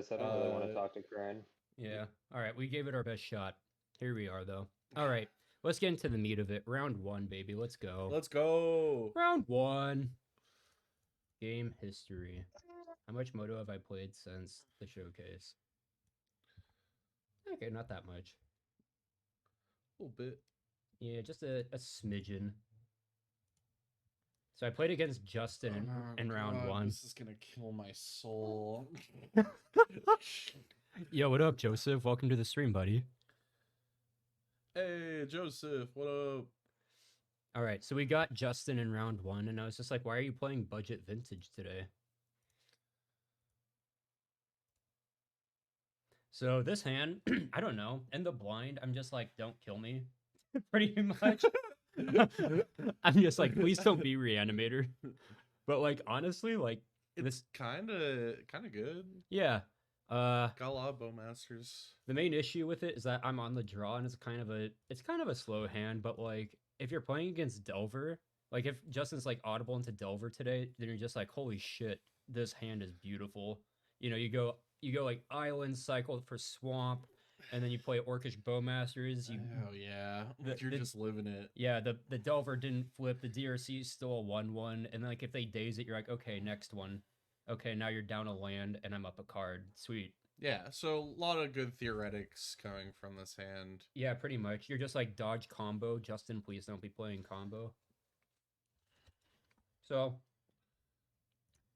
this. I don't really want to talk to Karen. Yeah. All right. We gave it our best shot. Here we are, though. All right. Let's get into the meat of it. Round one, baby. Let's go. Let's go. Round one. Game history. How much Moto have I played since the showcase? Okay, not that much. A little bit. Yeah, just a smidgen. So I played against Justin in round one. This is gonna kill my soul. Yo, what up, Joseph? Welcome to the stream, buddy. Hey, Joseph, what up? All right, so we got Justin in round one, and I was just like, why are you playing budget vintage today? So this hand, I don't know. In the blind, I'm just like, don't kill me. Pretty much. I'm just like, please don't be Reanimator. But like, honestly, like, It's kind of good. Yeah. Got a lot of Bowmasters. The main issue with it is that I'm on the draw, and it's kind of a slow hand. But like, if you're playing against Delver, like if Justin's like audible into Delver today, then you're just like, holy shit, this hand is beautiful. You know, you go like Island Cycle for Swamp, and then you play Orcish Bowmasters. Oh yeah, you're just living it. Yeah, the Delver didn't flip. The DRC is still a 1/1, and like if they daze it, you're like, okay, next one. Okay, now you're down a land, and I'm up a card. Sweet. Yeah, so a lot of good theoretics coming from this hand. Yeah, pretty much. You're just like dodge combo. Justin, please don't be playing combo. So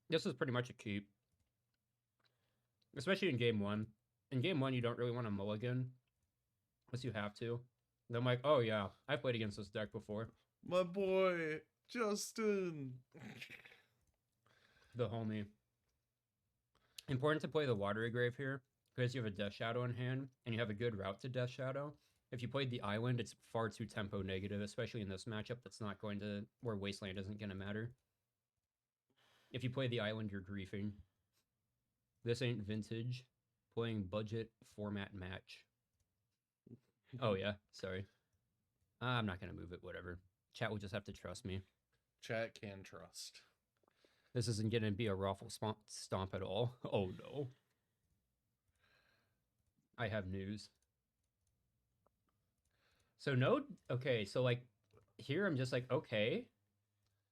this is pretty much a keep. Especially in game one. In game one, you don't really want to mulligan. Unless you have to. And I'm like, oh yeah, I played against this deck before. My boy, Justin. The homie. Important to play the Watery Grave here, because you have a Death Shadow in hand, and you have a good route to Death Shadow. If you played the Island, it's far too tempo negative, especially in this matchup that's not going to, where Wasteland isn't going to matter. If you play the Island, you're griefing. This ain't vintage. Playing budget format match. Oh yeah, sorry. I'm not going to move it, whatever. Chat will just have to trust me. Chat can trust. This isn't going to be a raffle stomp at all. Oh no. I have news. So no, okay, so like here I'm just like, okay,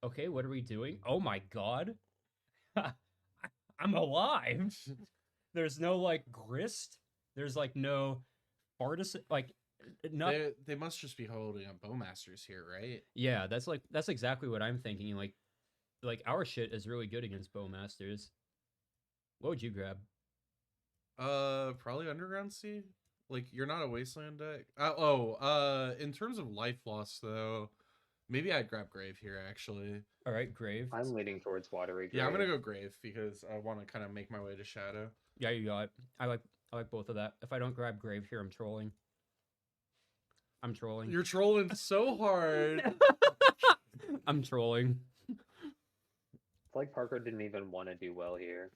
what are we doing? Oh my god. I'm alive. There's no like grist. There's like no artisan, like nothing. They must just be holding up Bowmasters here, right? Yeah, that's exactly what I'm thinking. Like our shit is really good against Bowmasters. What would you grab? Probably Underground Sea. Like, you're not a Wasteland deck. In terms of life loss, though, maybe I'd grab Grave here, actually. All right, Grave. I'm leaning towards Watery Grave. Yeah, I'm gonna go Grave because I want to kind of make my way to Shadow. Yeah, you got it. I like both of that. If I don't grab Grave here, I'm trolling. You're trolling so hard. I'm trolling. It's like Parker didn't even want to do well here.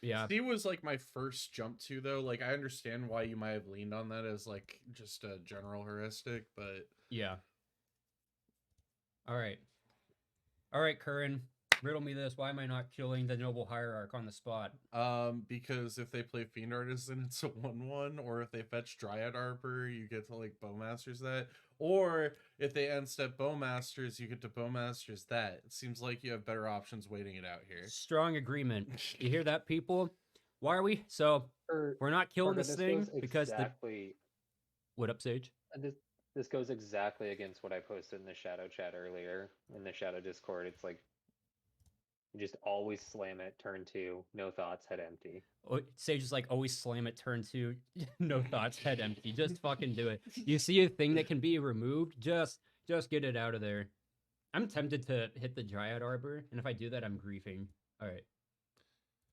Yeah. He was like my first jump to, though. Like, I understand why you might have leaned on that as like just a general heuristic, but yeah. All right, Curran. Riddle me this. Why am I not killing the Noble Hierarch on the spot? Because if they play Fiend Artisan, it's a 1/1, or if they fetch Dryad Arbor, you get to like Bowmasters that, or if they end step Bowmasters, you get to Bowmasters that. It seems like you have better options waiting it out here. Strong agreement. You hear that, people? Why are we? So we're not killing this thing because exactly. What up, Sage? This goes exactly against what I posted in the Shadow chat earlier in the Shadow Discord. It's like, you just always slam it, turn 2, no thoughts, head empty. Oh, Sage is like, always slam it, turn 2, no thoughts, head empty. Just fucking do it. You see a thing that can be removed, just get it out of there. I'm tempted to hit the Dryad Arbor, and if I do that, I'm griefing. All right.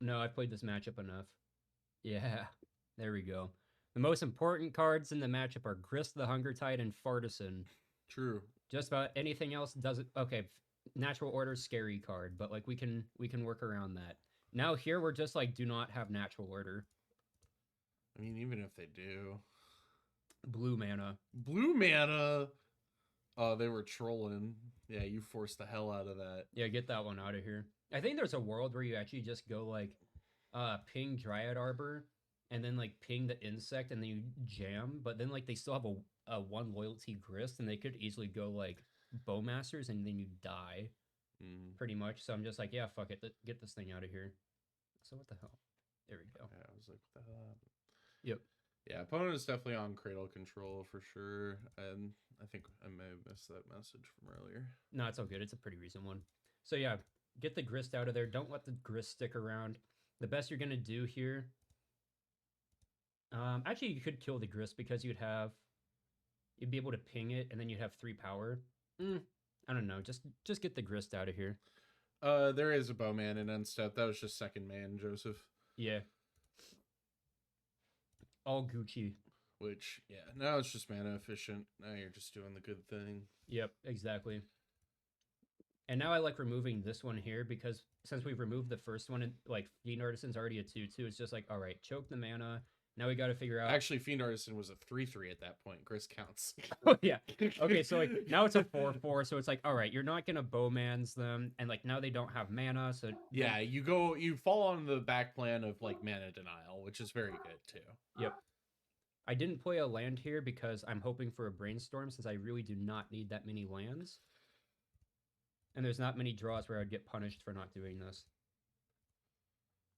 No, I've played this matchup enough. Yeah, there we go. The most important cards in the matchup are Grist the Hunger Tide and Fartisan. True. Just about anything else doesn't. Okay, Natural Order, scary card, but like we can work around that. Now here we're just like, do not have Natural Order. I mean, even if they do. Blue mana. Blue mana? Oh, they were trolling. Yeah, you forced the hell out of that. Yeah, get that one out of here. I think there's a world where you actually just go like, ping Dryad Arbor, and then like ping the insect, and then you jam. But then like they still have a one loyalty grist, and they could easily go like Bowmasters, and then you die Mm. pretty much. So I'm just like, yeah, fuck it, get this thing out of here. So what the hell? There we go. Yeah, I was like, what the hell happened? Yep. Yeah, opponent is definitely on cradle control for sure, and I think I may have missed that message from earlier. No, it's all good. It's a pretty recent one. So yeah, get the grist out of there. Don't let the grist stick around. The best you're gonna do here. Actually, you could kill the grist because you'd be able to ping it, and then you'd have 3 power. I don't know. Just get the grist out of here. There is a bowman in end step. That was just second man, Joseph. Yeah. All Gucci. Which, yeah, now it's just mana efficient. Now you're just doing the good thing. Yep, exactly. And now I like removing this one here because since we've removed the first one, and like Fiend Artisan's already a 2/2, it's just like, all right, choke the mana. Now we got to figure out. Actually, Fiend Artisan was a 3/3 at that point. Grist counts. Oh yeah. Okay, so like now it's a 4/4, so it's like, all right, you're not gonna Bowmans them, and like now they don't have mana, so Yeah, you fall on the back plan of like mana denial, which is very good too. Yep. I didn't play a land here because I'm hoping for a brainstorm since I really do not need that many lands. And there's not many draws where I'd get punished for not doing this.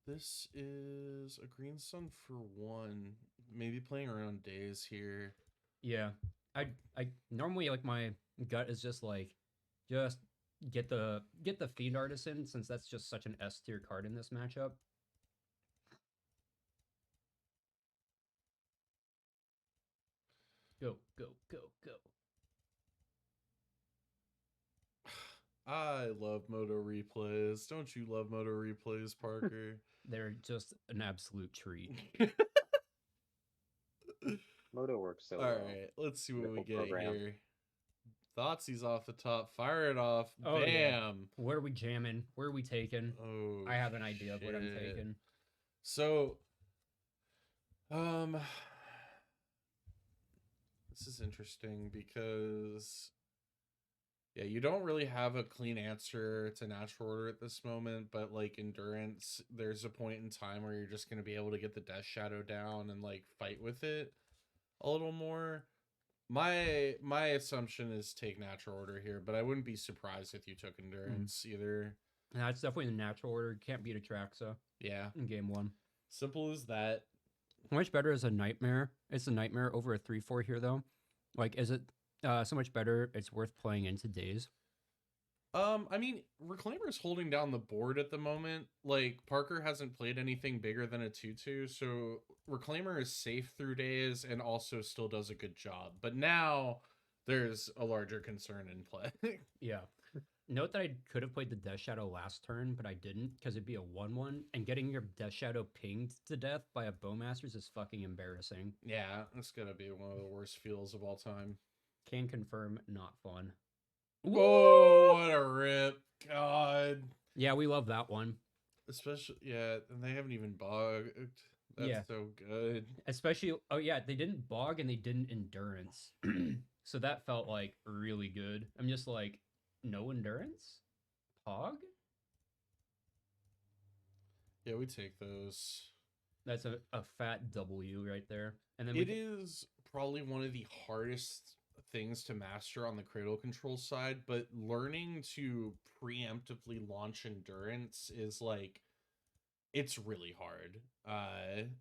This is a green sun for 1. Maybe playing around days here. Yeah. I normally like my gut is just like just get the Fiend Artisan since that's just such an S tier card in this matchup. Go, go, go, go. I love Moto replays. Don't you love Moto replays, Parker? They're just an absolute treat. Moto works so All well. right, let's see what we Wonderful get program. here. Thoughtsei's off the top. Fire it off. Oh, Bam. yeah. Where are we jamming? Where are we taking? Oh, I have an idea of what I'm shit. taking. So, this is interesting because, yeah, you don't really have a clean answer to natural order at this moment, but like endurance, there's a point in time where you're just going to be able to get the death shadow down and like fight with it a little more. My assumption is take natural order here, but I wouldn't be surprised if you took endurance either. Yeah, it's definitely the natural order. Can't beat Atraxa Yeah, in game 1. simple as that. How much better is a Nightmare? It's a Nightmare over a 3/4 here, though. Like, is it so much better? It's worth playing into days. I mean, Reclaimer's holding down the board at the moment. Like, Parker hasn't played anything bigger than a 2/2, so Reclaimer is safe through days and also still does a good job. But now there's a larger concern in play. Yeah. Note that I could have played the Death Shadow last turn, but I didn't because it'd be a 1/1, and getting your Death Shadow pinged to death by a Bowmasters is fucking embarrassing. Yeah, it's gonna be one of the worst feels of all time. Can confirm, not fun. Whoa, what a rip. God. Yeah, we love that one. Especially, yeah, and they haven't even bogged. That's Yeah. so good. Especially, oh yeah, they didn't bog and they didn't endurance. So that felt like really good. I'm just like, no endurance? Pog? Yeah, we take those. That's a fat W right there. And then It is probably one of the hardest things to master on the cradle control side, but learning to preemptively launch endurance is like, it's really hard.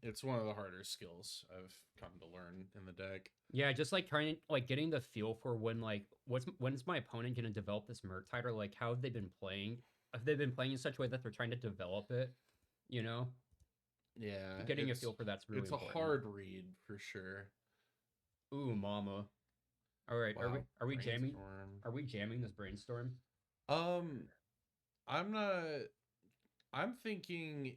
It's one of the harder skills I've come to learn in the deck. yeah, just like trying like getting the feel for when like when's my opponent gonna develop this Murktide, or like how have they been playing? Have they been playing in such a way that they're trying to develop it? You know? Yeah, Getting a feel for that's really it's important. a hard read for sure. Ooh, mama. All right, Wow, are we jamming? brainstorm. Are we jamming this brainstorm? I'm not. I'm thinking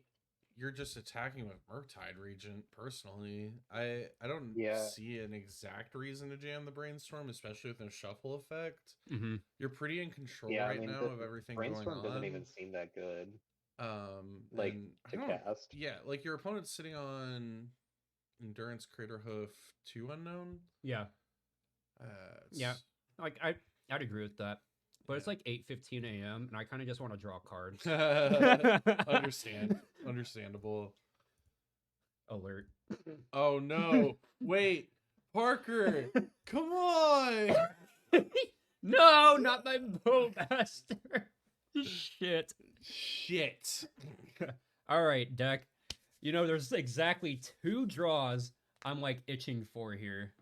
you're just attacking with Murktide Regent. Personally, I don't Yeah. see an exact reason to jam the brainstorm, especially with no shuffle effect. Mm-hmm. You're pretty in control Yeah, I right mean, now the of everything going Brainstorm on. doesn't even seem that good. Like to cast. Yeah, like your opponent's sitting on Endurance, Crater Hoof, 2 unknown. Yeah. Yeah. Like I'd agree with that. But it's Yeah. like 8:15 a.m. and I kind of just want to draw cards. Understand. Understandable. Alert. Oh no! Wait, Parker, come on! No, not my bowmaster. Shit. Shit. All right, deck. You know, there's exactly 2 draws I'm like itching for here.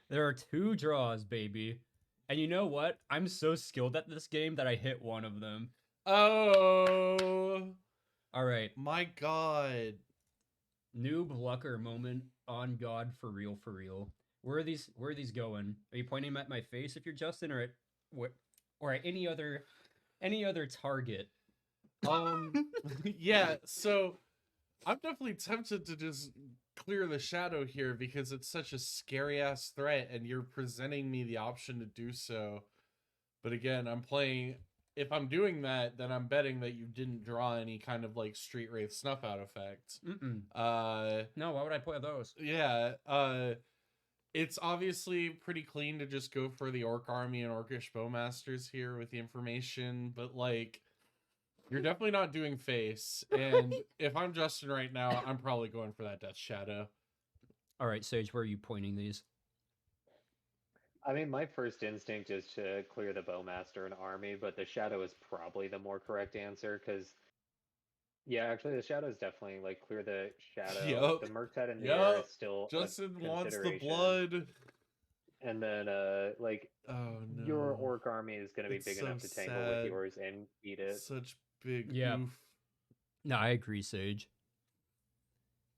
There are 2 draws, baby. And you know what? I'm so skilled at this game that I hit one of them. Oh. All right. My God. Noob Lucker moment on God, for real, for real. Where are these going? Are you pointing at my face if you're Justin, or at any other target? Yeah, so I'm definitely tempted to just clear the shadow here because it's such a scary ass threat and you're presenting me the option to do so. But again, if I'm doing that, then I'm betting that you didn't draw any kind of like Street Wraith snuff out effect. No, why would I play those? Yeah, it's obviously pretty clean to just go for the Orc Army and Orcish Bowmasters here with the information, but like, you're definitely not doing face. And if I'm Justin right now, I'm probably going for that Death Shadow. All right, Sage, where are you pointing these? I mean, my first instinct is to clear the Bowmaster and Army, but the Shadow is probably the more correct answer because, yeah, actually, the Shadow is definitely like clear the Shadow. Yup. The Murktide in the air is still Justin a wants the consideration. blood. And then, like, Oh no, your Orc Army is going to be It's big so enough to tangle sad. with yours and beat it. Such big Yeah. oof. No, I agree, Sage.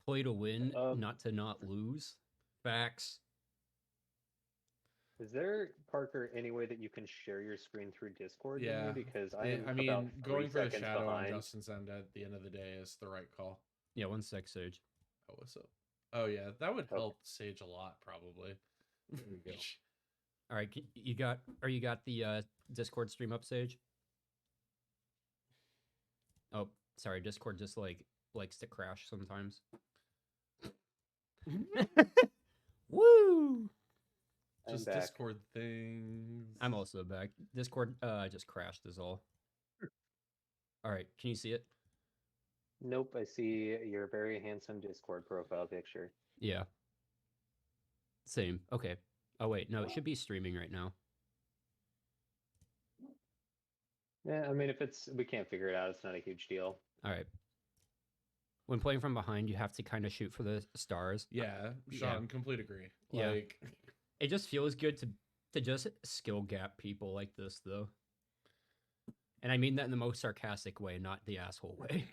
Play to win, not to not lose. Facts. Is there, Parker, any way that you can share your screen through Discord? Yeah, With me? Because I am mean, about 3 going for the seconds shadow behind. on Justin's end at the end of the day is the right call. Yeah, 1 sec, Sage. Oh, what's up? Oh yeah, that would Okay. help Sage a lot, probably. There we go. All right, you got the Discord stream up, Sage? Oh, sorry, Discord just like likes to crash sometimes. Woo! Just back. Discord things. I'm also back. Discord just crashed is all. All right, can you see it? Nope, I see your very handsome Discord profile picture. Yeah. Same. Okay. Oh wait, no, it should be streaming right now. Yeah, I mean, if we can't figure it out, it's not a huge deal. All right. When playing from behind, you have to kind of shoot for the stars. Yeah, Sean, complete agree. Yeah. Like, it just feels good to just skill gap people like this, though. And I mean that in the most sarcastic way, not the asshole way.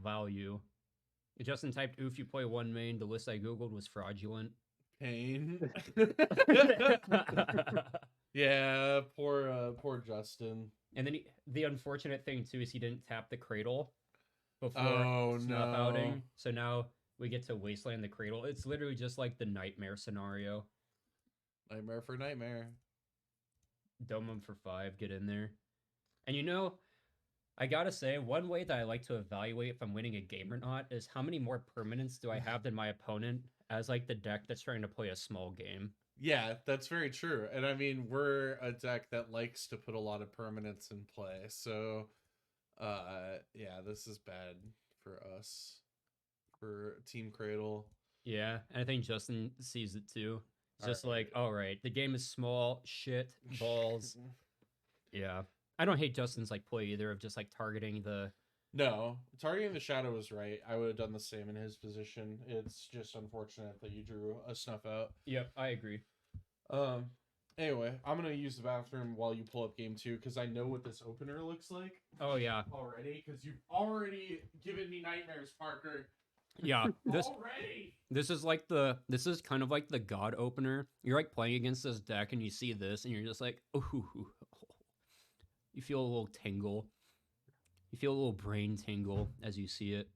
Value. Justin typed, oof, you play 1 main. The list I googled was fraudulent. pain. Yeah, poor Justin. And then the unfortunate thing, too, is he didn't tap the cradle before no. snuff outing. So now we get to wasteland the cradle. It's literally just like the nightmare scenario. Nightmare for nightmare. Dome him for 5, get in there. And you know, I gotta say, one way that I like to evaluate if I'm winning a game or not is how many more permanents do I have than my opponent as like the deck that's trying to play a small game. Yeah, that's very true. And I mean, we're a deck that likes to put a lot of permanents in play. So, yeah, this is bad for us, for Team Cradle. Yeah, and I think Justin sees it too. It's just Alright. like, all right, the game is small, shit, balls. Yeah. I don't hate Justin's like play either of just like targeting the... No, targeting the shadow was right. I would have done the same in his position. It's just unfortunate that you drew a snuff out. Yep, I agree. Anyway, I'm gonna use the bathroom while you pull up game 2 because I know what this opener looks like Oh yeah. already. Because you've already given me nightmares, Parker. Yeah. Already. This is kind of like the God opener. You're like playing against this deck and you see this and you're just like, ooh. You feel a little tingle. You feel a little brain tingle as you see it.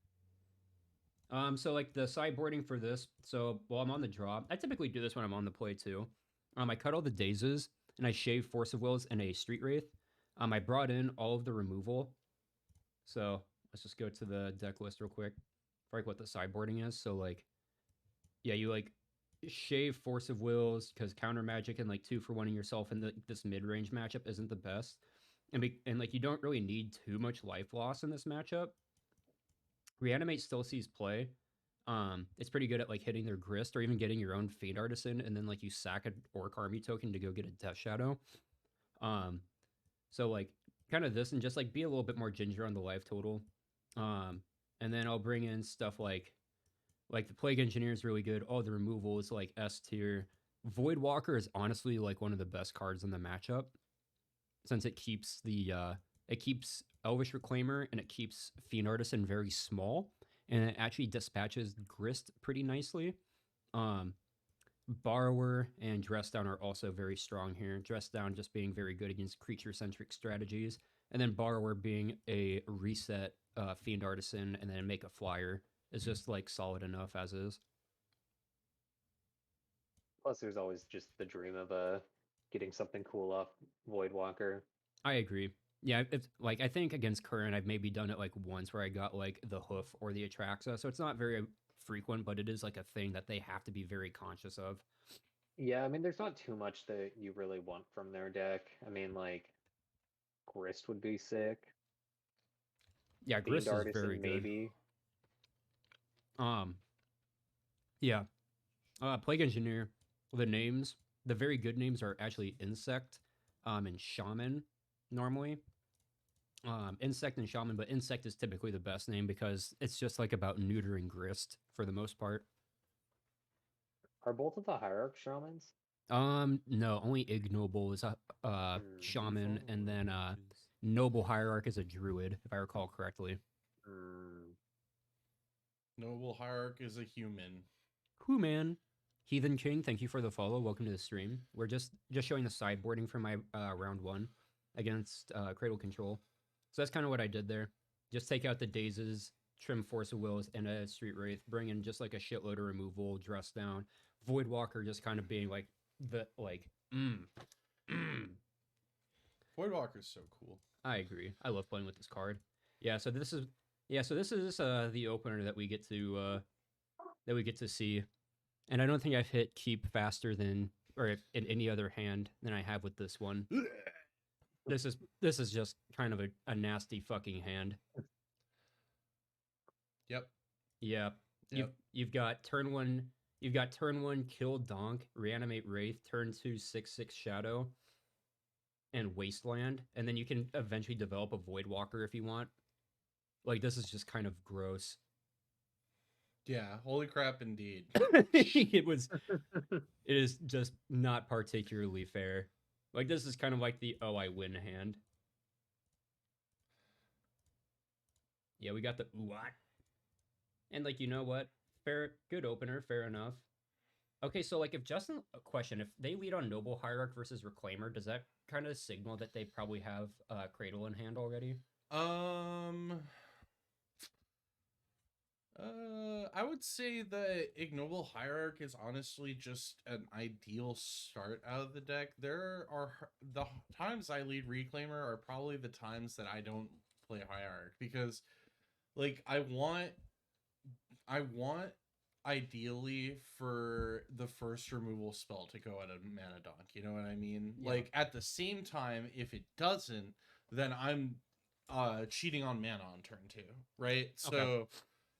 So like the sideboarding for this, so while I'm on the draw, I typically do this when I'm on the play too. I cut all the dazes and I shave Force of Wills and a Street Wraith. I brought in all of the removal. So let's just go to the deck list real quick for like what the sideboarding is. So like, yeah, you like shave Force of Wills because counter magic and like 2 for 1 yourself in this mid-range matchup isn't the best. and like you don't really need too much life loss in this matchup. Reanimate still sees play. It's pretty good at like hitting their grist or even getting your own Fate Artisan, and then like you sack an Orc Army token to go get a Death Shadow. Um, so like kind of this and just like be a little bit more ginger on the life total. And then I'll bring in stuff like the Plague Engineer is really good. All the removal is like S tier. Void Walker is honestly like one of the best cards in the matchup since it keeps Elvish Reclaimer and it keeps Fiend Artisan very small, and it actually dispatches Grist pretty nicely. Um, Borrower and Dress Down are also very strong here. Dress Down just being very good against creature centric strategies, and then Borrower being a reset Fiend Artisan and then make a flyer is just like solid enough as is. Plus, there's always just the dream of getting something cool off Voidwalker. I agree. Yeah, it's like I think against current I've maybe done it like once where I got like the hoof or the Atraxa, so it's not very frequent, but it is like a thing that they have to be very conscious of. Yeah, I mean, there's not too much that you really want from their deck. I mean, like, Grist would be sick. Yeah, Fiend Grist is very Artisan, good. maybe. Um, yeah, Plague Engineer. The very good names are actually Insect, and Shaman normally. Insect and Shaman, but Insect is typically the best name because it's just like about neutering Grist for the most part. Are both of the Hierarch Shamans? No, only Ignoble is a shaman, and then Noble Hierarch is a druid, if I recall correctly. Noble Hierarch is a human. Man. Heathen King, thank you for the follow. Welcome to the stream. We're just showing the sideboarding for my round 1 against Cradle Control. So that's kind of what I did there. Just take out the Dazes, trim Force of Wills, and a Street Wraith, bring in just like a shitload of removal, Dress Down. Voidwalker just kind of being like Voidwalker's so cool. I agree. I love playing with this card. So this is the opener that we get to see. And I don't think I've hit keep faster than or in any other hand than I have with this one. This is just kind of a nasty fucking hand. Yep. Yeah. You've got turn 1 kill Donk, reanimate Wraith, turn 2 6/6 Shadow, and Wasteland, and then you can eventually develop a Voidwalker if you want. Like, this is just kind of gross. Yeah, holy crap indeed. It is just not particularly fair. Like, this is kind of like the I win hand. Yeah, we got the what? And like, you know what? Good opener, fair enough. Okay, so like if Justin, a question, if they lead on Noble Hierarch versus Reclaimer, does that kind of signal that they probably have Cradle in hand already? I would say the Ignoble Hierarch is honestly just an ideal start out of the deck. There are the times I lead Reclaimer are probably the times that I don't play Hierarch because, like, I want ideally for the first removal spell to go at a mana donk. You know what I mean? Yeah. Like at the same time, if it doesn't, then I'm cheating on mana on turn 2, right? So. Okay.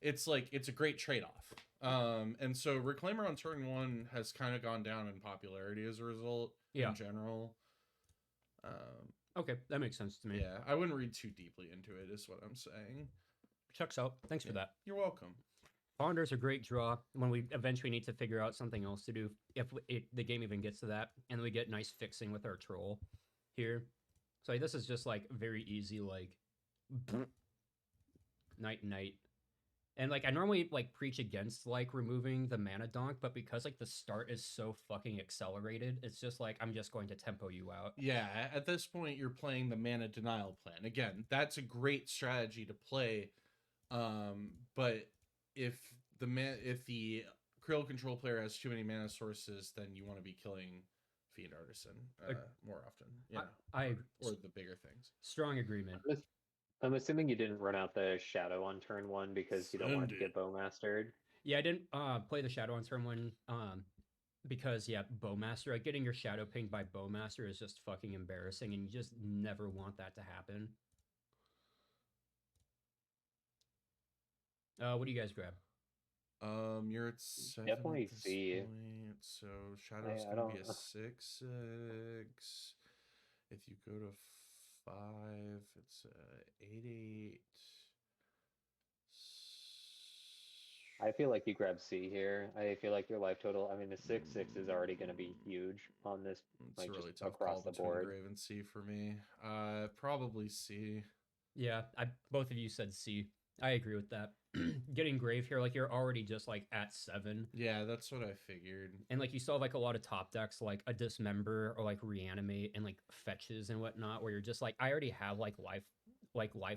It's like it's a great trade-off. And so Reclaimer on turn 1 has kind of gone down in popularity as a result in general. Okay, that makes sense to me. Yeah, I wouldn't read too deeply into it is what I'm saying. Checks out. Thanks for that. You're welcome. Ponder's a great draw when we eventually need to figure out something else to do if the game even gets to that, and we get nice fixing with our troll here. So this is just like very easy, like night. And like I normally like preach against like removing the mana donk, but because like the start is so fucking accelerated, it's just like I'm just going to tempo you out. Yeah, at this point you're playing the mana denial plan. Again, that's a great strategy to play. But if the Krill control player has too many mana sources, then you want to be killing Fiend Artisan more often. Yeah, or the bigger things. Strong agreement. I'm assuming you didn't run out the Shadow on turn 1 because you don't want to get Bowmastered. Yeah, I didn't play the Shadow on turn 1 because yeah, Bowmaster, like getting your shadow pinged by Bowmaster is just fucking embarrassing, and you just never want that to happen. What do you guys grab? You're at 7 Definitely at this C. point, so Shadow's I gonna be don't. a 6/6. If you go to 5, it's 8/8. I feel like you grab C here. I feel like your life total. I mean, the 6/6 is already going to be huge on this, It's a like just really tough across call the between board. Grave and C for me. Probably C. Yeah, both of you said C. I agree with that. Getting Grave here, like you're already just like at 7. Yeah, that's what I figured. And like you still have like a lot of top decks like a Dismember or like Reanimate and like Fetches and whatnot, where you're just like, I already have like life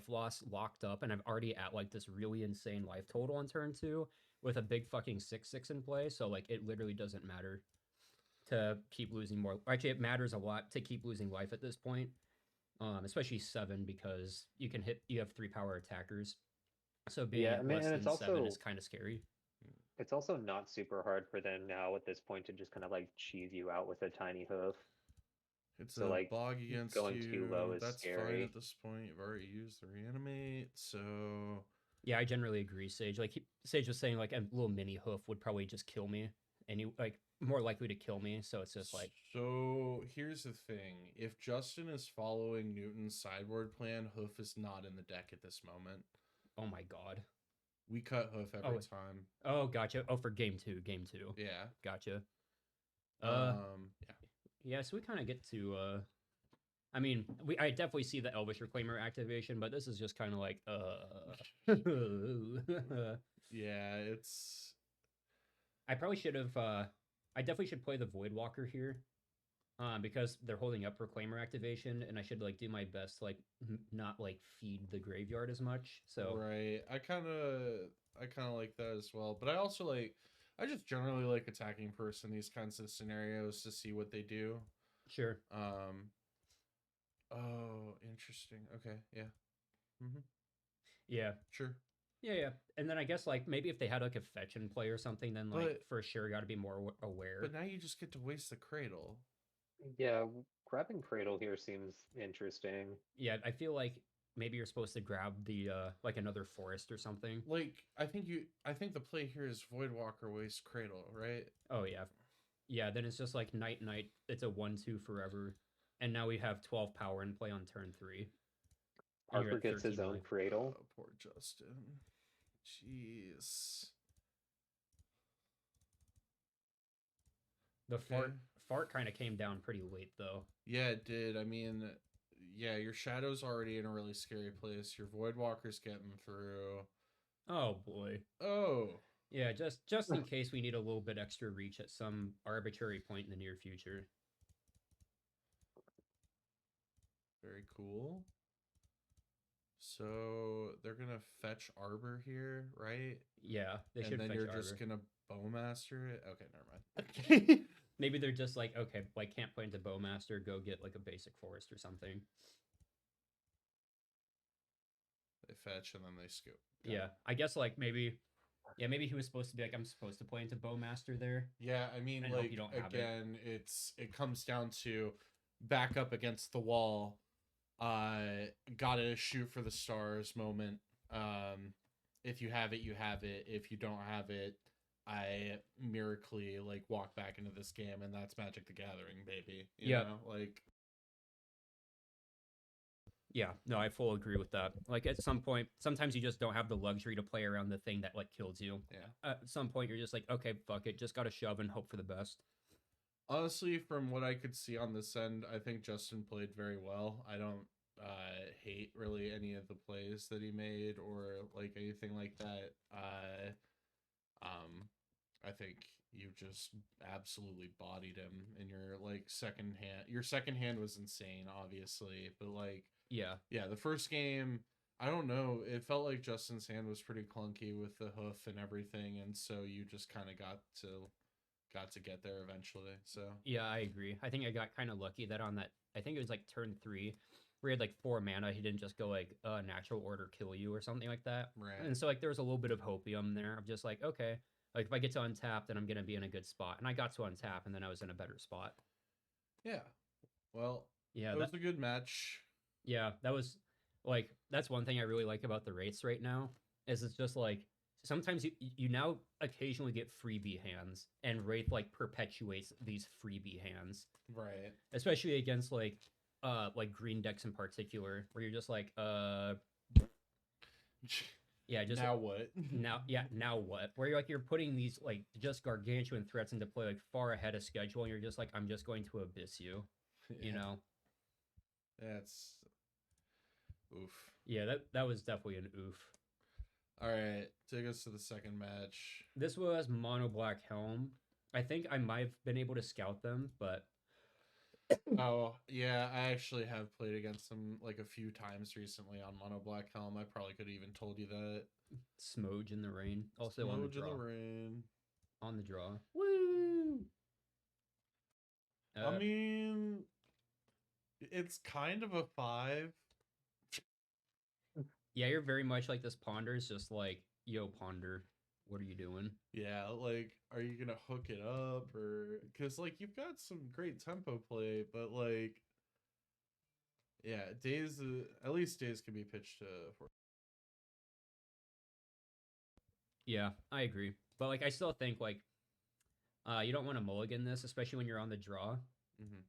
loss locked up, and I'm already at like this really insane life total on turn 2 with a big fucking 6/6 in play. So like it literally doesn't matter to keep losing more. Actually, it matters a lot to keep losing life at this point. Especially 7, because you have 3 power attackers. So being Yeah, I at mean, less and than 7 is kind of scary. it's also not super hard for them now at this point to just kind of like cheese you out with a tiny hoof. It's So a like bog against going too low you. is That's fine scary. at this point. You've already used the reanimate, so Yeah, I generally agree, Sage. Like Sage was saying, like a little mini hoof would probably just kill me, and you like more likely to kill me. So it's just like, So here's the thing: if Justin is following Newton's sideboard plan, hoof is not in the deck at this moment. oh my god. We cut hoof every time. Oh, gotcha. Oh, for game 2, game 2. Yeah. Gotcha. Yeah. Yeah. So we kind of get to. I mean, I definitely see the Elvish Reclaimer activation, but this is just kind of like, Yeah, it's. I probably should have. I definitely should play the Voidwalker here, because they're holding up Reclaimer activation, and I should like do my best to like not like feed the graveyard as much. So Right, I kind of like that as well, but I also like. I just generally like attacking first in these kinds of scenarios to see what they do. sure. Oh, interesting. Okay, yeah. Mm-hmm. Yeah. Sure. Yeah. And then I guess like maybe if they had like a fetch in play or something, then like But- for sure got to be more aware. But now you just get to waste the cradle. Yeah, grabbing Cradle here seems interesting. Yeah, I feel like maybe you're supposed to grab the like another forest or something. Like, I think the play here is Voidwalker waste cradle, right? Oh yeah. Yeah, then it's just like night. It's a 1/2 forever. And now we have 12 power in play on turn 3. And you're Harper at gets his 13 own life. Cradle. Oh, poor Justin. Jeez. The Okay. fart kind of came down pretty late though. Yeah, it did. I mean, yeah, your Shadow's already in a really scary place. Your Voidwalker's getting through. Oh boy. Oh. Yeah, just in case we need a little bit extra reach at some arbitrary point in the near future. Very cool. So they're gonna fetch Arbor here, right? Yeah, they should And then fetch you're Arbor. just gonna Bowmaster it. Okay, never mind. Maybe they're just like, okay, like can't play into Bowmaster, go get like a basic forest or something. They fetch and then they scoop. Yeah, I guess like maybe he was supposed to be like, I'm supposed to play into Bowmaster there. Yeah, I mean, I hope like you don't have again, it comes down to back up against the wall. Gotta shoot for the stars moment. If you have it, you have it. If you don't have it, I miraculously like walk back into this game, and that's Magic the Gathering, baby. You know? Like. Yeah, no, I fully agree with that. Like at some point, sometimes you just don't have the luxury to play around the thing that like kills you. Yeah. At some point, you're just like, okay, fuck it, just gotta shove and hope for the best. Honestly, from what I could see on this end, I think Justin played very well. I don't hate really any of the plays that he made or like anything like that. I think you just absolutely bodied him in your like second hand. Your second hand was insane, obviously, but like Yeah, the first game, I don't know. It felt like Justin's hand was pretty clunky with the hoof and everything, and so you just kind of got to get there eventually. So yeah, I agree. I think I got kind of lucky that on that, I think it was like turn 3, where he had like 4 mana, he didn't just go like natural order kill you or something like that. right. And so like there was a little bit of hopium there of just like, okay, Like if I get to untap, then I'm gonna be in a good spot. And I got to untap, and then I was in a better spot. Yeah. Well, Yeah, it was a good match. yeah, that was like that's one thing I really like about the rates right now is it's just like sometimes you now occasionally get freebie hands, and Wraith like perpetuates these freebie hands, Right. especially against like green decks in particular, where you're just like yeah, just Now what? now what? Where you're like you're putting these like just gargantuan threats into play like far ahead of schedule, and you're just like I'm just going to abyss you, you know? That's oof. Yeah, that was definitely an oof. All right, take us to the second match. This was Mono Black Helm. I think I might have been able to scout them, but Oh, yeah, I actually have played against them like a few times recently on Mono Black Helm. I probably could have even told you that. Smoge in the rain. Also on the Smoge in draw. the rain. On the draw. Woo! I mean, it's kind of a 5. Yeah, you're very much like this Ponder is just like, yo, Ponder, what are you doing? Yeah, like, are you gonna hook it up or because like you've got some great tempo play, but like, yeah, days at least days can be pitched to. Yeah, I agree. But like I still think like you don't want to mulligan this, especially when you're on the draw.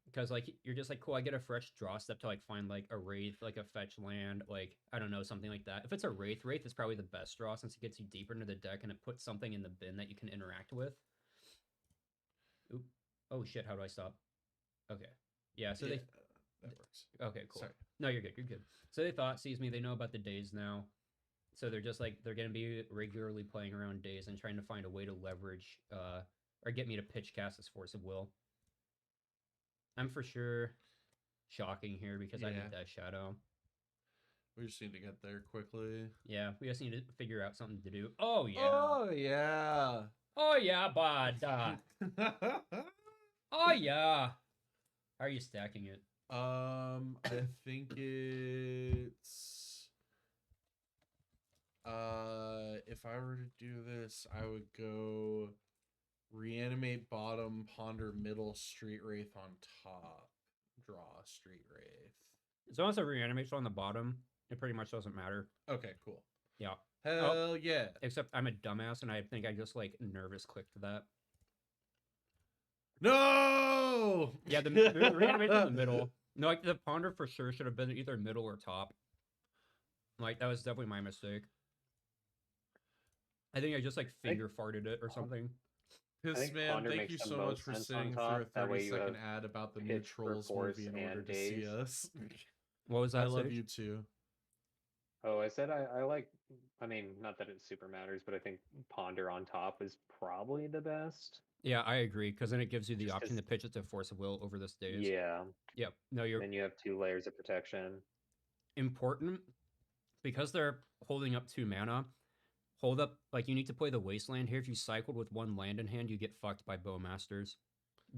Because like you're just like cool, I get a fresh draw step to like find like a Wraith, like a fetch land, like I don't know, something like that. If it's a Wraith is probably the best draw since it gets you deeper into the deck and it puts something in the bin that you can interact with. Oop. Oh shit, how do I stop? Okay. Yeah, so Yeah, they that works. okay, cool. Sorry. No, you're good, you're good. So they thought sees me, they know about the days now. So they're just like they're gonna be regularly playing around days and trying to find a way to leverage or get me to pitch cast this Force of Will. I'm for sure shocking here because I Yeah. did Death Shadow. We just need to get there quickly. Yeah, we just need to figure out something to do. Oh yeah. Oh yeah. Oh yeah, bud. Oh yeah. How are you stacking it? I think it's if I were to do this, I would go reanimate bottom, ponder middle, street wraith on top, draw street wraith. As long as the reanimation on the bottom, it pretty much doesn't matter. Okay, cool. Yeah. Hell yeah. Except I'm a dumbass and I think I just like nervous clicked that. No. Yeah, the reanimation in the middle. No, like the ponder for sure should have been either middle or top. Like that was definitely my mistake. I think I just like finger farted it or something. Piss man, thank you so much for sitting through a 30-second ad about the new pitch for Trolls Force movie in order and to see Days. us. What was that? I love Sage? you too. Oh, I said I like, I mean, not that it super matters, but I think Ponder on top is probably the best. Yeah, I agree, because then it gives you the Just option 'cause- to pitch it to Force of Will over this days. Yeah. Yep. No, you're Then you have 2 layers of protection. important because they're holding up 2 mana. Hold up, like you need to play the Wasteland here. If you cycled with 1 land in hand, you get fucked by Bowmasters,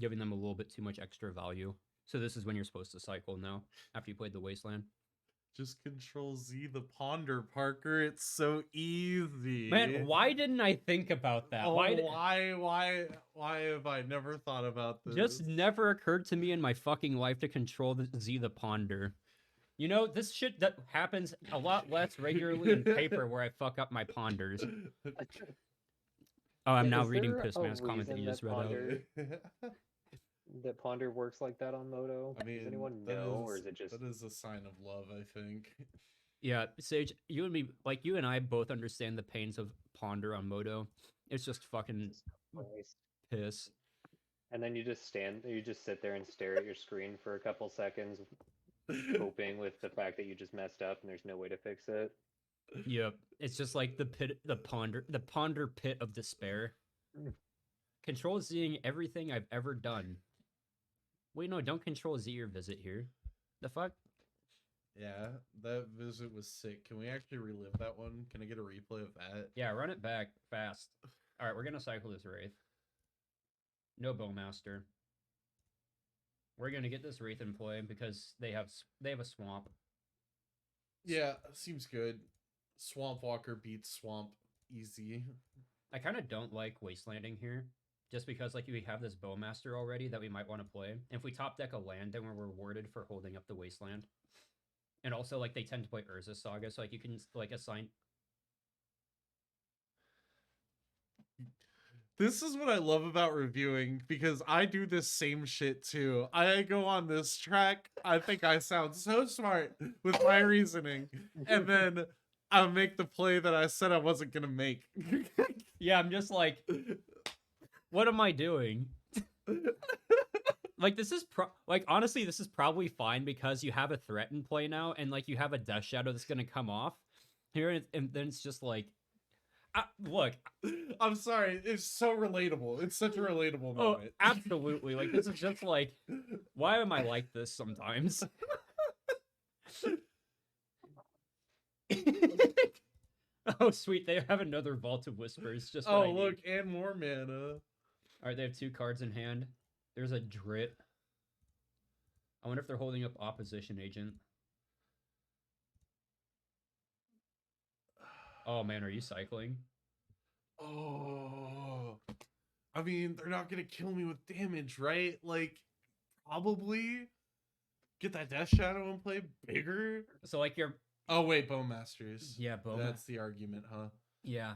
giving them a little bit too much extra value. So this is when you're supposed to cycle now, after you played the Wasteland. Just control Z the ponder, Parker. It's so easy. Man, why didn't I think about that? Oh, why have I never thought about this? Just never occurred to me in my fucking life to control the Z the Ponder. You know, this shit that happens a lot less regularly in paper where I fuck up my ponders. Oh, I'm now Is reading there Pissman's a comment that you reason just that read out. Ponder- that Ponder works like that on Moto? I mean, does anyone know, or is it just that is a sign of love? I think. Yeah, Sage, you and me, like you and I both understand the pains of Ponder on Moto. It's just fucking Jesus Christ? piss. And then you just sit there and stare at your screen for a couple seconds, coping with the fact that you just messed up and there's no way to fix it. Yep, it's just like the Ponder pit of despair. Control Zing everything I've ever done. Wait, no, don't Control Z your visit here. The fuck? Yeah, that visit was sick. Can we actually relive that one? Can I get a replay of that? Yeah, run it back fast. All right, we're gonna cycle this Wraith. No Bowmaster. We're gonna get this Wraith in play because they have a swamp. Yeah, seems good. Swamp Walker beats Swamp easy. I kind of don't like Wastelanding here, just because like we have this Bowmaster already that we might want to play. And if we top deck a land, then we're rewarded for holding up the Wasteland. And also, like, they tend to play Urza Saga, so like you can like assign. This is what I love about reviewing, because I do this same shit too. I go on this track, I think I sound so smart with my reasoning, and then I make the play that I said I wasn't gonna make. Yeah, I'm just like, what am I doing? Like, this is like, honestly, this is probably fine because you have a threat in play now, and like you have a Death Shadow that's gonna come off here, and then it's just like, look, I'm sorry, it's so relatable. It's such a relatable oh, moment. absolutely. Like, this is just like, why am I like this sometimes? Oh, sweet. They have another Vault of Whispers. Just what I Oh, need. look, and more mana. All right, they have 2 cards in hand. There's a Drit. I wonder if they're holding up Opposition Agent. Oh, man, are you cycling? Oh, I mean, they're not gonna kill me with damage, right? Like, probably get that Death Shadow and play bigger. So, like, you're... Oh wait, Bowmasters. Yeah, That's the argument, huh? Yeah.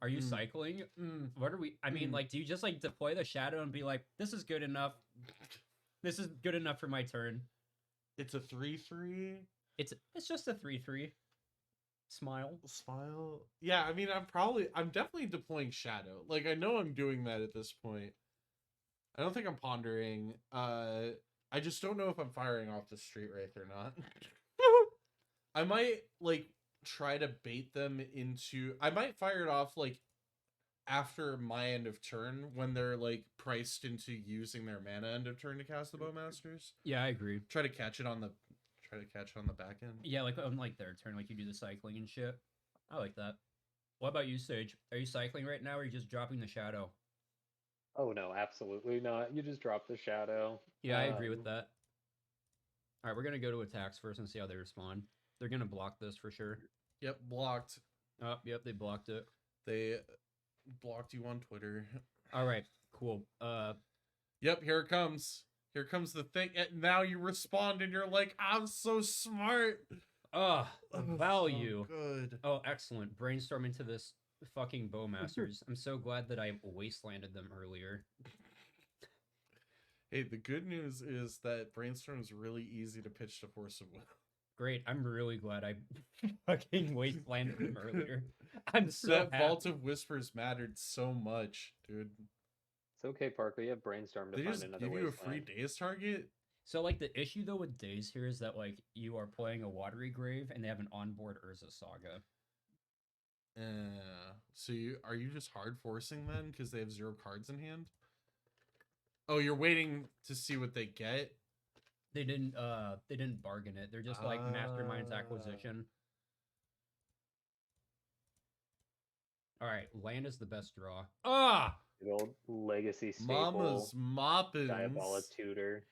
Are you cycling? What are we... I mean, like, do you just, like, deploy the Shadow and be like, this is good enough. This is good enough for my turn. It's a 3/3. It's just a 3/3. Smile. Yeah, I mean, I'm definitely deploying Shadow. Like, I know I'm doing that at this point. I don't think I'm pondering. I just don't know if I'm firing off the Street Wraith or not. I might, like, try to bait them into... I might fire it off, like, after my end of turn, when they're, like, priced into using their mana end of turn to cast the Bowmasters. Yeah, I agree. Try to catch it on the back end. Yeah, like on like their turn, like you do the cycling and shit. I like that. What about you, Sage? Are you cycling right now, or are you just dropping the Shadow? Oh no, absolutely not. You just drop the Shadow. Yeah, I agree with that. All right, we're gonna go to attacks first and see how they respond. They're gonna block this for sure. Yep, blocked. Oh, yep, they blocked it. They blocked you on Twitter. All right, cool. Yep, here it comes. Here comes the thing. And now you respond and you're like, I'm so smart. Value. So good. Oh, excellent. Brainstorm into this fucking Bowmasters. I'm so glad that I wastelanded them earlier. Hey, the good news is that Brainstorm is really easy to pitch to Force of Will. Great. I'm really glad I fucking wastelanded them earlier. I'm so That happy. Vault of Whispers mattered so much, dude. It's okay, Parker. You have Brainstorm to They find just another give you a wasteland. free days target? So, like, the issue, though, with Days here is that, like, you are playing a Watery Grave, and they have an onboard Urza Saga. So are you just hard forcing then because they have 0 cards in hand? Oh, you're waiting to see what they get? They didn't bargain it. They're just, like, Mastermind's acquisition. Alright, land is the best draw. Good old legacy staple. Mama's moppins. Diabolic Tutor.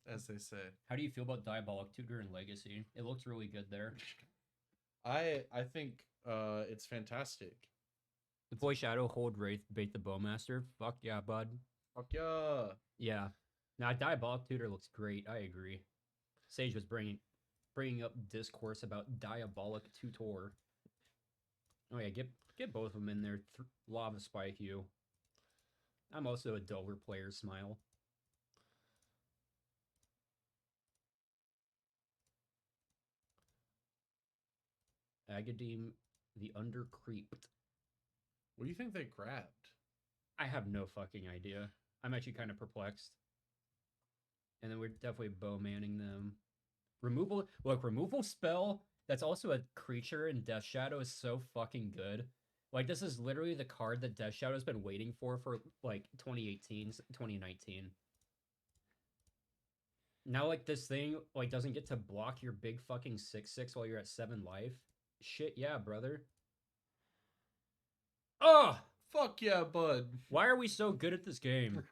As they say. How do you feel about Diabolic Tutor and Legacy? It looks really good there. I think it's fantastic. Deploy Shadow, hold Wraith, bait the Bowmaster. Fuck yeah, bud. Fuck yeah. Yeah. Now, Diabolic Tutor looks great. I agree. Sage was bringing up discourse about Diabolic Tutor. Oh yeah, get both of them in there. Lava Spike you. I'm also a Dover player. Smile. Agadim the Undercreeped. What do you think they grabbed? I have no fucking idea. I'm actually kind of perplexed. And then we're definitely bow-manning them. Removal... Look, removal spell that's also a creature in Death Shadow is so fucking good. Like, this is literally the card that Death Shadow's been waiting for like, 2018, 2019. Now, like, this thing, like, doesn't get to block your big fucking 6/6 while you're at 7 life. Shit, yeah, brother. Oh! Fuck yeah, bud. Why are we so good at this game?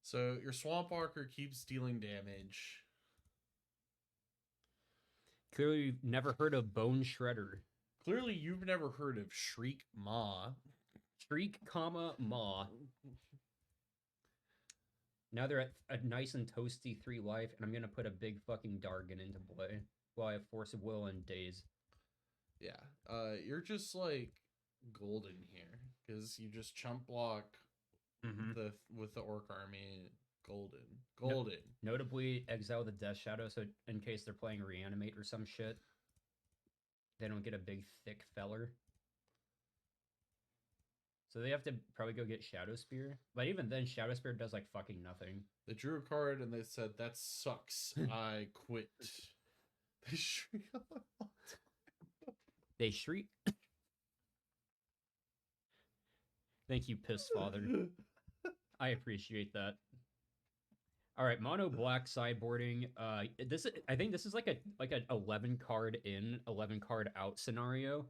So, your Swamp Walker keeps dealing damage. Clearly, you've never heard of Bone Shredder. Clearly, you've never heard of Shriek Ma. Shriek, comma, Maw. Now they're at a nice and toasty 3 life, and I'm gonna put a big fucking Dargon into play. While I have Force of Will and Daze. Yeah. You're just like golden here because you just chump block with the orc army. Golden. Notably, exile the Death Shadow, so in case they're playing Reanimate or some shit, they don't get a big thick feller. So they have to probably go get Shadow Spear. But even then, Shadow Spear does like fucking nothing. They drew a card and they said, "That sucks. I quit." They shriek. They shriek. Thank you, Piss Father. I appreciate that. All right, mono black sideboarding. I think this is like an 11 card in, 11 card out scenario.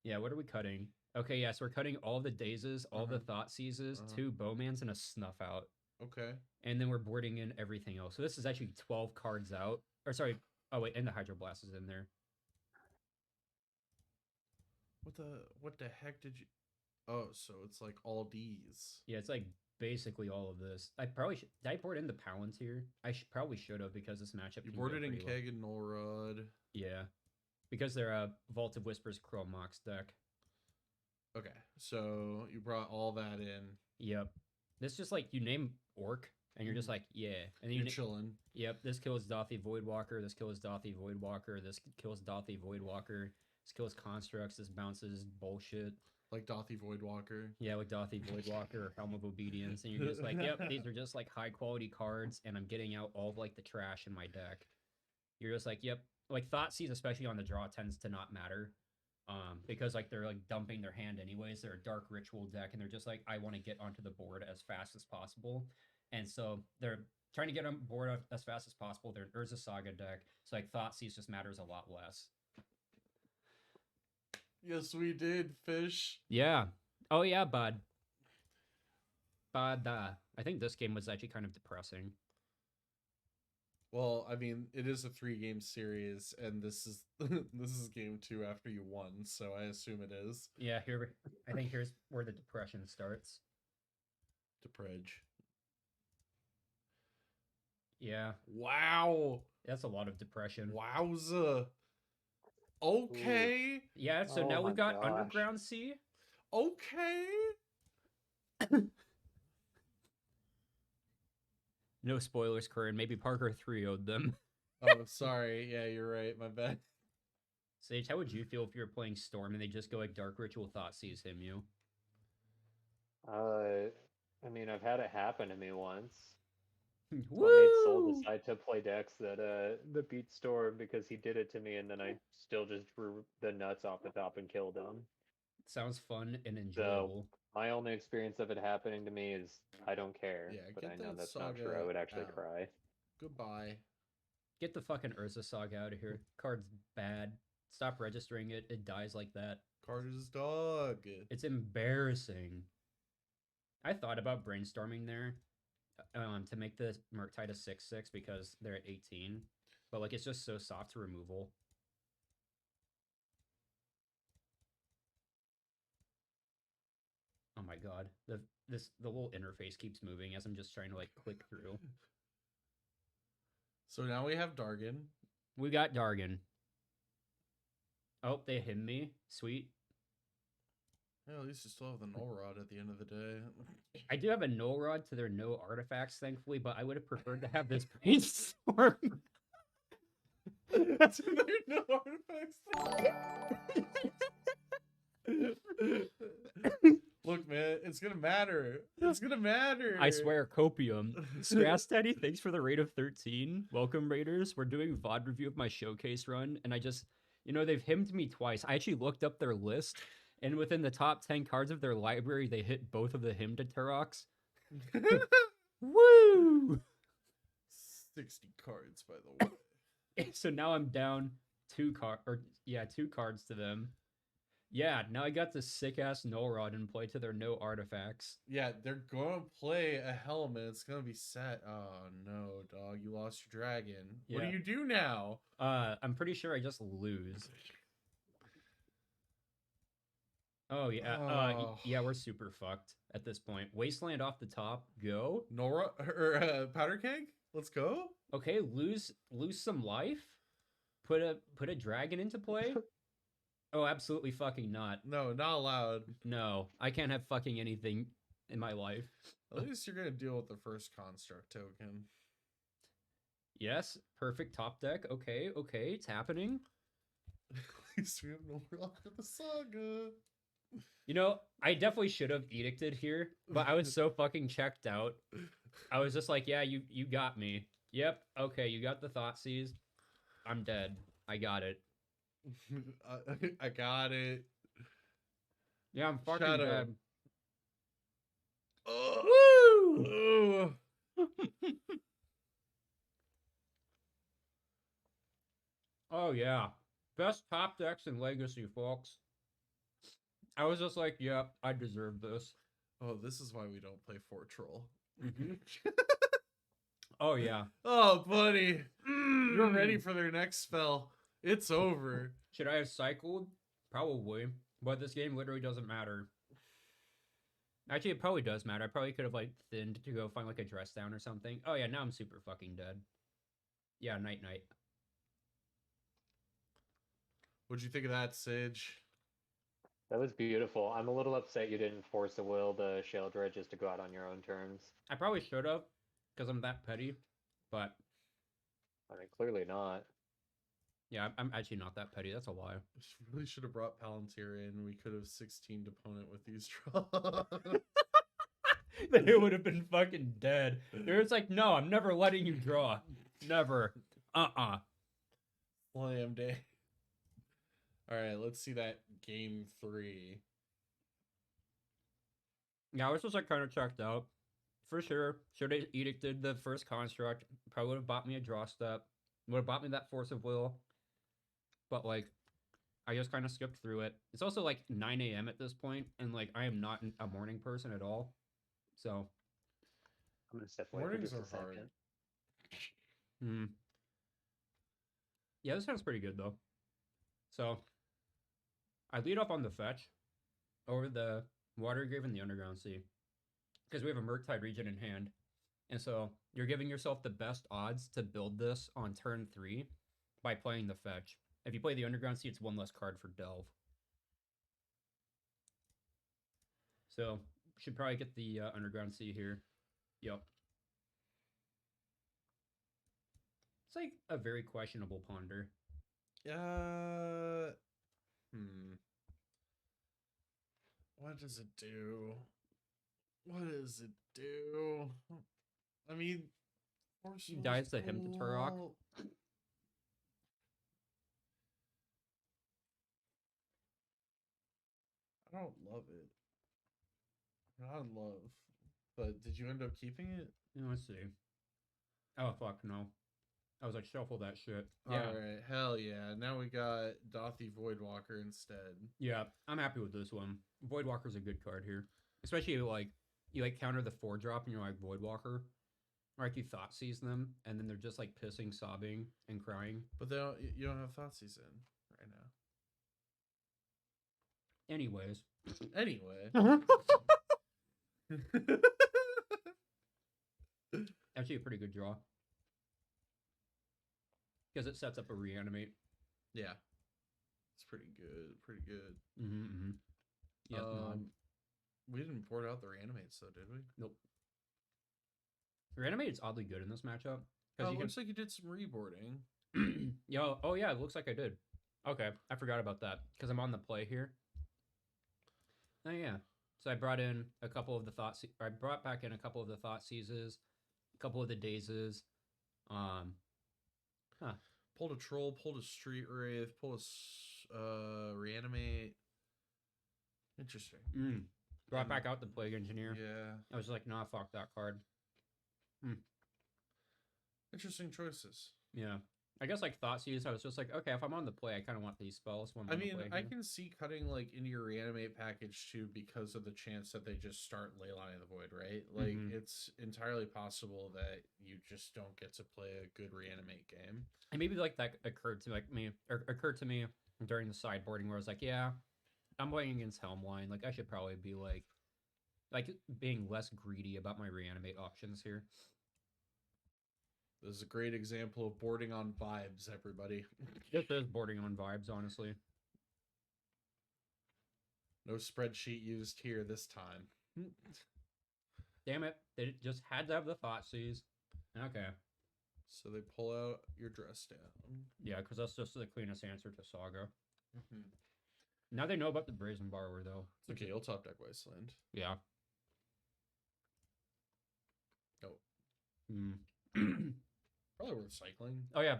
Yeah, what are we cutting? Okay, yeah, so we're cutting all the Dazes, all the Thought Seizes, 2 Bowmans, and a Snuff out. Okay. And then we're boarding in everything else. So this is actually 12 cards out. Or sorry, oh wait, and the Hydroblast is in there. What the heck did you? Oh, so it's like all D's. Yeah, it's like basically all of this. I probably should. Did I board in the Palantir? I probably should have because this matchup. You can boarded go in pretty low. Keg and Nullrod. Yeah, because they're a Vault of Whispers Chromox deck. Okay, so you brought all that in. Yep. This just like you name Orc and you're just like, yeah. And then You're chilling. Yep, this kills Dothy Voidwalker, this kills Dothy Voidwalker, this kills Dothy Voidwalker, this kills Constructs, this bounces bullshit. Like Dothy Voidwalker. Yeah, like Dothy Voidwalker or Helm of Obedience. And you're just like, yep, these are just like high quality cards, and I'm getting out all of like the trash in my deck. You're just like, yep. Like Thoughtseize, especially on the draw, tends to not matter. Because like they're like dumping their hand anyways. They're a dark ritual deck, and they're just like, I want to get onto the board as fast as possible. And so they're trying to get on board as fast as possible. They're an Urza Saga deck, so like Thoughtseize just matters a lot less. Yes, we did, Fish. Yeah. Oh yeah, bud. I think this game was actually kind of depressing. Well, I mean, it is a 3-game series, and this is this is game 2 after you won, so I assume it is. Yeah, I think here's where the depression starts. Depredge. Yeah. Wow. That's a lot of depression. Wowza. Okay. Yeah, so Oh now we've got gosh. Underground Sea. Okay. No spoilers, Curran. Maybe Parker 3-0'd them. Oh, sorry. Yeah, you're right. My bad. Sage, how would you feel if you were playing Storm and they just go like Dark Ritual Thoughtseize him you? I mean, I've had it happen to me once. Woo! I made Soul decide to play decks that beat Storm because he did it to me, and then I still just drew the nuts off the top and killed him. Sounds fun and enjoyable. My only experience of it happening to me is I don't care. Yeah, but get I know that that's not Saga true. I would actually out. cry. Goodbye. Get the fucking Urza Saga out of here. Card's bad. Stop registering it. It dies like that. Card is dog. It's embarrassing. I thought about brainstorming there to make the Murktide a 6/6 because they're at 18. But like it's just so soft to removal. Oh my god. The little interface keeps moving as I'm just trying to like click through. So now we have Dargon. We got Dargon. Oh, they hit me. Sweet. Yeah, at least you still have the Null Rod at the end of the day. I do have a null rod to their no artifacts, thankfully, but I would have preferred to have this brainstorm. That's their no artifacts. Look, man, it's gonna matter. It's gonna matter. I swear, copium. Strastaddy, thanks for the rate of 13. Welcome, Raiders. We're doing VOD review of my showcase run, and I just, they've hymned me twice. I actually looked up their list, and within the top 10 cards of their library, they hit both of the hymn to Turox. Woo! 60 cards, by the way. So now I'm down 2 cards to them. Yeah, now I got this sick-ass null rod in play to their no artifacts. Yeah, they're going to play a helmet. It's going to be set. Oh, no, dog. You lost your dragon. Yeah. What do you do now? I'm pretty sure I just lose. Oh yeah, Oh. yeah, we're super fucked at this point. Wasteland off the top, go. Nora or Powder Keg? Let's go. Okay, lose some life. Put a dragon into play. Oh, absolutely fucking not. No, not allowed. No, I can't have fucking anything in my life. At least you're gonna deal with the first construct token. Yes, perfect top deck. Okay, okay, it's happening. At least we have no Warlock of the Saga. You know, I definitely should have edicted here, but I was so fucking checked out. I was just like, yeah, you got me. Yep, okay, you got the Thoughtseize. I'm dead. I got it. I got it. Yeah, I'm fucking Shadow. dead. Woo! Oh yeah, best top decks in Legacy, folks. I was just like, yep, I deserve this. Oh, this is why we don't play Fort Troll. Oh yeah. Oh, buddy. You're ready for their next spell. It's over. Should I have cycled? Probably. But this game literally doesn't matter. Actually, it probably does matter. I probably could have, like, thinned to go find, like, a dress down or something. Oh, yeah, now I'm super fucking dead. Yeah, night. What'd you think of that, Sage? That was beautiful. I'm a little upset you didn't force a will the Sheldred just to go out on your own terms. I probably should have, because I'm that petty. But, I mean, clearly not. yeah, I'm actually not that petty. That's a lie. Really should have brought Palantir in. We could have 16'd opponent with these draws. Then it would have been fucking dead. It's like, no, I'm never letting you draw. Never. Slam day. All right, let's see that game 3. Yeah, I was just, like, kind of checked out. For sure. Should have edicted the first construct. Probably would have bought me a draw step. Would have bought me that force of will. But, like, I just kind of skipped through it. It's also, like, 9 a.m. at this point, and, like, I am not a morning person at all. So. I'm gonna step away for Mornings just a are hard. second. Yeah, this sounds pretty good, though. So, I lead off on the fetch over the Watergrave and the Underground Sea. Because we have a Murktide region in hand. And so, you're giving yourself the best odds to build this on turn 3 by playing the fetch. If you play the Underground Sea, it's one less card for Delve. So, should probably get the Underground Sea here. Yep. It's like a very questionable ponder. What does it do? What does it do? I mean, He dies to him to Turok. I don't love it. Not in love. But did you end up keeping it? Let's see. Oh, fuck, no. I was like, shuffle that shit. Yeah. Alright, hell yeah. Now we got Dothy Voidwalker instead. Yeah, I'm happy with this one. Voidwalker's a good card here. Especially, like, you, like, counter the 4-drop and you're like, Voidwalker. Or, like, you Thoughtseize them, and then they're just, like, pissing, sobbing, and crying. But they don't, you don't have Thoughtseize in right now. Anyways. Anyway. Actually, a pretty good draw. Because it sets up a reanimate. Yeah. It's pretty good. Pretty good. Yeah, we didn't port out the reanimates though, did we? Nope. Reanimate is oddly good in this matchup. Oh, it looks like you did some reboarding. Yo, oh yeah, it looks like I did. Okay, I forgot about that because I'm on the play here. Oh yeah, so I brought in a couple of the I brought back in a couple of the Thoughtseizes, a couple of the Dazes. Pulled a troll, pulled a street wraith, pulled a reanimate. Interesting. Brought back out the Plague Engineer. Yeah. I was like, nah, fuck that card. Interesting choices. Yeah. I guess like Thoughtseize, I was just like, okay, if I'm on the play, I kind of want these spells. When I'm I on the mean, play I here. can see cutting like into your reanimate package too because of the chance that they just start Leyline of the Void, right? Like it's entirely possible that you just don't get to play a good reanimate game. And maybe like that occurred to me during the sideboarding where I was like, yeah, I'm playing against Helmline. Like I should probably be like being less greedy about my reanimate options here. This is a great example of boarding on vibes, everybody. This is boarding on vibes, honestly. No spreadsheet used here this time. Damn it. They just had to have the Thoughtseize. Okay. So they pull out your dress down. Yeah, because that's just the cleanest answer to Saga. Mm-hmm. Now they know about the Brazen Borrower, though. It's okay, you'll top deck Wasteland. Yeah. Oh. Probably worth cycling. Oh, yeah,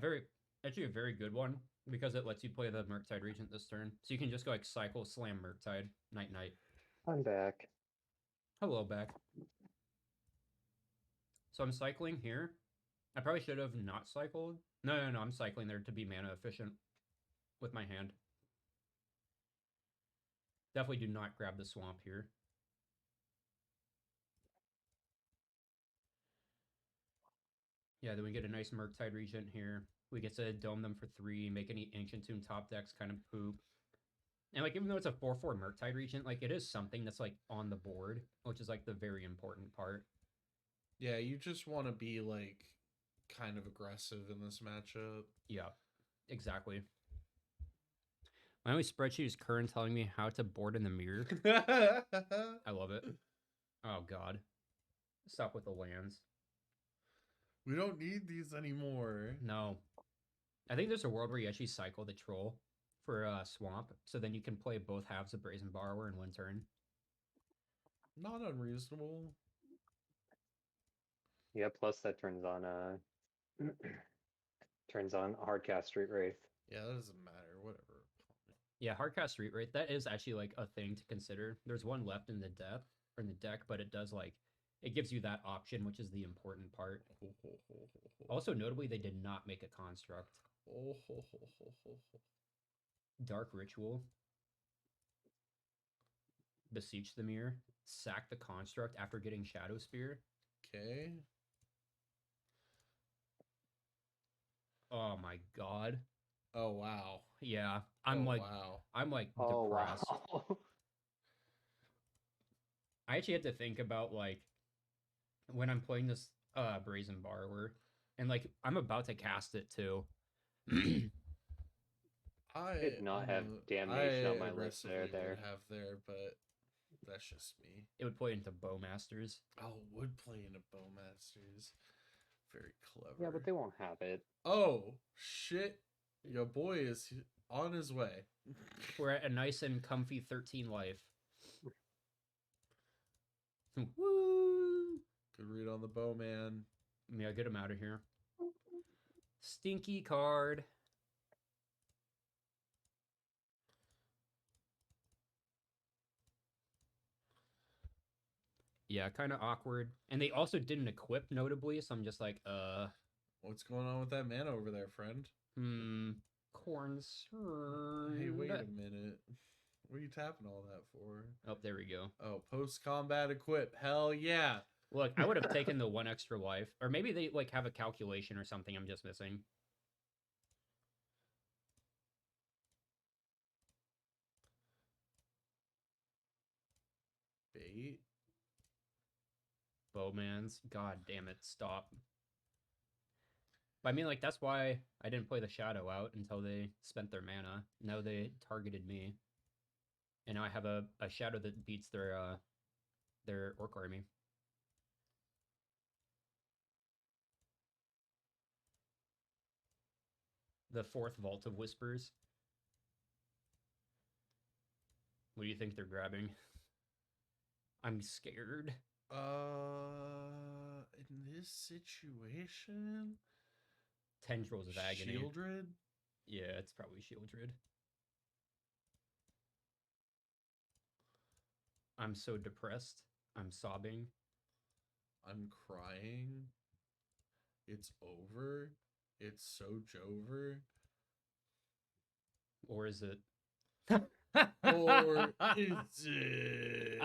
actually a very good one, because it lets you play the Murktide Regent this turn. So you can just go like cycle, slam Murktide, night. I'm back. Hello, back. So I'm cycling here. I probably should have not cycled. No, I'm cycling there to be mana efficient with my hand. Definitely do not grab the swamp here. Yeah, then we get a nice Murktide Regent here. We get to dome them for 3, make any Ancient Tomb top decks kind of poop. And like, even though it's a 4/4 Murktide Regent, like it is something that's like on the board, which is like the very important part. Yeah, you just want to be like kind of aggressive in this matchup. Yeah, exactly. My only spreadsheet is current telling me how to board in the mirror. I love it. Oh god. Stop with the lands. We don't need these anymore. No. I think there's a world where you actually cycle the troll for swamp, so then you can play both halves of Brazen Borrower in one turn. Not unreasonable. Yeah, plus that turns on turns on Hardcast Street Wraith. Yeah, that doesn't matter. Whatever. Yeah, Hardcast Street Wraith, that is actually like a thing to consider. There's one left in the deck, but it does like it gives you that option, which is the important part. Also, notably, they did not make a construct. Dark Ritual. Beseech the Mirror. Sack the construct after getting Shadow Spear. Okay. Oh my god. Oh wow. Yeah, I'm like depressed. Wow. I actually had to think about like when I'm playing this Brazen Borrower, and like I'm about to cast it too. I did not have damnation on my list there. Would have there, but that's just me. It would play into Bowmasters. Oh, would play into Bowmasters. Very clever. Yeah, but they won't have it. Oh shit! Your boy is on his way. We're at a nice and comfy 13 life. Woo! Good read on the Bowman. Yeah, get him out of here. Stinky card. Yeah, kind of awkward. And they also didn't equip, notably, so I'm just like, What's going on with that mana over there, friend? Concerned. Hey, wait a minute. What are you tapping all that for? Oh, there we go. Oh, post-combat equip. Hell yeah. Look, I would have taken the 1 extra life. Or maybe they, like, have a calculation or something I'm just missing. Bait. Bowmans. God damn it, stop. But I mean, like, that's why I didn't play the Shadow out until they spent their mana. Now they targeted me. And now I have a Shadow that beats their Orc army. The 4th Vault of Whispers. What do you think they're grabbing? I'm scared. In this situation, Tendrils of Agony. Shieldred? Yeah, it's probably Shieldred. I'm so depressed. I'm sobbing. I'm crying. It's over. It's so jover. Or is it? Or is it?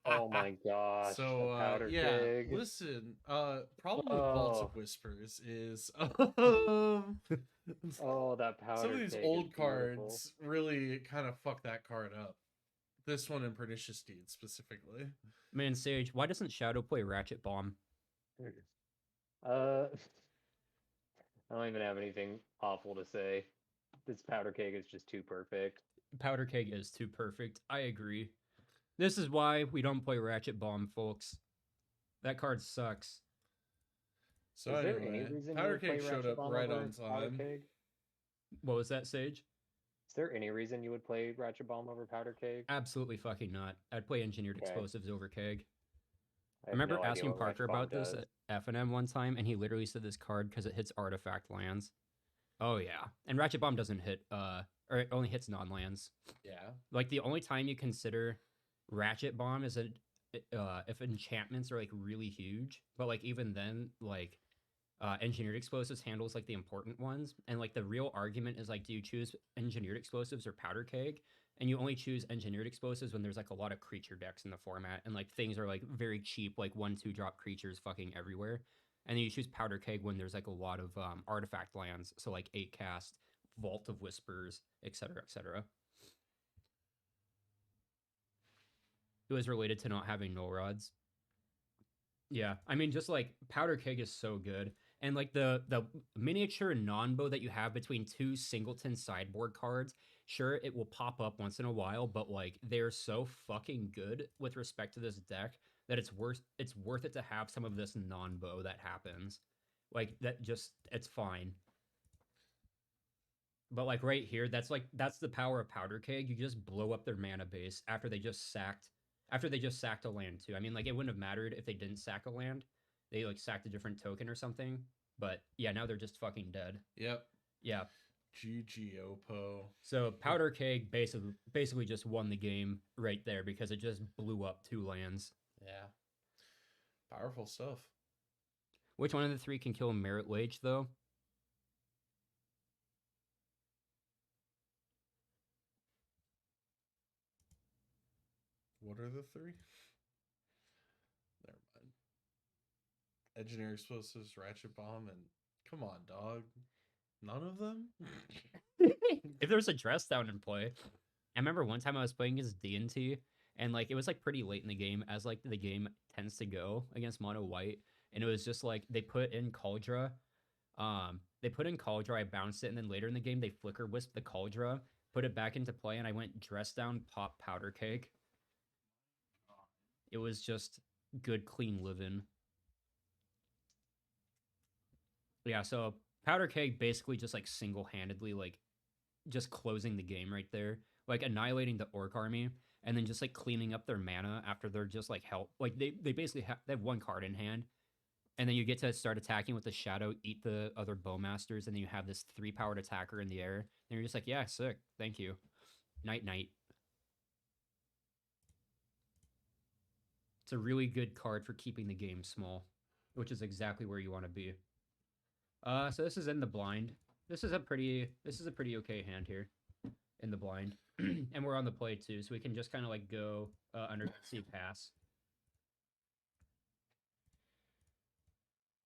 Oh Oh my gosh. So a powder yeah, keg. listen, problem with Vaults of Oh. Whispers is Oh, that some powder of these keg old is beautiful. cards really kind of fuck that card up. This one in Pernicious Deed specifically. Man, Sage, why doesn't Shadow play Ratchet Bomb? I don't even have anything awful to say. This powder keg is just too perfect. Powder Keg is too perfect. I agree. This is why we don't play Ratchet Bomb, folks. That card sucks. So Is there any anyway, reason you Powder would play Cake showed Ratchet up Bomb right over on powder time. keg? What was that, Sage? Is there any reason you would play Ratchet Bomb over powder keg? Absolutely fucking not. I'd play Engineered Okay. Explosives over Keg. I I remember have no idea asking what Parker Ratchet Bomb about this does. at F&M one time, and he literally said this card because it hits artifact lands. Oh yeah, and Ratchet Bomb doesn't hit, or it only hits non-lands. Yeah. Like the only time you consider Ratchet Bomb is if enchantments are like really huge, but like even then, like Engineered Explosives handles like the important ones, and like the real argument is like, do you choose Engineered Explosives or Powder Keg? And you only choose Engineered Explosives when there's like a lot of creature decks in the format, and like things are like very cheap, like 1/2 drop creatures fucking everywhere. And then you choose Powder Keg when there's like a lot of artifact lands, so like 8 cast, Vault of Whispers, etc., etc. It was related to not having null rods. Yeah, I mean, just like Powder Keg is so good, and like the miniature non-bow that you have between 2 singleton sideboard cards, sure it will pop up once in a while, but like they're so fucking good with respect to this deck that it's worth it to have some of this non-bow that happens. Like that just it's fine. But like right here, that's the power of Powder Keg. You just blow up their mana base after they just sacked a land too. I mean, like it wouldn't have mattered if they didn't sack a land. They like sacked a different token or something. But yeah, now they're just fucking dead. Yep. Yeah. GG Oppo. So Powder Keg basically just won the game right there because it just blew up 2 lands. Yeah. Powerful stuff. Which one of the 3 can kill Merit Lage though? What are the 3? Never mind. Engineer Explosives, Ratchet Bomb, and come on, dog. None of them? If there's a dress down in play. I remember one time I was playing against D&T, and like it was like pretty late in the game, as like the game tends to go against mono white, and it was just like they put in Cauldra. I bounced it, and then later in the game they flicker wisp the Cauldra, put it back into play, and I went dress down, pop Powder Keg. It was just good, clean living. Yeah, so Powder Keg basically just like single-handedly like just closing the game right there, like annihilating the orc army, and then just like cleaning up their mana after they're just like help. Like they basically they have 1 card in hand, and then you get to start attacking with the shadow, eat the other bowmasters, and then you have this 3-powered attacker in the air, and you're just like, yeah, sick, thank you, night night. It's a really good card for keeping the game small, which is exactly where you want to be. So this is in the blind. This is a pretty okay hand here in the blind. And we're on the play too, so we can just kind of like go under see pass.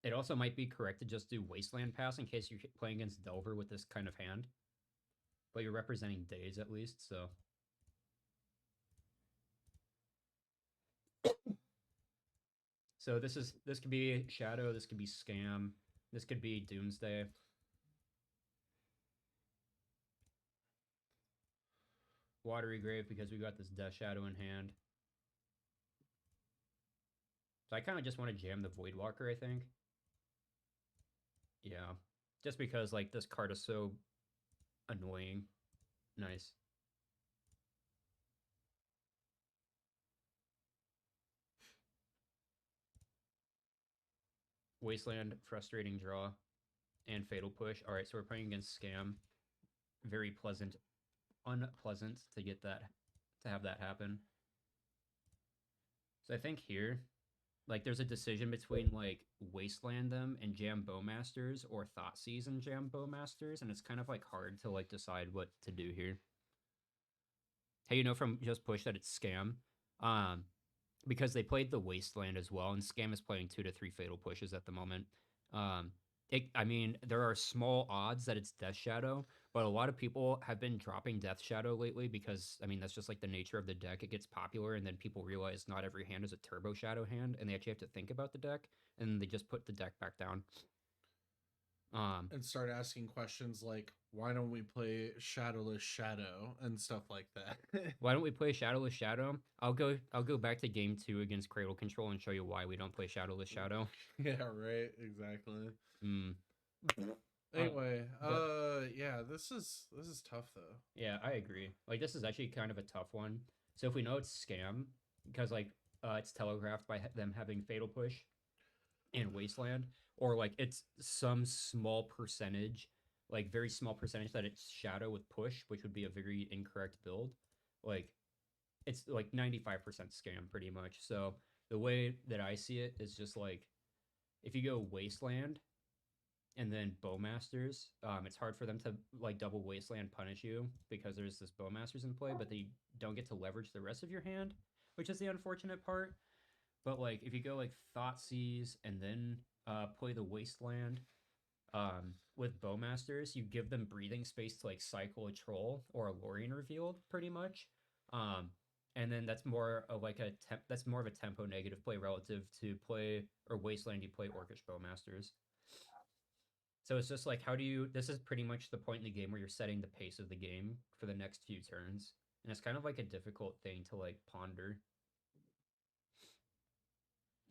It also might be correct to just do Wasteland Pass in case you're playing against Delver with this kind of hand. But you're representing Days at least, so. So this could be Shadow, this could be Scam, this could be Doomsday. Watery Grave because we got this Death Shadow in hand. So I kind of just want to jam the Voidwalker, I think. Yeah. Just because, like, this card is so annoying. Nice. Wasteland, Frustrating Draw, and Fatal Push. Alright, so we're playing against Scam. Very unpleasant to get that, to have that happen. So I think here, like, there's a decision between, like, Wasteland them and Jam Bowmasters or Thoughtseize and Jam Bowmasters, and it's kind of, like, hard to, like, decide what to do here. Hey, you know from Just Push that it's Scam. because they played the Wasteland as well, and Scam is playing 2 to 3 fatal pushes at the moment. I mean, there are small odds that it's Death Shadow, but a lot of people have been dropping Death Shadow lately because, I mean, that's just like the nature of the deck. It gets popular, and then people realize not every hand is a Turbo Shadow hand, and they actually have to think about the deck, and they just put the deck back down. And start asking questions like, why don't we play Shadowless Shadow and stuff like that? Why don't we play Shadowless Shadow? I'll go back to game 2 against Cradle Control and show you why we don't play Shadowless Shadow. Yeah, right. Exactly. Mm. Anyway, but- yeah, this is tough though. Yeah, I agree. Like this is actually kind of a tough one. So if we know it's Scam, because like it's telegraphed by them having Fatal Push and Wasteland, or like it's some small percentage, like very small percentage that it's Shadow with Push, which would be a very incorrect build. Like it's like 95% Scam pretty much. So the way that I see it is just like if you go Wasteland and then Bowmasters, it's hard for them to like double Wasteland punish you because there's this Bowmasters in play, but they don't get to leverage the rest of your hand, which is the unfortunate part. But like if you go like Thoughtseize and then play the Wasteland with Bowmasters, you give them breathing space to like cycle a troll or a Lorien revealed pretty much. And then that's more of like that's more of a tempo negative play relative to play or Wasteland you play Orcish Bowmasters. So it's just like, how do you? This is pretty much the point in the game where you're setting the pace of the game for the next few turns, and it's kind of like a difficult thing to like ponder.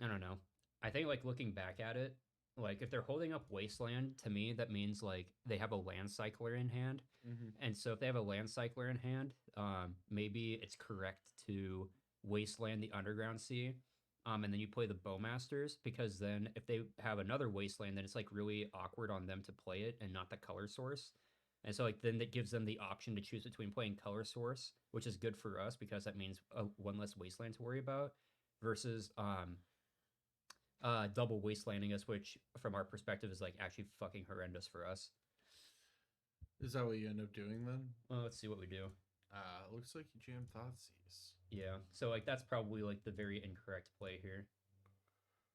I don't know. I think like looking back at it, like if they're holding up Wasteland, to me that means like they have a Land Cycler in hand, and so if they have a Land Cycler in hand, maybe it's correct to Wasteland the Underground Sea, and then you play the Bowmasters because then if they have another Wasteland, then it's like really awkward on them to play it and not the color source. And so like then that gives them the option to choose between playing color source, which is good for us because that means one less Wasteland to worry about, versus double Wastelanding us, which from our perspective is like actually fucking horrendous for us. Is that what you end up doing then? Well, let's see what we do. Looks like you jammed Thoughtseize. Yeah, so like that's probably like the very incorrect play here.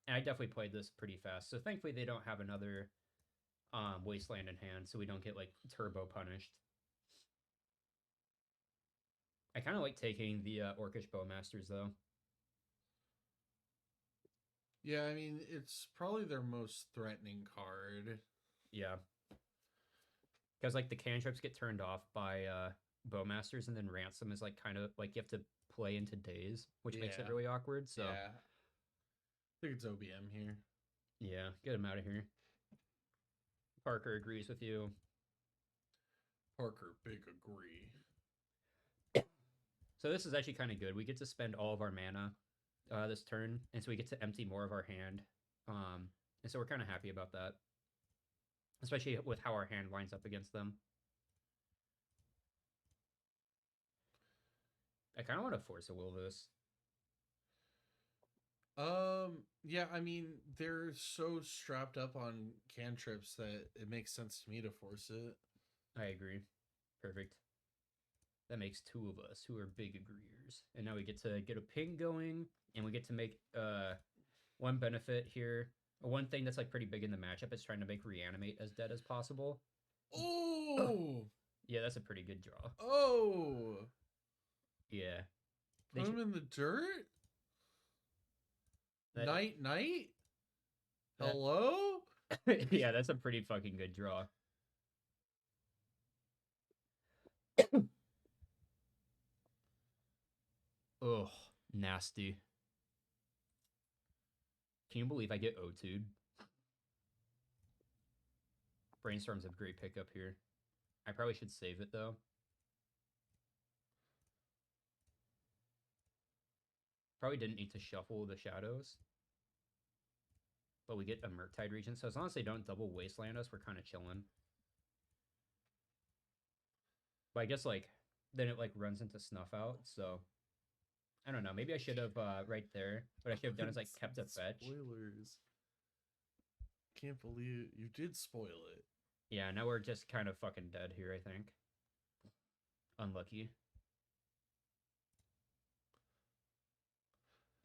And I definitely played this pretty fast. So thankfully they don't have another Wasteland in hand, so we don't get like turbo punished. I kind of like taking the Orcish Bowmasters though. Yeah, I mean it's probably their most threatening card. Yeah, because like the cantrips get turned off by Bowmasters, and then Ransom is like kind of like you have to play into Daze, which makes it Yeah. really awkward. So Yeah. I think it's OBM here. yeah, get him out of here. Parker agrees with you. Parker, big agree. So this is actually kind of good. We get to spend all of our mana this turn, and so we get to empty more of our hand. And so we're kind of happy about that, especially with how our hand lines up against them. I kind of want to force a will this. Yeah, I mean they're so strapped up on cantrips that it makes sense to me to force it. I agree. Perfect. That makes 2 of us who are big agreeers. And now we get to get a ping going, and we get to make one benefit here. One thing that's like pretty big in the matchup is trying to make Reanimate as dead as possible. Oh! Yeah, that's a pretty good draw. Oh! Yeah. Put him in the dirt? Night? Hello? Yeah, that's a pretty fucking good draw. Ugh, nasty. Can you believe I get O2'd? Brainstorm's a great pickup here. I probably should save it though. Probably didn't need to shuffle the shadows. But we get a Murktide region, so as long as they don't double Wasteland us, we're kind of chilling. But I guess like then it like runs into Snuff Out, so I don't know. Maybe I should have right there. What I should have done is like kept a fetch. Spoilers. Can't believe you did spoil it. Yeah, now we're just kind of fucking dead here, I think. Unlucky.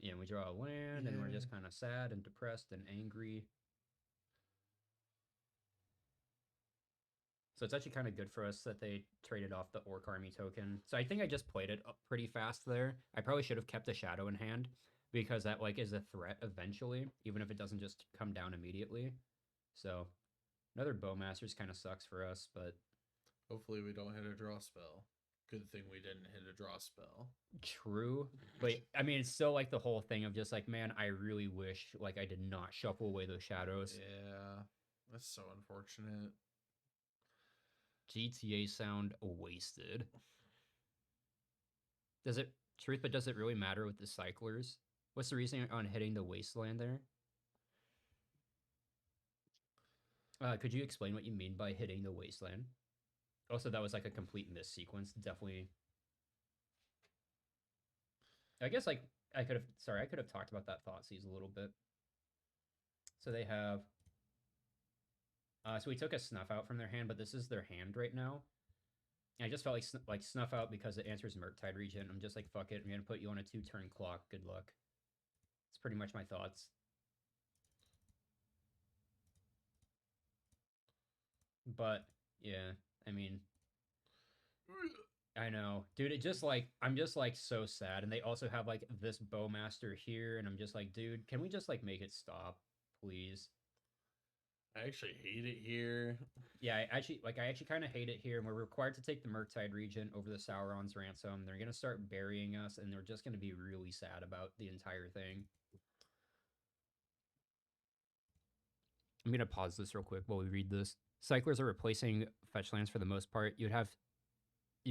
Yeah, we draw a land, and we're Yeah. just kind of sad and depressed and angry. So it's actually kind of good for us that they traded off the Orc Army token. So I think I just played it up pretty fast there. I probably should have kept the Shadow in hand, because that like is a threat eventually, even if it doesn't just come down immediately. So another Bowmasters kind of sucks for us, but Hopefully we don't hit a draw spell. Good thing we didn't hit a draw spell. true. But I mean, it's still like the whole thing of just like, man, I really wish like I did not shuffle away those shadows. Yeah, that's so unfortunate. GTA sound wasted. Does it, truth, but does it really matter with the cyclers? What's the reason on hitting the wasteland there? Could you explain what you mean by hitting the wasteland? Also, that was like a complete miss sequence. Definitely. I guess like I could have talked about that Thoughtseize a little bit. So they have. So we took a Snuff Out from their hand, but this is their hand right now. And I just felt like Snuff Out because it answers Murktide Regent. I'm just like, fuck it. I'm gonna put you on a 2-turn clock. Good luck. It's pretty much my thoughts. But yeah, I mean, I know, dude. It just like I'm just like so sad, and they also have like this Bowmaster here, and I'm just like, dude, can we just like make it stop, please? I actually hate it here. Yeah, I actually kind of hate it here, and we're required to take the Murktide Regent over the Sauron's Ransom. They're gonna start burying us, and they're just gonna be really sad about the entire thing. I'm gonna pause this real quick while we read this. Cyclers are replacing fetch lands for the most part. You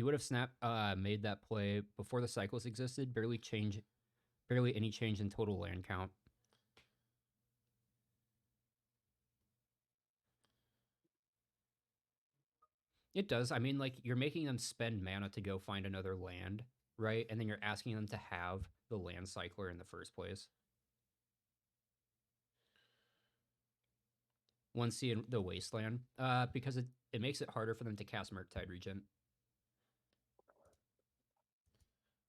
would have made that play before the cycles existed. Barely any change in total land count. It does. I mean, like you're making them spend mana to go find another land, right? And then you're asking them to have the land cycler in the first place. One C in the wasteland, because it makes it harder for them to cast Murktide Regent.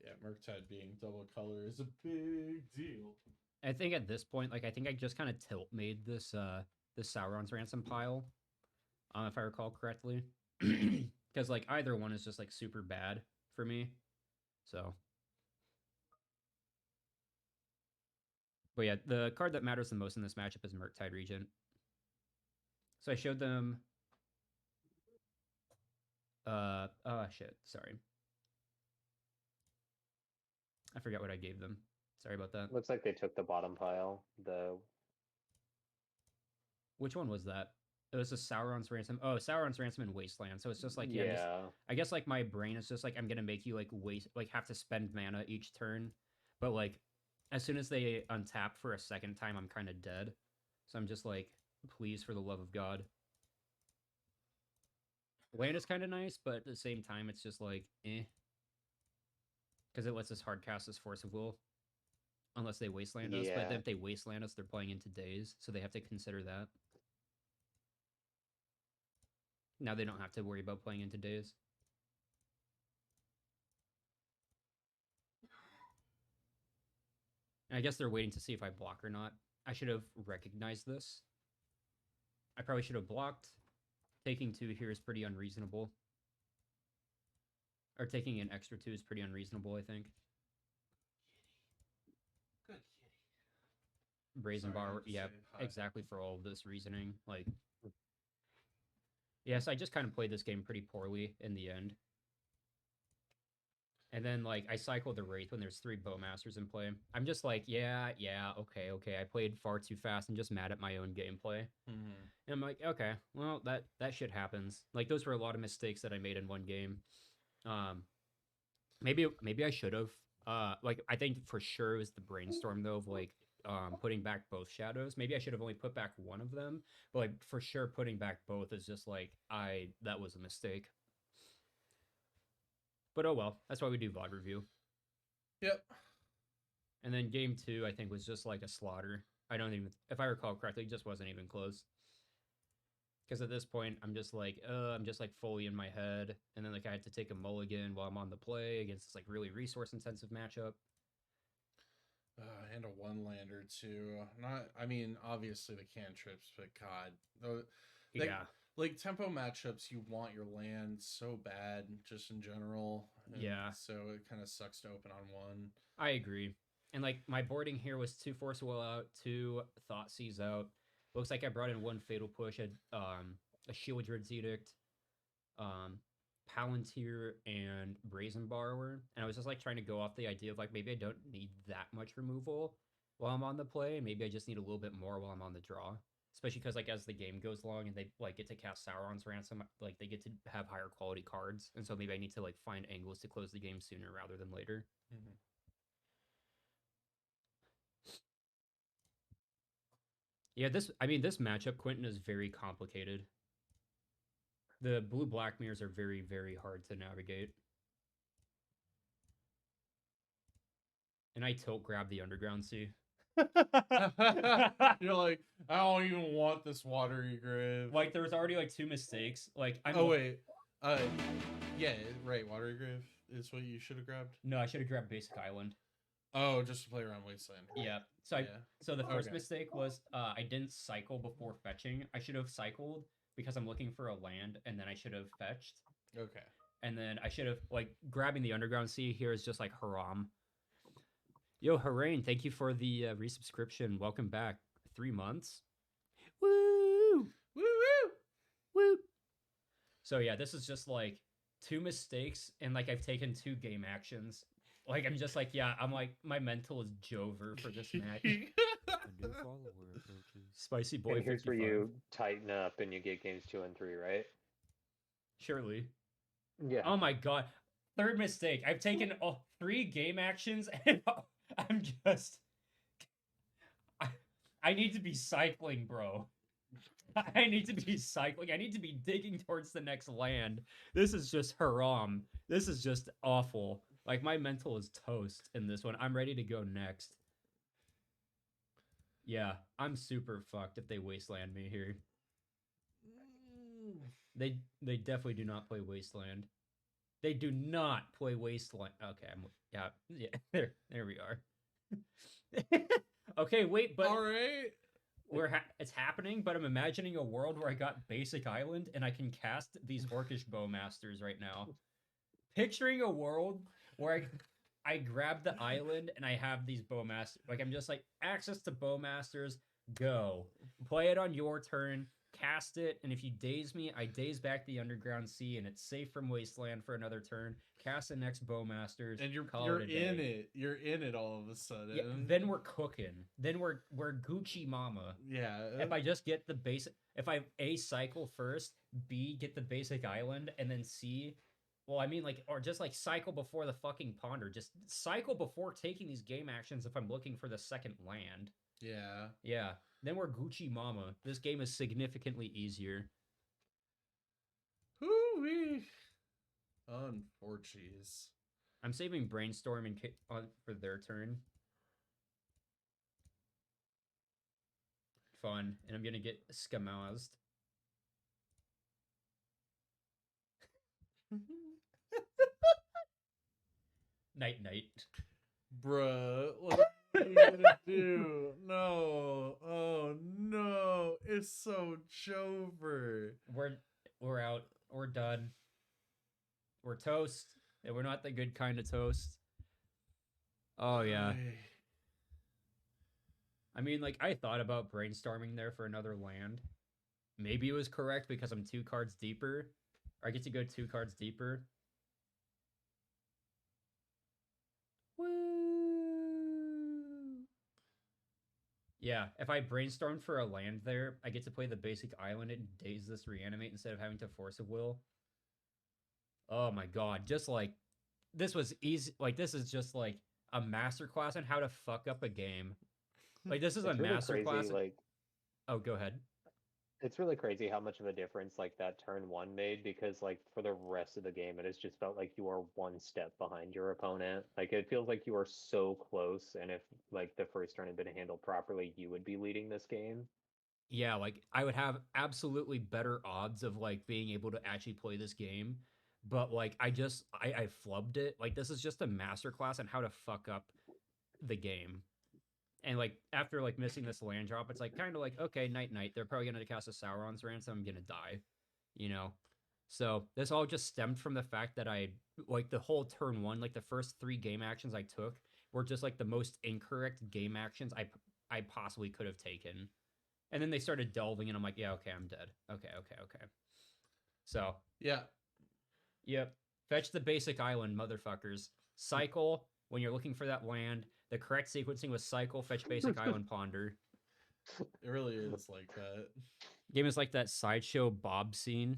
Yeah, Murktide being double color is a big deal. I think at this point, like I think I just kind of tilt made this Sauron's Ransom pile, if I recall correctly, because like either one is just like super bad for me. So, but yeah, the card that matters the most in this matchup is Murktide Regent. So I showed them. Shit. Sorry. I forgot what I gave them. Sorry about that. Looks like they took the bottom pile. Which one was that? It was a Sauron's Ransom. Oh, Sauron's Ransom and Wasteland. So it's just like, yeah, yeah. I guess like my brain is just like, I'm gonna make you like have to spend mana each turn. But like, as soon as they untap for a second time, I'm kind of dead. So I'm just like, please, for the love of God. Land is kind of nice, but at the same time, it's just like, eh. Because it lets us hard cast this Force of Will. Unless they Wasteland us. But then if they Wasteland us, they're playing into Daze. So they have to consider that. Now they don't have to worry about playing into Daze. And I guess they're waiting to see if I block or not. I should have recognized this. I probably should have blocked. Taking 2 here is pretty unreasonable. Or taking an extra 2 is pretty unreasonable, I think. Good kitty. Brazen Bar, yeah, exactly for all of this reasoning. Like, yes, I just kind of played this game pretty poorly in the end. And then, like, I cycled the Wraith when there's 3 Bowmasters in play. I'm just like, yeah, okay. I played far too fast and just mad at my own gameplay. Mm-hmm. And I'm like, okay, well, that shit happens. Like, those were a lot of mistakes that I made in one game. Maybe I should have. Like, I think for sure it was the brainstorm, though, of, like, putting back both shadows. Maybe I should have only put back one of them. But, like, for sure putting back both is just, like, that was a mistake. But oh well, that's why we do VOD review. Yep. And then game 2, I think, was just like a slaughter. I don't even, if I recall correctly, it just wasn't even close. Because at this point, I'm just like fully in my head. And then like I had to take a mulligan while I'm on the play against this like really resource intensive matchup. And a one lander too. Not, I mean, obviously the cantrips, but God, like, Yeah. like tempo matchups, you want your land so bad, just in general. And Yeah. so it kind of sucks to open on one. I agree. And like my boarding here was 2 Force Will out, 2 Thought Seize out. Looks like I brought in 1 Fatal Push, a Shieldred's Edict, um, Palantir, and Brazen Borrower. And I was just like trying to go off the idea of like maybe I don't need that much removal while I'm on the play. Maybe I just need a little bit more while I'm on the draw. Especially because like as the game goes along and they like get to cast Sauron's Ransom, like they get to have higher quality cards. And so maybe I need to like find angles to close the game sooner rather than later. Mm-hmm. Yeah, this matchup, Quentin, is very complicated. The blue-black mirrors are very, very hard to navigate. And I tilt grab the Underground Sea. You're like, I don't even want this watery grave. Like, there was already, like, 2 mistakes. Like, Oh, wait. Yeah, right. Watery grave is what you should have grabbed. No, I should have grabbed Basic Island. Oh, just to play around Wasteland. Yeah. So, Yeah. so the first Okay. mistake was I didn't cycle before fetching. I should have cycled because I'm looking for a land, and then I should have fetched. Okay. And then I should have, like, grabbing the Underground Sea here is just like haram. Yo, Harain, thank you for the resubscription. Welcome back. 3 months. Woo! Woo woo! Woo! So yeah, this is just like 2 mistakes, and like I've taken 2 game actions. Like I'm just like, yeah, I'm like my mental is Jover for this match. A new follower approaches. Spicy boy. And here's 55. where you tighten up and you get games 2 and 3, right? Surely. Yeah. Oh my god. 3rd mistake. I've taken 3 game actions, and I'm just. I need to be cycling, bro. I need to be cycling. I need to be digging towards the next land. This is just haram. This is just awful. Like, my mental is toast in this one. I'm ready to go next. Yeah, I'm super fucked if they wasteland me here. They definitely do not play Wasteland. They do not play Wasteland. Okay, yeah. There we are. Okay, wait, but All right. it's happening. But I'm imagining a world where I got Basic Island and I can cast these Orcish Bowmasters right now. Picturing a world where I grab the island and I have these Bowmasters. Like I'm just like access to Bowmasters. Go play it on your turn. Cast it, and if you daze me, I daze back the Underground Sea, and it's safe from Wasteland for another turn. Cast the next Bowmasters, And you're it in it. You're in it all of a sudden. Yeah, then we're cooking. Then we're Gucci Mama. Yeah. If I just get the basic, if I A, cycle first, B, get the basic island, and then C, well, I mean, like, or just like cycle before the fucking ponder. Just cycle before taking these game actions if I'm looking for the second land. Yeah. Yeah. Then we're Gucci Mama. This game is significantly easier. Hoo-wee. Unfortunate. I'm saving Brainstorm for their turn. Fun. And I'm gonna get Skamazed. Night night. Bruh, what are you gonna do? No. Oh no. It's so Jover. We're out. We're done. We're toast. And we're not the good kind of toast. Oh yeah. I mean, like, I thought about brainstorming there for another land. Maybe it was correct because I'm 2 cards deeper. Or I get to go 2 cards deeper. Woo! Yeah, if I brainstormed for a land there, I get to play the basic island and daze this reanimate instead of having to force a will. Oh my god, just like, this was easy. Like, this is just like a masterclass on how to fuck up a game. Like, this is a It's really masterclass. crazy, like, oh, go ahead. it's really crazy how much of a difference like that turn 1 made, because like for the rest of the game it has just felt like you are 1 step behind your opponent. Like it feels like you are so close, and if like the first turn had been handled properly, you would be leading this game. Yeah, like, I would have absolutely better odds of like being able to actually play this game, but like I flubbed it. Like, this is just a masterclass on how to fuck up the game. And like after like missing this land drop, it's like kind of like okay, night night. They're probably gonna cast a Sauron's Ransom. I'm gonna die, you know. So this all just stemmed from the fact that I like the whole turn one, like the first 3 game actions I took were just like the most incorrect game actions I possibly could have taken. And then they started delving, and I'm like, yeah, okay, I'm dead. Okay. So Yeah. yep, fetch the basic island, motherfuckers. Cycle when you're looking for that land. The correct sequencing was cycle, fetch basic island, ponder. It really is like that. Game is like that sideshow Bob scene.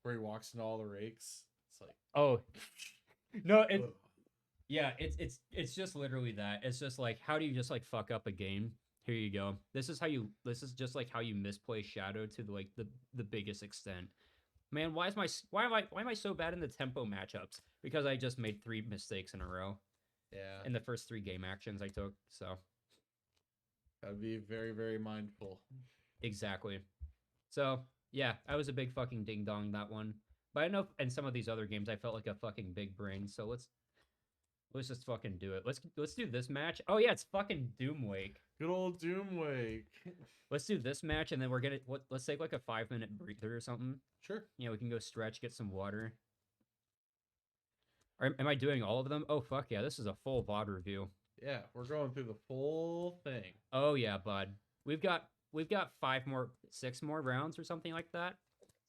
Where he walks into all the rakes. It's like, Oh, no, ugh. yeah, it's just literally that. It's just like how do you just like fuck up a game? Here you go. This is just like how you misplay Shadow to the biggest extent. Man, why am I so bad in the tempo matchups? Because I just made 3 mistakes in a row Yeah. in the first 3 game actions I took. So Gotta be very, very mindful. exactly. So yeah, I was a big fucking ding dong that one. But I know in some of these other games I felt like a fucking big brain. So let's just fucking do it. Let's do this match. Oh yeah, it's fucking Doomwake. Good old Doomwake. Let's do this match and then let's take like a 5-minute breather or something. Sure. Yeah, we can go stretch, get some water. Am I doing all of them? Oh fuck yeah, this is a full VOD review. Yeah, we're going through the full thing. Oh yeah, bud. We've got 6 more rounds or something like that.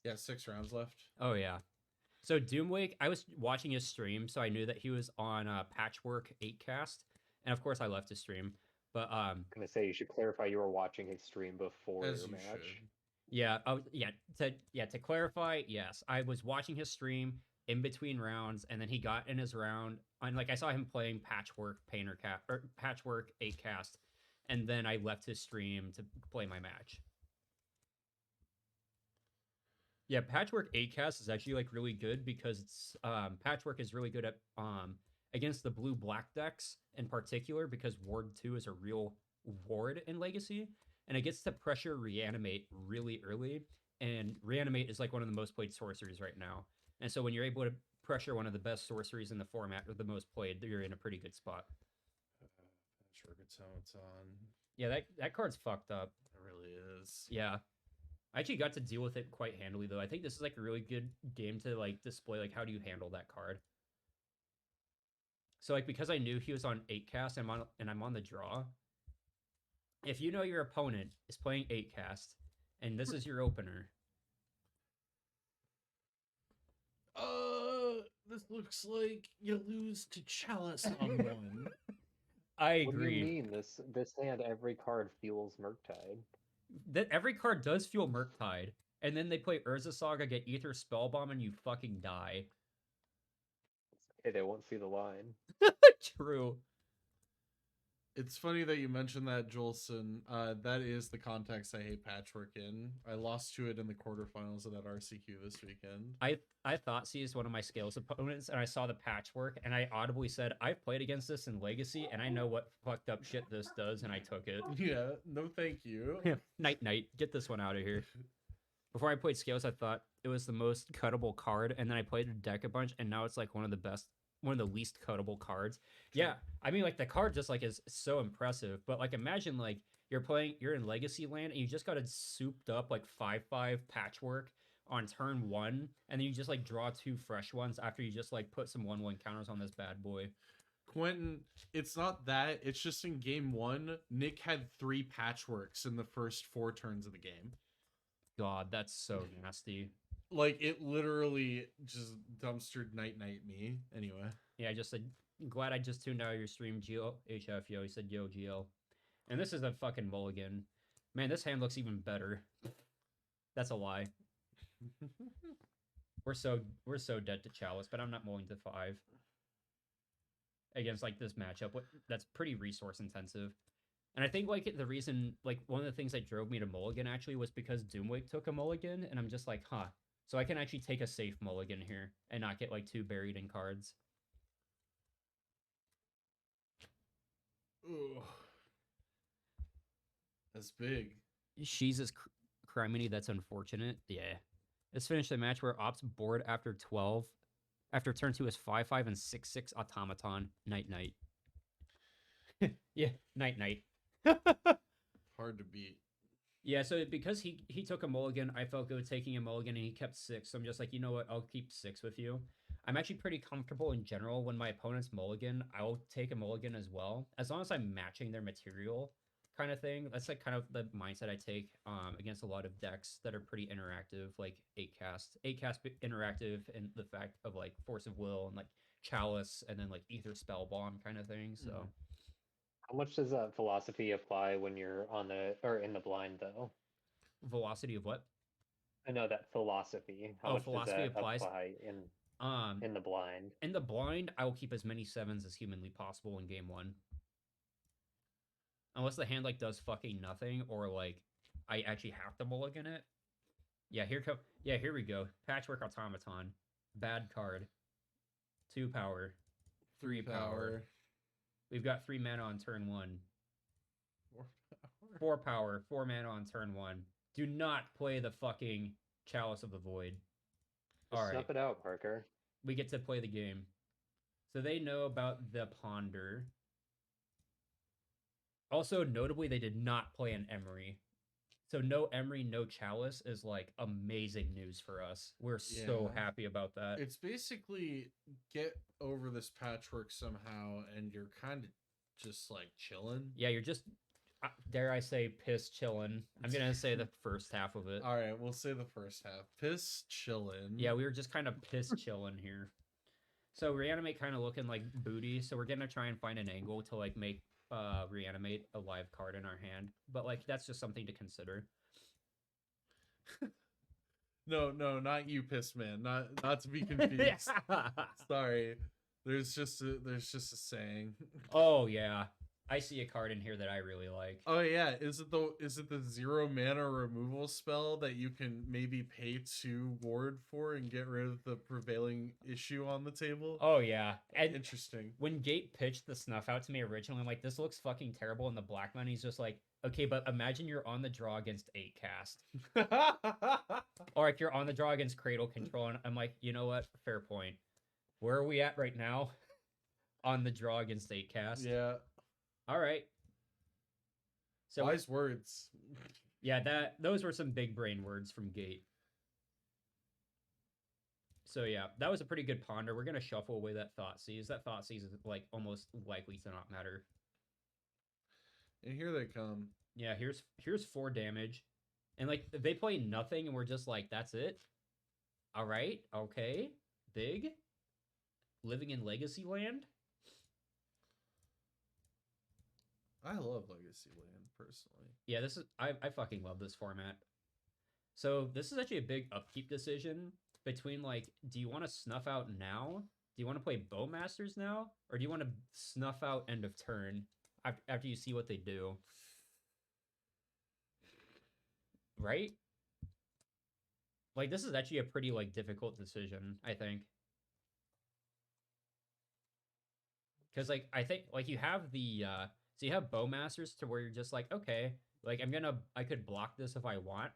Yeah, 6 rounds left. Oh yeah. So Doomwake, I was watching his stream, so I knew that he was on Patchwork 8cast, and of course I left his stream. But I'm gonna say you should clarify you were watching his stream before As your you match. should. yeah, to clarify, yes, I was watching his stream in between rounds, and then he got in his round, and like I saw him playing Patchwork Patchwork 8cast, and then I left his stream to play my match. Yeah, Patchwork 8cast is actually like really good because it's Patchwork is really good at against the blue black decks in particular because Ward 2 is a real ward in Legacy, and it gets to pressure Reanimate really early, and Reanimate is like one of the most played sorceries right now. And so when you're able to pressure one of the best sorceries in the format or the most played, you're in a pretty good spot. Patchwork, it's how it's on. Yeah, that card's fucked up. It really is. Yeah. I actually got to deal with it quite handily though. I think this is like a really good game to like display like how do you handle that card. So like because I knew he was on 8cast and I'm on the draw. If you know your opponent is playing 8cast and this is your opener. This looks like you lose to Chalice on one. I What do you agree. mean? This hand, every card fuels Murktide. That every card does feel Murktide. And then they play Urza Saga, get Ether Spellbomb, and you fucking die. Okay, they won't see the line. True. It's funny that you mentioned that, Jolson. That is the context I hate Patchwork in. I lost to it in the quarterfinals of that RCQ this weekend. I thought she is one of my Scales opponents, and I saw the Patchwork, and I audibly said, I've played against this in Legacy, and I know what fucked up shit this does, and I took it. Yeah, no thank you. Night, get this one out of here. Before I played Scales, I thought it was the most cuttable card, and then I played the deck a bunch, and now it's like one of the least cuttable cards. Yeah, I mean, like the card just like is so impressive, but like imagine like you're in Legacy land and you just got it souped up like 5/5 Patchwork on turn 1, and then you just like draw 2 fresh ones after you just like put some 1/1 counters on this bad boy. Quentin, it's not that. It's just in game 1, Nick had 3 Patchworks in the first 4 turns of the game. God, that's so nasty. Like, it literally just dumpstered night me. Anyway. Yeah, I just said, glad I just tuned out your stream, Gio. HF, yo. He said, yo, GL. And this is a fucking mulligan. Man, this hand looks even better. That's a lie. We're so dead to Chalice, but I'm not mulling to 5. Against, like, this matchup. That's pretty resource intensive. And I think, like, the reason, like, one of the things that drove me to mulligan, actually, was because Doomwake took a mulligan, and I'm just like, huh. So I can actually take a safe mulligan here and not get, like, 2 buried in cards. Ugh. That's big. She's his criminy, that's unfortunate. Yeah. Let's finish the match where Ops board after 12. After turn 2 is 5/5 and 6/6 Automaton. Night. Yeah, night night. Hard to beat. Yeah, so because he took a mulligan, I felt good taking a mulligan, and he kept 6. So I'm just like, you know what? I'll keep 6 with you. I'm actually pretty comfortable in general when my opponent's mulligan. I'll take a mulligan as well, as long as I'm matching their material, kind of thing. That's like kind of the mindset I take against a lot of decks that are pretty interactive, like 8 cast interactive, and the fact of like Force of Will and like Chalice, and then like Ether Spell Bomb kind of thing. So. How much does that philosophy apply when you're on the or in the blind though? Velocity of what? I know that philosophy. How Oh, much does philosophy that applies. apply Um, in the blind? in the blind, I will keep as many 7s as humanly possible in game 1, unless the hand like does fucking nothing or like I actually have to mulligan it. Yeah, here we go. Patchwork Automaton, bad card, 2 power, 3 power. We've got 3 mana on turn 1. 4 power, 4 mana on turn 1. Do not play the fucking Chalice of the Void. Just All right, snuff it out, Parker. we get to play the game. So they know about the Ponder. Also, notably, they did not play an Emery. So no Emery, no Chalice is like amazing news for us. We're so Yeah. happy about that. It's basically get over this patchwork somehow, and you're kind of just like chilling. Yeah, you're just, dare I say, piss chillin'. I'm gonna say the first half of it. All right, we'll say the first half. Piss chillin'. Yeah, we were just kind of piss chillin' here. So Reanimate kind of looking like booty. So we're gonna try and find an angle to like make Reanimate a live card in our hand. But like that's just something to consider. No, not you, piss man. Not to be confused. Sorry. There's just a saying. Oh yeah, I see a card in here that I really like. Oh yeah, is it the 0 mana removal spell that you can maybe pay 2 ward for and get rid of the prevailing issue on the table? Oh yeah, and Interesting. when Gate pitched the snuff out to me originally, I'm like, this looks fucking terrible. And the black money's just like, okay, but imagine you're on the draw against 8 cast. Or if you're on the draw against Cradle Control, and I'm like, you know what? Fair point. Where are we at right now? On the draw against 8 cast. Yeah. All right. So Wise words. yeah, those were some big brain words from Gate. So yeah, that was a pretty good ponder. We're gonna shuffle away that Thoughtseize. That Thoughtseize is like almost likely to not matter. And here they come. Yeah, here's 4 damage. And like they play nothing and we're just like, that's it. All right, okay. Big. Living in Legacy Land. I love Legacy Land personally. Yeah, this is I fucking love this format. So this is actually a big upkeep decision between like, do you want to snuff out now? Do you want to play Bowmasters now? Or do you want to snuff out end of turn after you see what they do? Right? Like this is actually a pretty like difficult decision, I think. Because like I think like you have the so you have Bowmasters to where you're just like, okay, like I could block this if I want.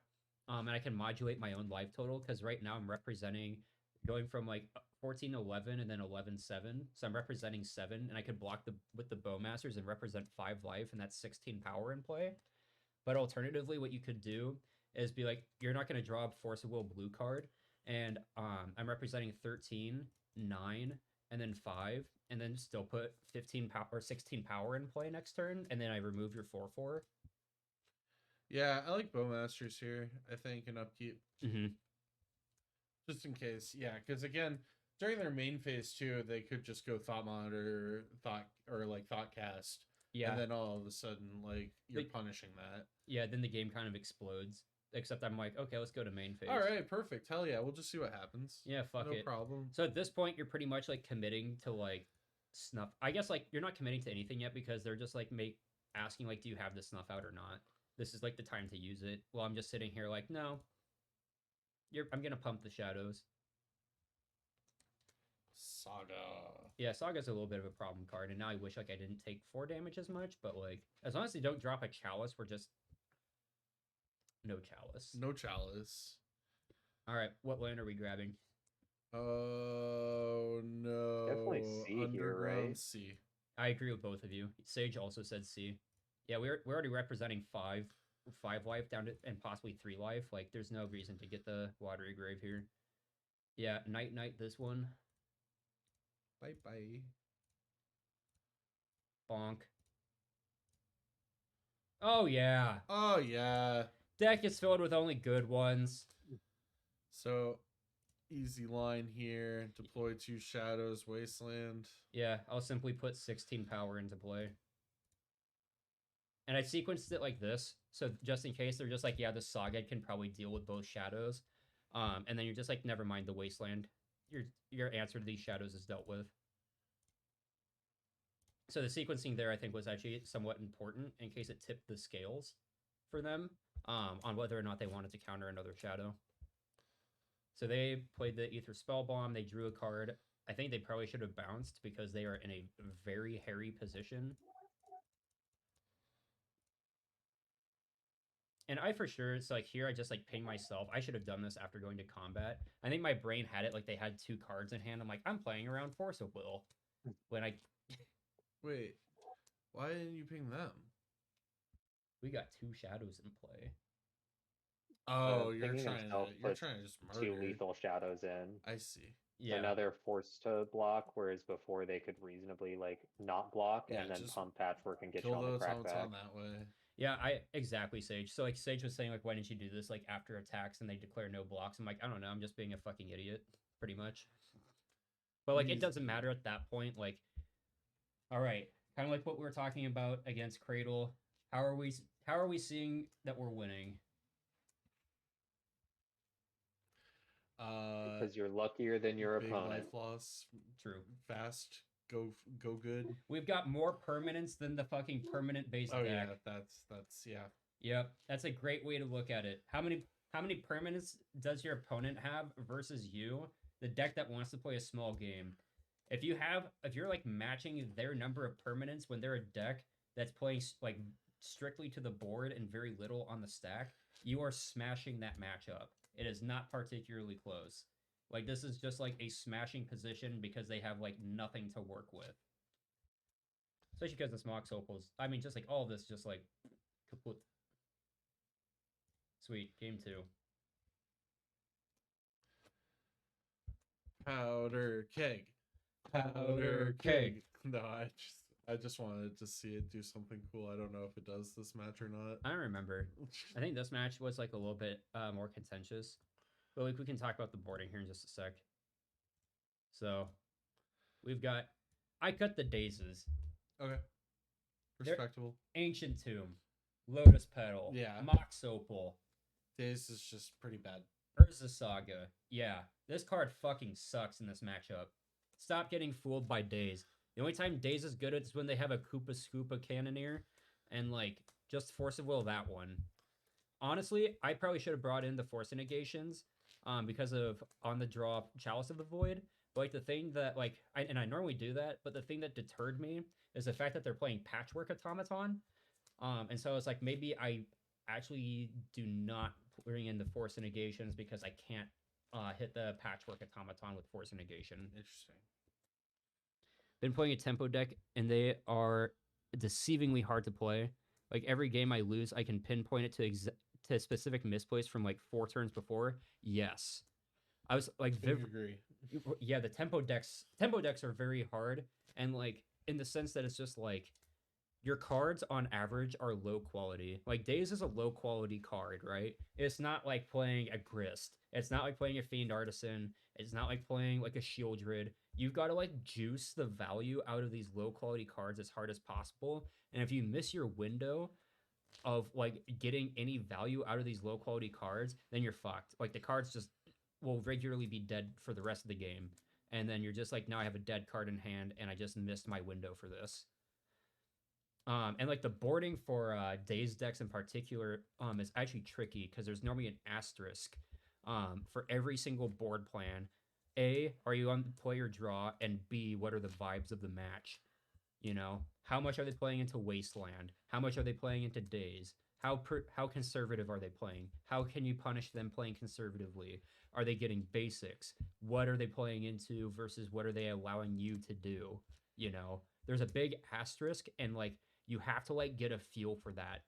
And I can modulate my own life total because right now I'm representing going from like 14-11 and then 11-7. So I'm representing 7, and I could block with the Bowmasters and represent 5 life, and that's 16 power in play. But alternatively, what you could do is be like, you're not going to draw a Force of Will blue card, and I'm representing 13, 9, and then 5, and then still put 15 power or 16 power in play next turn, and then I remove your 4/4. Yeah, I like Bowmasters here, I think, in upkeep. Mm-hmm. Just in case. Yeah, because again, during their main phase too, they could just go Thought Monitor, Thought Cast. Yeah. And then all of a sudden, like, you're punishing that. Yeah, then the game kind of explodes. Except I'm like, okay, let's go to main phase. All right, perfect. Hell yeah, we'll just see what happens. Yeah, fuck it. No problem. So at this point, you're pretty much like committing to like snuff. I guess like you're not committing to anything yet because they're just like asking like, do you have the snuff out or not? This is like the time to use it. Well, I'm just sitting here like, no. I'm gonna pump the shadows. Saga. Yeah, Saga's a little bit of a problem card, and now I wish like I didn't take 4 damage as much, but like as long as they don't drop a Chalice, we're just no Chalice. No Chalice. All right, what land are we grabbing? Oh no. Definitely C here, right? C. I agree with both of you. Sage also said C. Yeah, we're already representing five life down to and possibly 3 life. Like, there's no reason to get the watery grave here. Yeah, night this one. Bye bye. Bonk. Oh yeah. Oh yeah. Deck is filled with only good ones. So easy line here. Deploy 2 shadows, wasteland. Yeah, I'll simply put 16 power into play. And I sequenced it like this, so just in case they're just like, yeah, the Saga can probably deal with both shadows. And then you're just like, never mind the wasteland. Your answer to these shadows is dealt with. So the sequencing there, I think, was actually somewhat important in case it tipped the scales for them on whether or not they wanted to counter another shadow. So they played the Ether Spell Bomb. They drew a card. I think they probably should have bounced because they are in a very hairy position. And I for sure, it's like here I just like ping myself. I should have done this after going to combat. I think my brain had it like they had 2 cards in hand. I'm like, I'm playing around Force of Will. When Wait, why didn't you ping them? we got 2 shadows in play. Oh, you're pinging trying himself to puts just 2 murder. lethal shadows in. I see. Yeah. So now they're forced to block, whereas before they could reasonably like not block Yeah, and then just pump patchwork and get you Kill on the those crackback. on that way. Yeah, exactly, Sage. So like Sage was saying, like, why didn't you do this like after attacks and they declare no blocks? I'm like, I don't know, I'm just being a fucking idiot, pretty much. But like it doesn't matter at that point. Like, all right, kind of like what we were talking about against Cradle. How are we seeing that we're winning? Because you're luckier than your big opponent. life loss. True. Fast. Go good. We've got more permanents than the fucking permanent base Oh deck. yeah, that's yeah. Yep, that's a great way to look at it. How many permanents does your opponent have versus you? The deck that wants to play a small game. If you're like matching their number of permanents when they're a deck that's playing like strictly to the board and very little on the stack, you are smashing that matchup. It is not particularly close. Like, this is just like a smashing position because they have like nothing to work with. Especially because this Mox Opals, I mean, just like all of this, just like kaput. Sweet, game 2. Powder keg. Powder keg. No, I just wanted to see it do something cool. I don't know if it does this match or not. I don't remember. I think this match was like a little bit more contentious. But like we can talk about the boarding here in just a sec. So we've got I cut the Dazes. Okay. Respectable. Ancient Tomb. Lotus Petal. Yeah. Mox Opal. This is just pretty bad. Urza Saga. Yeah. This card fucking sucks in this matchup. Stop getting fooled by Daze. The only time Daze is good is when they have a Koopa Scoopa Cannoneer. And like just Force of Will that one. Honestly, I probably should have brought in the Force Negations because of on the draw Chalice of the Void. But like the thing that like I normally do that, but the thing that deterred me is the fact that they're playing Patchwork Automaton. And so it's like maybe I actually do not bring in the Force Negations because I can't hit the Patchwork Automaton with Force Negation. Interesting. Been playing a tempo deck and they are deceivingly hard to play. Like every game I lose, I can pinpoint it to a specific misplace from like 4 turns before. Yes, I was like, agree. Yeah, the tempo decks are very hard, and like in the sense that it's just like your cards on average are low quality. Like Daze is a low quality card, right? It's not like playing a Grist. It's not like playing a Fiend Artisan. It's not like playing like a Shieldred. You've got to like juice the value out of these low quality cards as hard as possible. And if you miss your window of like getting any value out of these low quality cards, then you're fucked. Like the cards just will regularly be dead for the rest of the game. And then you're just like, now I have a dead card in hand and I just missed my window for this. And like the boarding for Daze decks in particular is actually tricky because there's normally an asterisk for every single board plan. A, are you on the player draw? And B, what are the vibes of the match? You know, how much are they playing into Wasteland? How much are they playing into Daze? How conservative are they playing? How can you punish them playing conservatively? Are they getting basics? What are they playing into versus what are they allowing you to do? You know, there's a big asterisk, and like you have to like get a feel for that.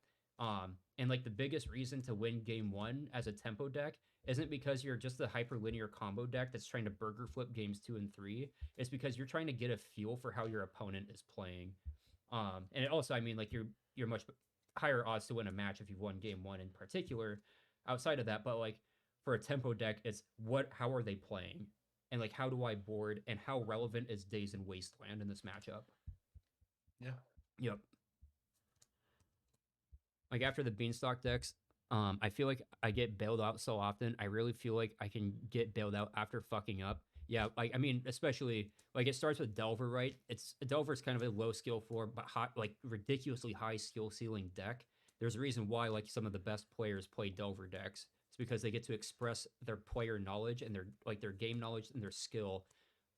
And like the biggest reason to win game one as a tempo deck isn't because you're just a hyperlinear combo deck that's trying to burger flip games 2 and 3. It's because you're trying to get a feel for how your opponent is playing. And also, I mean, like you're much higher odds to win a match if you've won game one in particular. Outside of that, but like for a tempo deck, it's how are they playing, and like how do I board, and how relevant is Days in Wasteland in this matchup? Yeah. Yep. Like after the Beanstalk decks, I feel like I get bailed out so often. I really feel like I can get bailed out after fucking up. Yeah, like I mean, especially like it starts with Delver, right? Delver's kind of a low skill floor, but like ridiculously high skill ceiling deck. There's a reason why like some of the best players play Delver decks. It's because they get to express their player knowledge and their game knowledge and their skill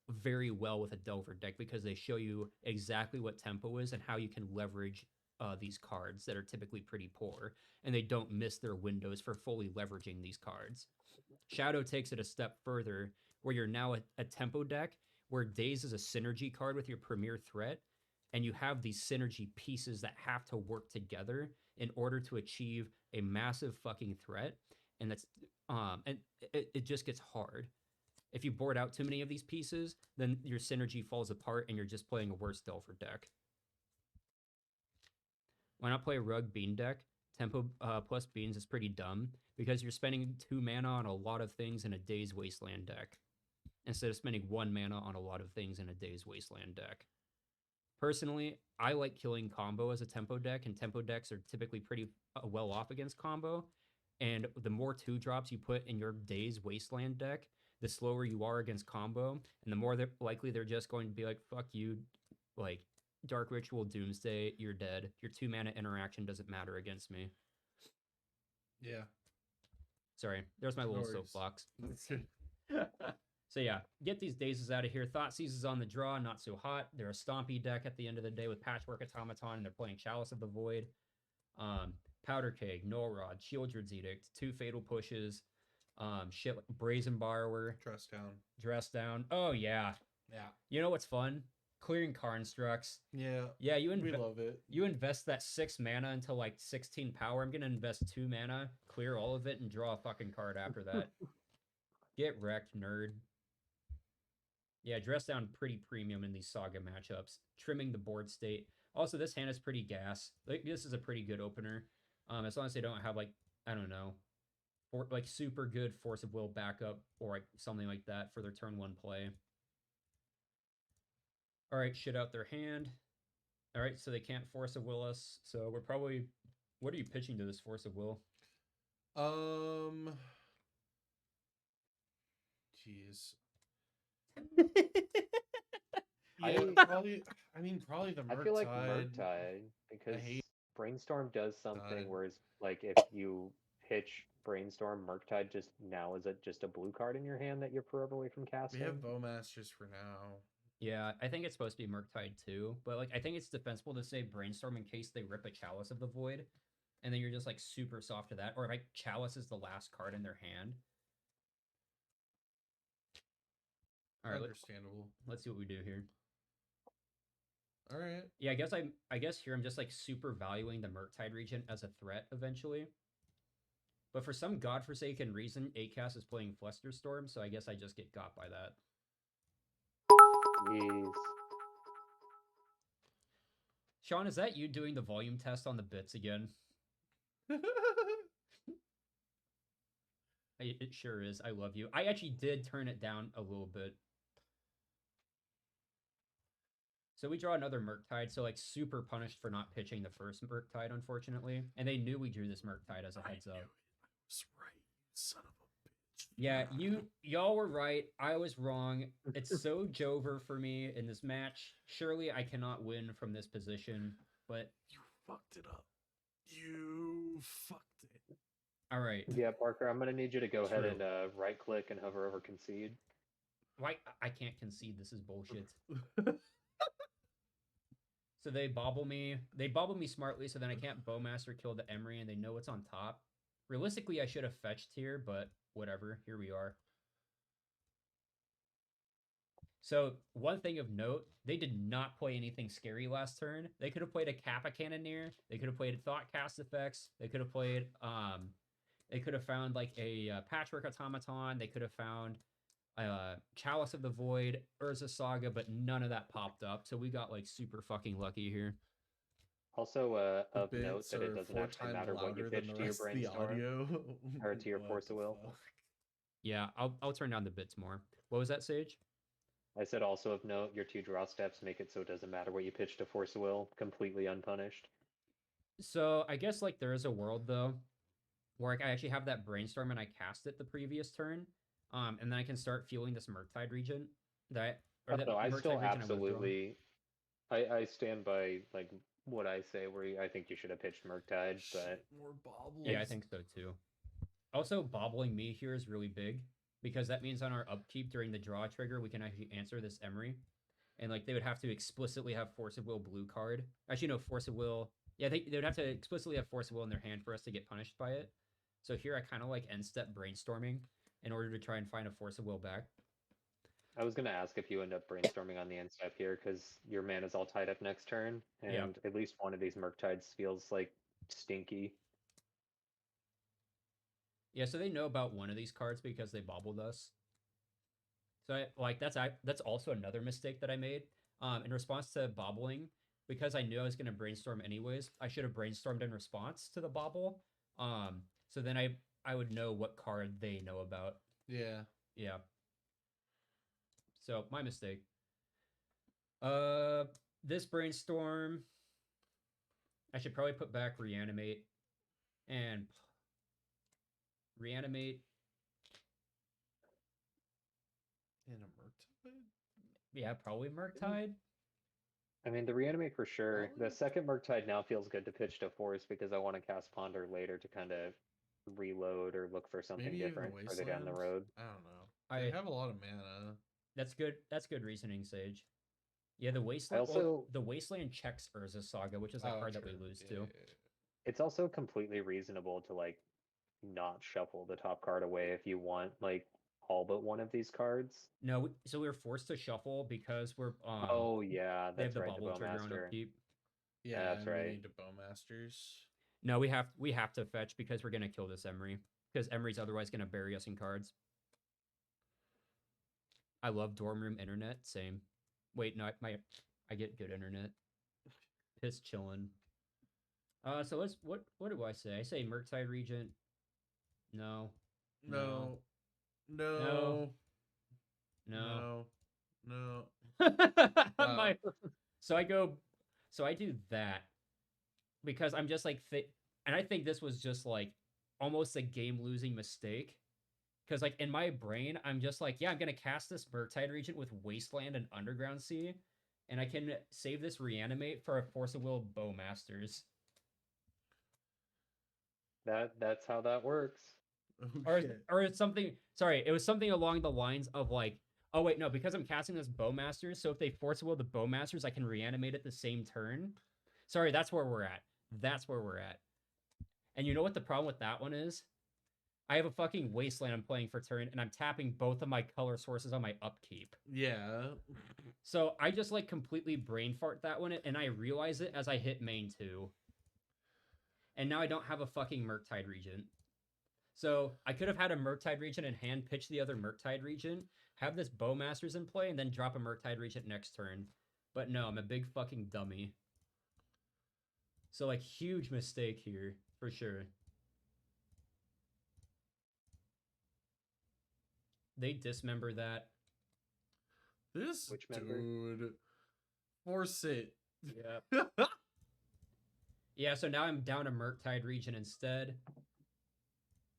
very well with a Delver deck, because they show you exactly what tempo is and how you can leverage these cards that are typically pretty poor, and they don't miss their windows for fully leveraging these cards. Shadow takes it a step further, where you're now a tempo deck where Daze is a synergy card with your premier threat, and you have these synergy pieces that have to work together in order to achieve a massive fucking threat, and it just gets hard. If you board out too many of these pieces, then your synergy falls apart and you're just playing a worse Delver deck. Why not play a Rug Bean deck? Tempo plus Beans is pretty dumb because you're spending 2 mana on a lot of things in a Days Wasteland deck instead of spending 1 mana on a lot of things in a Days Wasteland deck. Personally, I like killing combo as a tempo deck, and tempo decks are typically pretty well off against combo. And the more 2-drops you put in your Days Wasteland deck, the slower you are against combo, and the more likely they're just going to be like, fuck you, like, Dark Ritual, Doomsday, you're dead. Your 2 mana interaction doesn't matter against me. Yeah. Sorry, there's my No little worries. soapbox. So yeah, get these Dazes out of here. Thoughtseize is on the draw, not so hot. They're a stompy deck at the end of the day with Patchwork Automaton, and they're playing Chalice of the Void. Powder Keg, Null Rod, Shieldred's Edict, 2 Fatal Pushes, shit like Brazen Borrower, Dress Down. Oh yeah. Yeah. You know what's fun? Clearing Constructs. Yeah. Yeah, We love it. You invest that 6 mana into like 16 power. I'm gonna invest 2 mana, clear all of it, and draw a fucking card after that. Get wrecked, nerd. Yeah, Dress Down pretty premium in these Saga matchups. Trimming the board state. Also, this hand is pretty gas. Like, this is a pretty good opener. As long as they don't have, like, I don't know, like super good Force of Will backup or like something like that for their turn 1 play. All right, shit out their hand. All right, so they can't Force of Will us. So we're probably... What are you pitching to this Force of Will? Jeez. I- Yeah, probably. I mean, probably the Murktide. I feel like Murktide, because hate Brainstorm does something Murktide. where it's like if you pitch Brainstorm, Murktide just now is just a blue card in your hand that you're forever away from We casting. have Bowmasters for now. Yeah, I think it's supposed to be Murktide too, but like I think it's defensible to say Brainstorm in case they rip a Chalice of the Void, and then you're just like super soft to that, or like Chalice is the last card in their hand. All right, Understandable. let's see what we do here. All right. Yeah, I guess here I'm just like super valuing the Murktide region as a threat eventually. But for some godforsaken reason, Acast is playing Flusterstorm, so I guess I just get got by that. Jeez. Sean, is that you doing the volume test on the bits again? It sure is. I love you. I actually did turn it down a little bit. So we draw another Murktide, so like super punished for not pitching the first Murktide, unfortunately. And they knew we drew this Murktide as a heads up. I was right, son of a bitch. Yeah, y'all were right. I was wrong. It's so Jover for me in this match. Surely I cannot win from this position, but You fucked it up. You fucked it. all right. Yeah, Parker, I'm gonna need you to go ahead True. and right click and hover over concede. Why I can't concede, this is bullshit. So they bobble me. They bobble me smartly, so then I can't Bowmaster kill the Emery, and they know it's on top. Realistically, I should have fetched here, but whatever. Here we are. So one thing of note, they did not play anything scary last turn. They could have played a Kappa Cannoneer. They could have played Thought Cast Effects. They could have played they could have found like a Patchwork Automaton. They could have found Chalice of the Void, Urza Saga, but none of that popped up. So we got like super fucking lucky here. Also, The of note bits that it are doesn't 4 actually times matter what you louder than pitch the to your rest of the brainstorm audio. or to your What Force of the Will. fuck? Yeah, I'll turn down the bits more. What was that, Sage? I said also of note, your 2 draw steps make it so it doesn't matter what you pitch to Force of Will, completely unpunished. So I guess like there is a world though where I actually have that brainstorm and I cast it the previous turn, and then I can start fueling this Murktide Region that I don't know. I still Region I withdraw. absolutely, I stand by like what I say. I think you should have pitched Murktide, but More bobbles. Yeah, I think so too. Also, bobbling me here is really big because that means on our upkeep during the draw trigger, we can actually answer this Emery. And like they would have to explicitly have Force of Will blue card. Actually, no, Force of Will. Yeah, they would have to explicitly have Force of Will in their hand for us to get punished by it. So here I kind of like end step brainstorming in order to try and find a Force of Will back. I was gonna ask if you end up brainstorming on the end step here because your man is all tied up next turn, and Yeah. at least one of these Murktides feels like stinky. Yeah, so they know about one of these cards because they bobbled us. So that's also another mistake that I made. In response to bobbling, because I knew I was going to brainstorm anyways, I should have brainstormed in response to the bobble. So then I would know what card they know about. Yeah. Yeah. So my mistake. This brainstorm, I should probably put back reanimate and reanimate. And a Murktide? Yeah, probably Murktide. I mean, the reanimate for sure. Probably. The second Murktide now feels good to pitch to Force because I want to cast Ponder later to kind of reload or look for something Maybe even different further down the Wasteland? road. I don't know. They have a lot of mana. That's good. That's good reasoning, Sage. Yeah, the Wasteland. also- the Wasteland checks Urza Saga, which is a Oh, card that we true. lose Yeah, to. yeah, yeah. It's also completely reasonable to like not shuffle the top card away if you want like all but one of these cards. No, so we were forced to shuffle because we're Oh yeah, they have that's the right. The bubble trigger on Bowmaster. upkeep. Yeah, That's and right. we need to Bowmasters. No, we have to fetch because we're gonna kill this Emery because Emery's otherwise gonna bury us in cards. I love dorm room internet. Same. Wait, no, I get good internet. Piss chillin'. So what do I say? I say Murktide Regent. No. No. No. No. No. Wow. So I do that because I'm just like and I think this was just like almost a game losing mistake because like in my brain I'm just like, yeah, I'm gonna cast this Murktide Regent with Wasteland and Underground Sea, and I can save this reanimate for a Force of Will Bowmasters. That's how that works. Okay. Or it's something. Sorry, it was something along the lines of like, oh wait, no, because I'm casting this Bowmasters, so if they Force of Will the Bowmasters, I can reanimate at the same turn. Sorry, that's where we're at. That's where we're at. And you know what the problem with that one is? I have a fucking Wasteland I'm playing for turn, and I'm tapping both of my color sources on my upkeep. Yeah. So I just like completely brain fart that one, and I realize it as I hit main 2. And now I don't have a fucking Murktide Regent. So I could have had a Murktide Regent in hand, pitch the other Murktide Regent, have this Bowmasters in play, and then drop a Murktide Regent next turn. But no, I'm a big fucking dummy. So like huge mistake here, for sure. They dismember that. This Which member? dude. Force it. Yeah. Yeah, so now I'm down a Murktide Regent instead.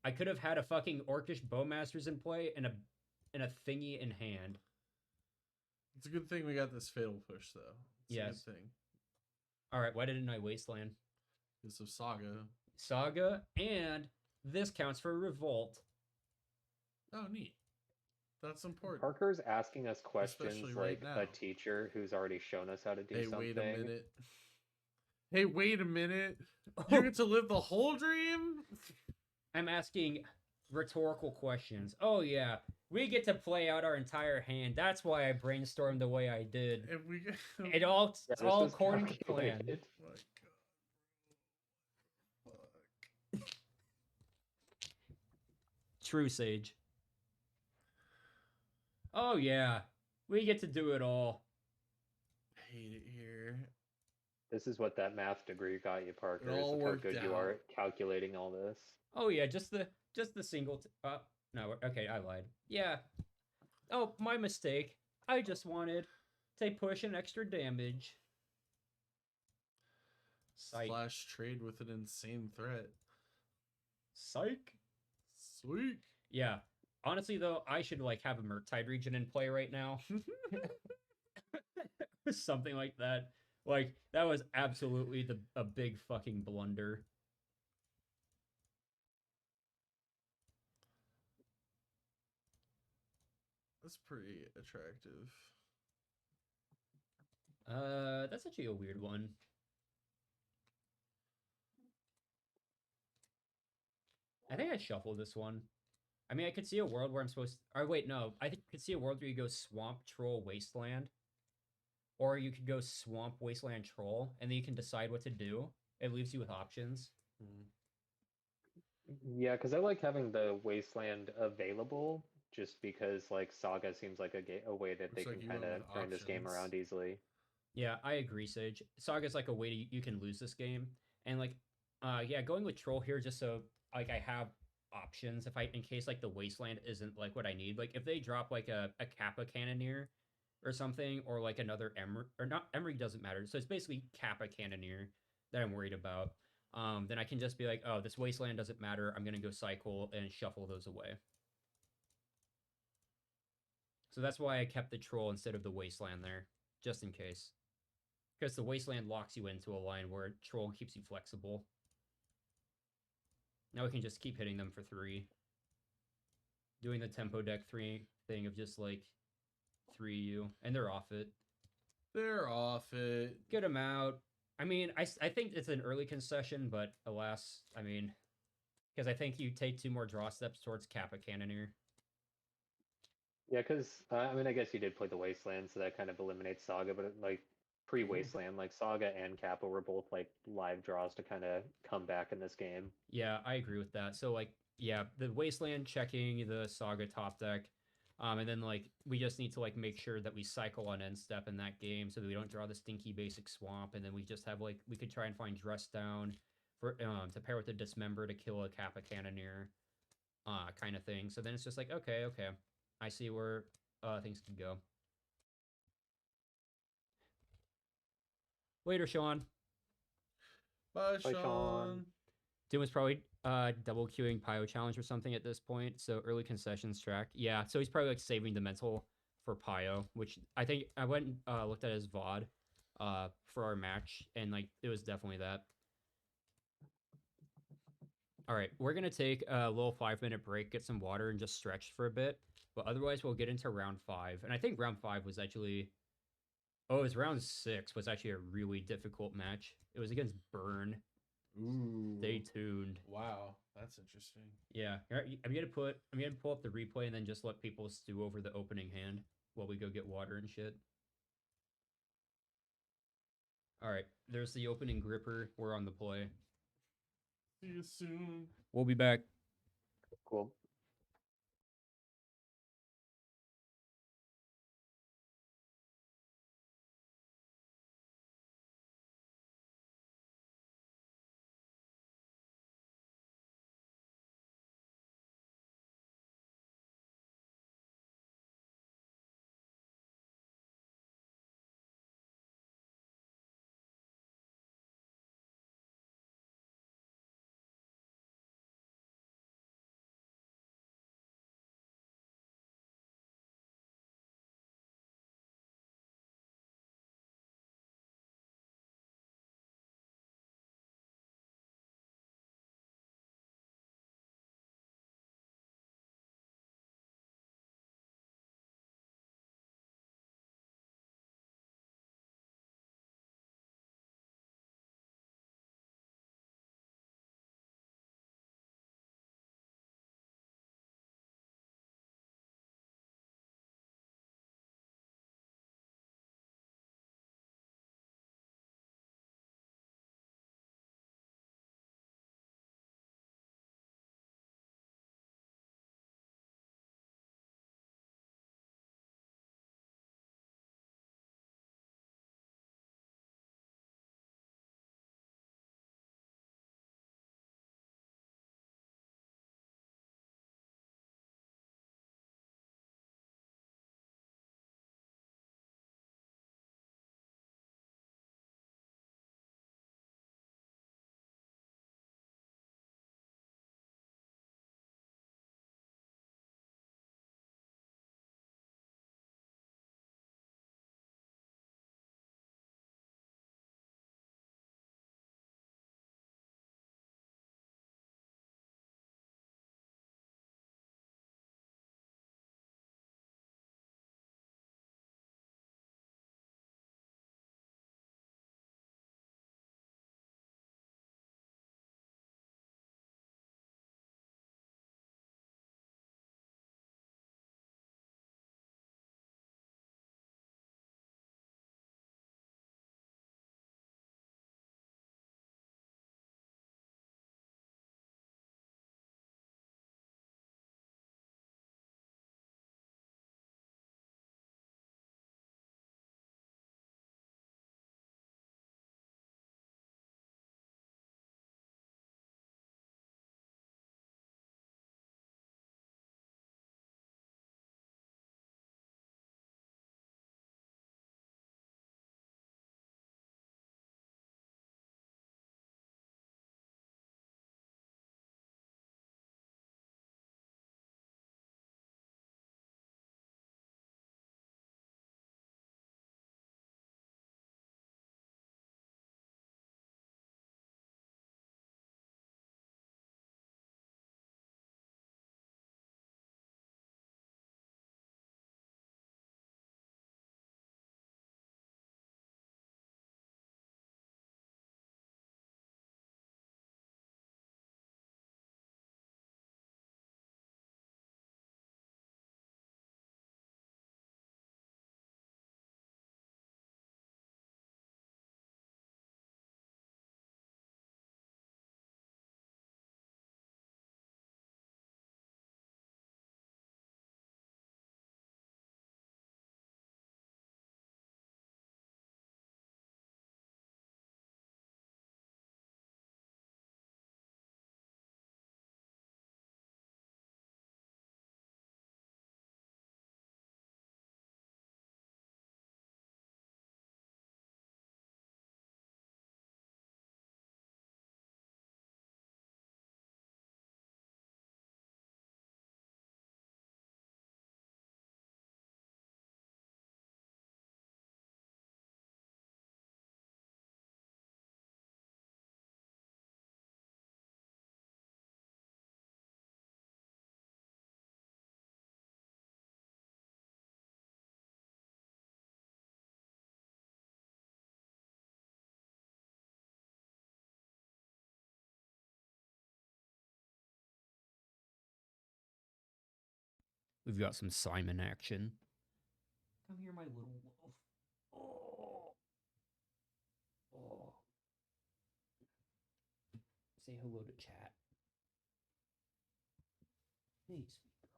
I could have had a fucking Orcish Bowmasters in play and a thingy in hand. It's a good thing we got this fatal push though. It's a Yes. good thing. Alright, why didn't I Wasteland? It's a Saga. Saga, and this counts for Revolt. Oh, neat. That's important. Parker's asking us questions Especially right like now. a teacher who's already shown us how to do Hey, something. wait a minute. Hey, wait a minute. You get to live the whole dream? I'm asking rhetorical questions. Oh yeah, we get to play out our entire hand. That's why I brainstormed the way I did. If we get, It all Yeah, it's this all is according to plan. calculated. my God. Fuck. True Sage. Oh yeah, we get to do it all. Hate it here. This is what that math degree got you, Parker. all Is look how worked good you out. are at calculating all this. Oh yeah, just the single. No, okay, I lied. Yeah. Oh, my mistake. I just wanted to push an extra damage. Psych. Slash trade with an insane threat. Psych. Sweet. Yeah. Honestly, though, I should like have a Murktide region in play right now. Something like that. Like that was absolutely a big fucking blunder. That's pretty attractive. That's actually a weird one. I think I'd shuffle this one. I mean, I could see a world where I'm supposed to... Or wait, no. I could see a world where you go Swamp, Troll, Wasteland. Or you could go Swamp, Wasteland, Troll, and then you can decide what to do. It leaves you with options. Yeah, because I like having the Wasteland available, just because like Saga seems like a way that they Looks like can you kind went of with turn this game options. around easily. Yeah, I agree, Sage. Saga's like a way you can lose this game. And like, yeah, going with Troll here just so like I have options if in case like the Wasteland isn't like what I need. Like if they drop like a Kappa Cannoneer or something, or like another Emery, or not, Emery doesn't matter. So it's basically Kappa Cannoneer that I'm worried about. Then I can just be like, oh, this Wasteland doesn't matter. I'm gonna go cycle and shuffle those away. So that's why I kept the Troll instead of the Wasteland there, just in case. Because the Wasteland locks you into a line where Troll keeps you flexible. Now we can just keep hitting them for 3. Doing the tempo deck 3 thing of just like 3 you. And they're off it. They're off it. Get them out. I mean, I think it's an early concession, but alas, I mean, because I think you take 2 more draw steps towards Kappa Cannoneer. Yeah, because I mean, I guess you did play the Wasteland, so that kind of eliminates Saga, but like pre-Wasteland, like Saga and Kappa were both like live draws to kind of come back in this game. Yeah, I agree with that. So like, yeah, the Wasteland checking the Saga top deck, and then like we just need to like make sure that we cycle on end step in that game so that we don't draw the stinky basic swamp, and then we just have like we could try and find Dress Down for to pair with the Dismember to kill a Kappa Cannoneer, kind of thing. So then it's just like okay, I see where things can go. Later, Sean. Bye, Bye, Sean. Sean. Doom was probably double queuing Pio Challenge or something at this point. So early concessions track. Yeah, so he's probably like saving the mental for Pio, which I think I went and looked at his VOD for our match, and like it was definitely that. All right, we're gonna take a little 5-minute break, get some water, and just stretch for a bit. But otherwise, we'll get into round 5. And I think round 5 was actually... Oh, it was round 6 was actually a really difficult match. It was against Burn. Ooh. Stay tuned. Wow, that's interesting. Yeah, I'm gonna pull up the replay and then just let people stew over the opening hand while we go get water and shit. All right, there's the opening gripper. We're on the play. See you soon. We'll be back. Cool. We've got some Simon action. Come here, my little wolf. Oh. Oh. Say hello to chat. Hey, sweet girl.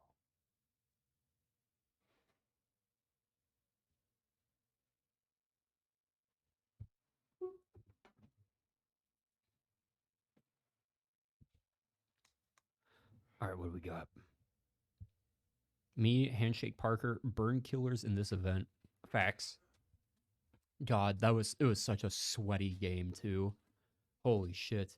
All right, what do we got? Me, Handshake Parker, burn killers in this event. Facts. God, it was such a sweaty game too. Holy shit.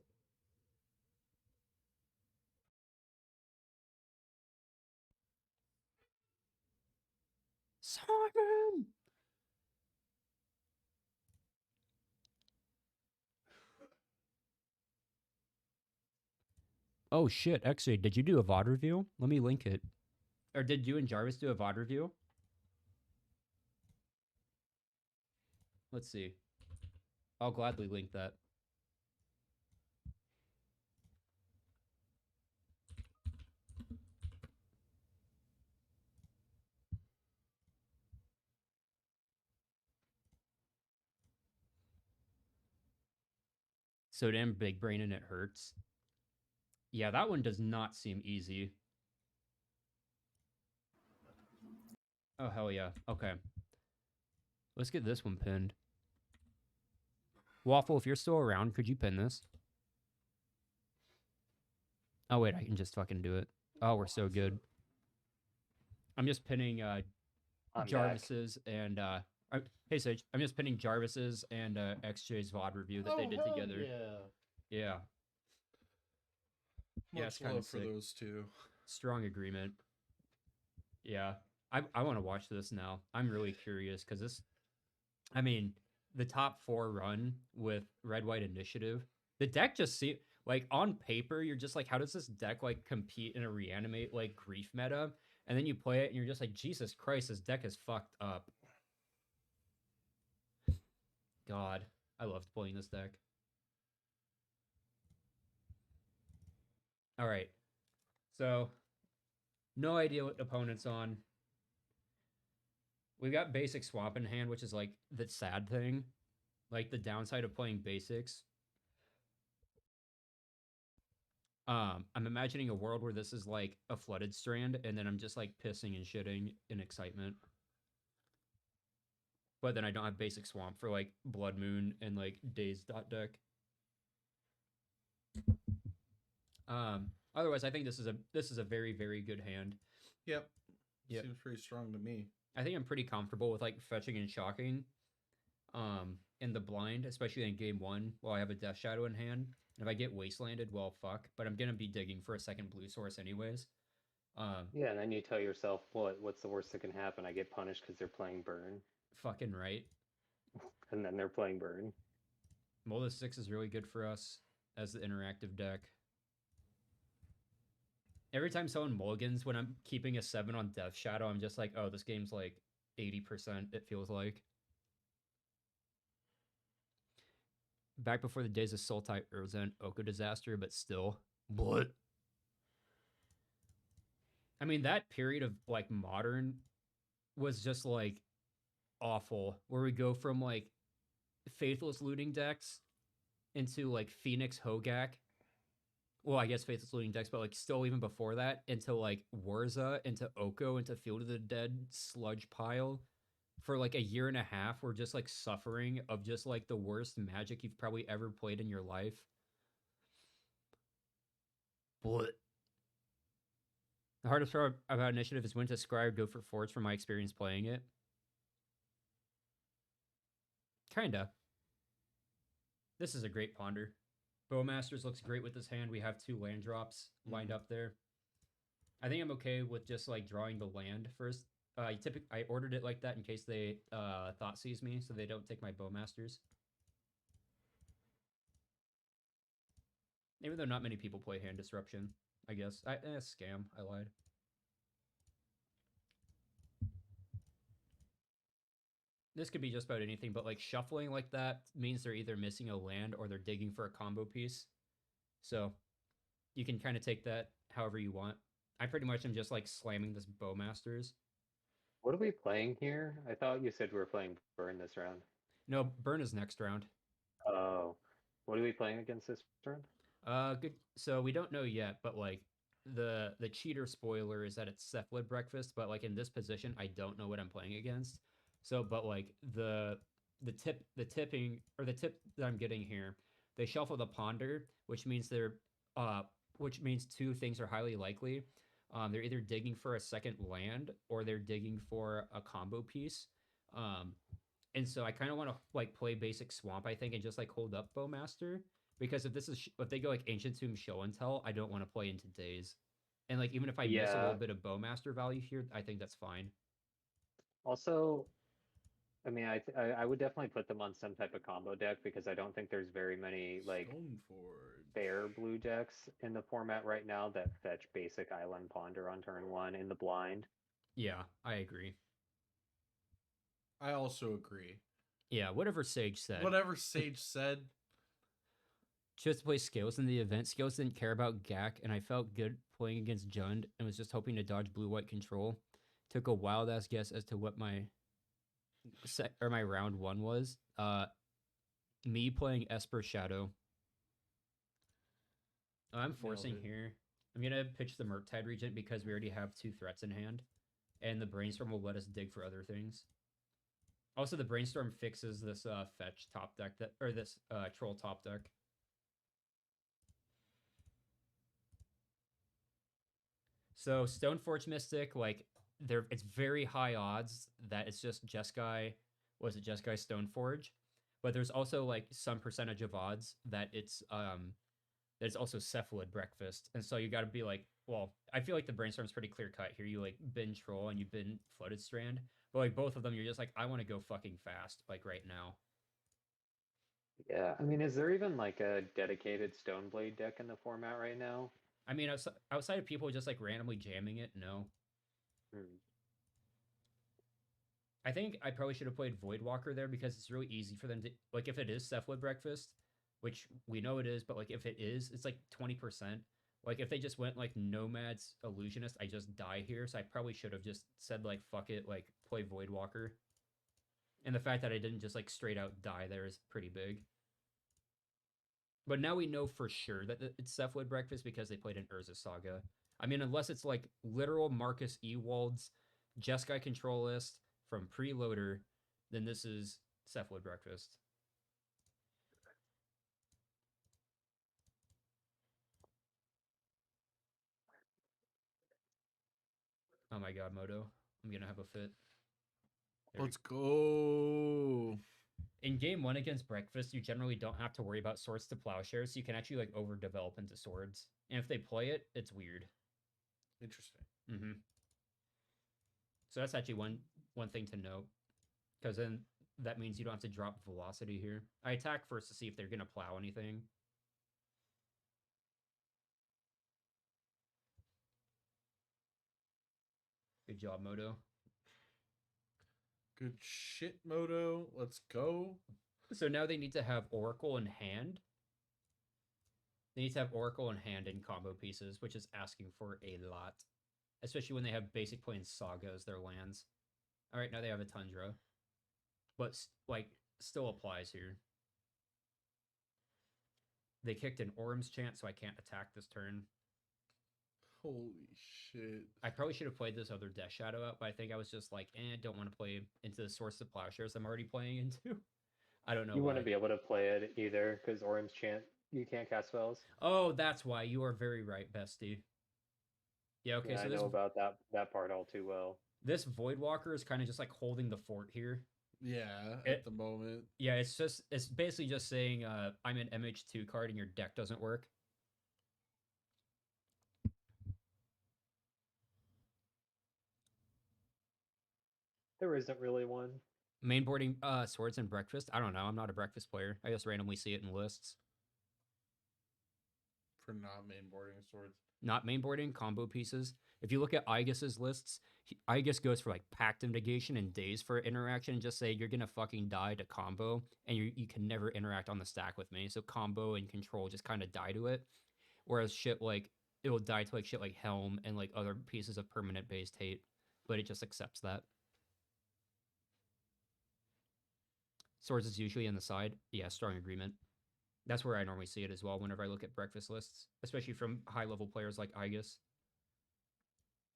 Simon! Oh shit, XJ, did you do a VOD review? Let me link it. Or did you and Jarvis do a VOD review? Let's see. I'll gladly link that. So damn big brain and it hurts. Yeah, that one does not seem easy. Oh, hell yeah. Okay. Let's get this one pinned. Waffle, if you're still around, could you pin this? Oh, wait, I can just fucking do it. Oh, we're so good. I'm just pinning I'm back. Jarvis's and hey Sage, I'm just pinning Jarvis's and XJ's VOD review that they did hell together. Yeah. Yeah, it's Much kinda love for sick. those two. Strong agreement. Yeah. I want to watch this now. I'm really curious because this, I mean, the top 4 run with Red White Initiative, the deck just see like on paper, you're just like, how does this deck like compete in a reanimate like grief meta? And then you play it and you're just like, Jesus Christ, this deck is fucked up. God, I loved playing this deck. All right. So, no idea what opponent's on. We've got basic swamp in hand, which is like the sad thing. Like the downside of playing basics. I'm imagining a world where this is like a flooded strand, and then I'm just like pissing and shitting in excitement. But then I don't have basic swamp for like Blood Moon and like Days deck. Otherwise, I think this is a very, very good hand. Yep. Yep. Seems pretty strong to me. I think I'm pretty comfortable with like fetching and shocking in the blind, especially in game 1 while I have a Death Shadow in hand. And if I get wastelanded, well, fuck. But I'm gonna be digging for a second blue source anyways. Yeah, and then you tell yourself, what's the worst that can happen? I get punished because they're playing burn. Fucking right. And then they're playing burn. Mola 6 is really good for us as the interactive deck. Every time someone mulligans when I'm keeping a 7 on Death Shadow, I'm just like, oh, this game's like 80%, it feels like. Back before the days of Sultai Urza and Oko disaster, but still. What? I mean, that period of like modern was just like awful, where we go from like Faithless looting decks into like Phoenix Hogak. Well, I guess Faithless looting decks, but like still even before that, into like Warza, into Oko, into Field of the Dead sludge pile. For like a year and a half, we're just like suffering of just like the worst Magic you've probably ever played in your life. But the hardest part about Initiative is when to Scry or go for Forts from my experience playing it. Kinda. This is a great ponder. Bowmasters looks great with this hand. We have 2 land drops lined up there. I think I'm okay with just like drawing the land first. I ordered it like that in case they thought seize me, so they don't take my Bowmasters. Even though not many people play hand disruption, I guess. Scam. I lied. This could be just about anything, but like shuffling like that means they're either missing a land or they're digging for a combo piece. So you can kind of take that however you want. I pretty much am just like slamming this Bowmasters. What are we playing here? I thought you said we were playing Burn this round. No, burn is next round. Oh, what are we playing against this round? Good. So we don't know yet, but like the cheater spoiler is that it's cephalid breakfast, but like in this position, I don't know what I'm playing against. So, but like the tipping or the tip that I'm getting here, they shuffle the ponder, which means which means two things are highly likely. They're either digging for a second land or they're digging for a combo piece. Um, and so I kind of want to like play basic swamp, I think, and just like hold up Bowmaster because if they go like Ancient Tomb Show and Tell, I don't want to play into Days. And like even if I miss a Yeah. little bit of Bowmaster value here, I think that's fine. Also, I mean, I would definitely put them on some type of combo deck because I don't think there's very many like Stoneforge. fair blue decks in the format right now that fetch basic Island Ponder on turn one in the blind. Yeah, I agree. I also agree. Yeah, whatever Sage said. Whatever Sage said. Chose to play Scales in the event. Scales didn't care about GAC, and I felt good playing against Jund and was just hoping to dodge blue-white control. Took a wild-ass guess as to what my my round one was. Me playing Esper Shadow. I'm forcing it. here. I'm gonna pitch the Murktide Regent because we already have two threats in hand, and the Brainstorm will let us dig for other things. Also, the Brainstorm fixes this fetch top deck or this troll top deck. So Stoneforge Mystic, like it's very high odds that it's just Jeskai. Was it Jeskai Stoneforge? But there's also like some percentage of odds that it's also cephalid breakfast, and so you got to be like, well, I feel like the brainstorm's pretty clear cut here. You like bin troll and you bin floated strand, but like both of them, you're just like, I want to go fucking fast, like right now. Yeah, I mean, is there even like a dedicated Stoneblade deck in the format right now? I mean, outside of people just like randomly jamming it, no. Hmm. I think I probably should have played Voidwalker there because it's really easy for them to like if it is cephalid breakfast, which we know it is, but like if it is, it's like 20%. Like if they just went like Nomad's Illusionist, I just die here. So I probably should have just said like fuck it, like play Voidwalker. And the fact that I didn't just like straight out die there is pretty big. But now we know for sure that it's cephalid breakfast because they played an Urza Saga. I mean, unless it's like literal Marcus Ewald's Jeskai control list from preloader, then this is cephalid breakfast. Oh my god, Moto. I'm gonna have a fit. Let's go. In game one against breakfast, you generally don't have to worry about swords to plowshares, so you can actually like overdevelop into swords. And if they play it, it's weird. Interesting. Mm-hmm. So that's actually one thing to note. Because then that means you don't have to drop velocity here. I attack first to see if they're gonna plow anything. Good job, Moto. Good shit, Moto. Let's go. So now they need to have Oracle in hand. They need to have Oracle in hand in combo pieces, which is asking for a lot. Especially when they have Basic Plains Saga as their lands. Alright, now they have a Tundra. But, like, still applies here. They kicked an Orm's Chant, so I can't attack this turn. Holy shit. I probably should have played this other Death Shadow out, but I think I was just like, don't want to play into the Source of Plowshares I'm already playing into. I don't know You why. wouldn't be able to play it either because Orm's Chant, you can't cast spells. Oh, that's why. You are very right, bestie. Yeah, okay, Yeah, so I know about that part all too well. this Voidwalker is kind of just like holding the fort here. Yeah, at the moment. Yeah, it's basically just saying I'm an MH2 card and your deck doesn't work. There isn't really one. Mainboarding swords and breakfast. I don't know. I'm not a breakfast player. I just randomly see it in lists. For not mainboarding swords. Not mainboarding combo pieces. If you look at Aegis's lists, Aegis goes for like Pact of Negation and Days for interaction and just say you're gonna fucking die to combo and you can never interact on the stack with me. So combo and control just kind of die to it. Whereas shit like it will die to like shit like Helm and like other pieces of permanent based hate, but it just accepts that. Swords is usually in the side. Yeah, strong agreement. That's where I normally see it as well whenever I look at breakfast lists, especially from high level players like Igus.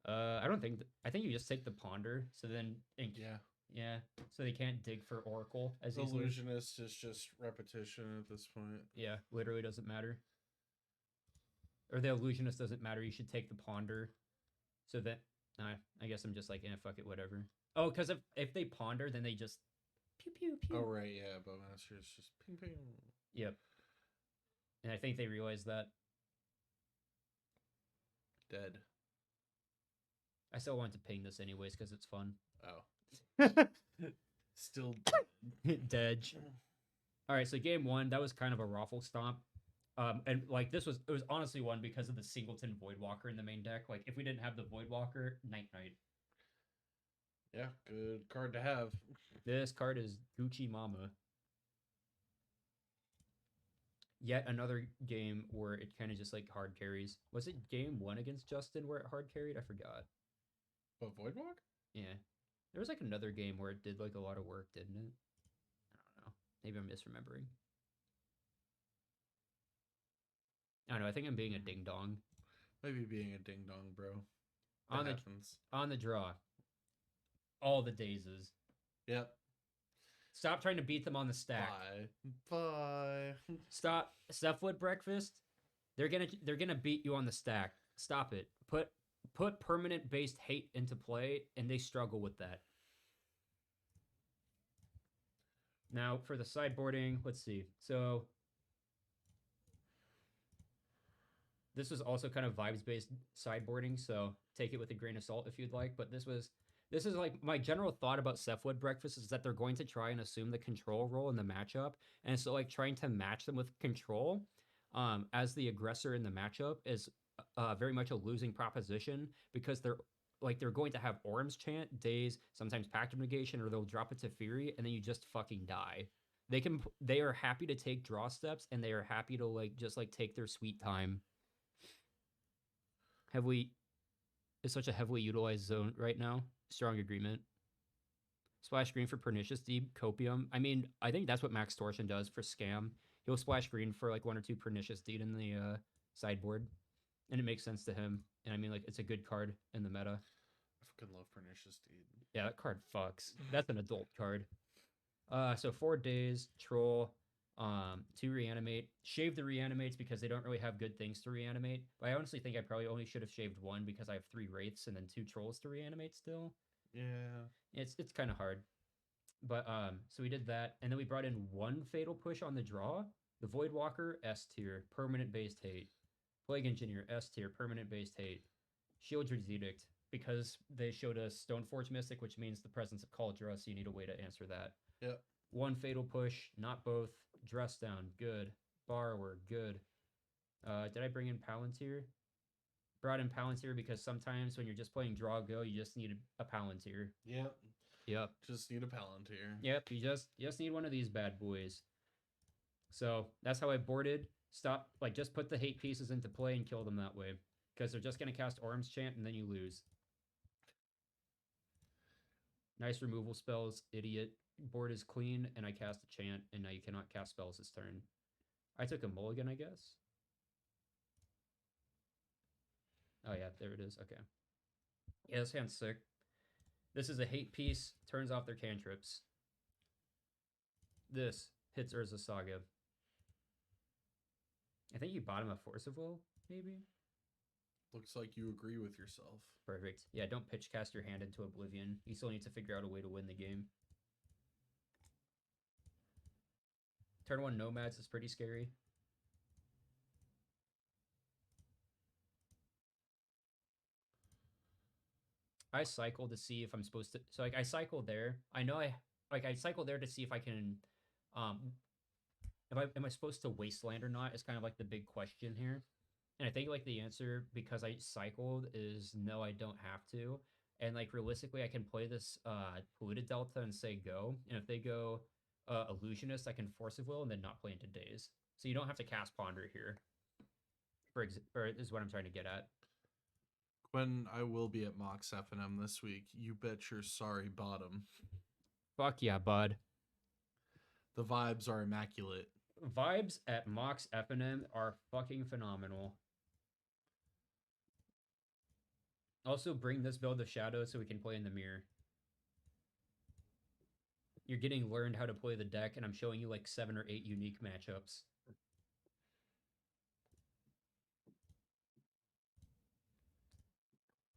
I don't think I think you just take the ponder, so then Yeah. yeah, so they can't dig for Oracle as easily. Illusionist is just repetition at this point. Yeah, literally doesn't matter. Or the illusionist doesn't matter. You should take the ponder. So that I guess I'm just like, fuck it, whatever. Oh, because if they ponder, then they just pew pew pew. Oh right, yeah, Bowmaster is just ping ping. Yep. And I think they realize that. Dead. I still want to ping this anyways because it's fun. Oh. Still Dedge. All right, so game one, that was kind of a raffle stomp. And like it was honestly one because of the singleton Voidwalker in the main deck. Like if we didn't have the Voidwalker, night. Yeah, good card to have. This card is Gucci Mama. Yet another game where it kind of just like hard carries. Was it game one against Justin where it hard carried? I forgot. But Voidwalk? Yeah. There was like another game where it did like a lot of work, didn't it? I don't know. Maybe I'm misremembering. I don't know. I think I'm being a ding dong. Maybe being a ding dong, bro. On That happens. On the draw. All the dazes. Yep. Stop trying to beat them on the stack. Bye. Stop. Stuffwood breakfast. They're gonna beat you on the stack. Stop it. Put permanent based hate into play, and they struggle with that. Now for the sideboarding, let's see. So this was also kind of vibes based sideboarding, so take it with a grain of salt if you'd like. But this is like my general thought about Cephwood breakfast is that they're going to try and assume the control role in the matchup, and so like trying to match them with control, as the aggressor in the matchup is very much a losing proposition because they're going to have Orm's Chant, Daze, sometimes Pact of Negation, or they'll drop it to Fury, and then you just fucking die. They are happy to take draw steps, and they are happy to like just like take their sweet time. It's such a heavily utilized zone right now. Strong agreement. Splash green for Pernicious Deed, Copium. I mean, I think that's what Max Torsion does for Scam. He'll splash green for like 1 or 2 Pernicious Deed in the sideboard. And it makes sense to him. And I mean, like, it's a good card in the meta. I fucking love Pernicious Deed. Yeah, that card fucks. That's an adult card. So 4 days, Troll, 2 reanimate. Shave the reanimates because they don't really have good things to reanimate. But I honestly think I probably only should have shaved 1 because I have 3 wraiths and then 2 trolls to reanimate still. Yeah. It's kind of hard. But so we did that, and then we brought in 1 fatal push on the draw. The Voidwalker, S tier, permanent based hate. Plague Engineer, S tier, permanent based hate. Shieldred's Edict, because they showed us Stoneforge Mystic, which means the presence of Cauldra, so you need a way to answer that. Yep. 1 fatal push, not both. Dress down, good. Borrower, good. Did I bring in Palantir? Brought in Palantir because sometimes when you're just playing draw go, you just need a Palantir. Yep. Yep. Just need a Palantir. Yep. You just need one of these bad boys. So that's how I boarded. Just put the hate pieces into play and kill them that way. Because they're just gonna cast Orm's Chant and then you lose. Nice removal spells, idiot. Board is clean, and I cast a chant, and now you cannot cast spells this turn. I took a mulligan, I guess. Oh yeah, there it is. Okay. Yeah, this hand's sick. This is a hate piece, turns off their cantrips. This hits Urza Saga. I think you bottom a Force of Will, maybe? Looks like you agree with yourself. Perfect. Yeah, don't pitch cast your hand into Oblivion. You still need to figure out a way to win the game. Turn 1 Nomads is pretty scary. I cycle to see if I'm supposed to. So like I cycle there. I know I cycle there to see if I can, am I supposed to wasteland or not? Is kind of like the big question here. And I think like the answer, because I cycled, is no, I don't have to. And like realistically, I can play this polluted delta and say go. And if they go illusionist, I can force of will and then not play into days. So you don't have to cast ponder here. or is what I'm trying to get at. When I will be at Mox F&M this week, you bet your sorry bottom. Fuck yeah, bud. The vibes are immaculate. Vibes at Mox F&M are fucking phenomenal. Also, bring this build of Shadow so we can play in the mirror. You're getting learned how to play the deck, and I'm showing you like 7 or 8 unique matchups.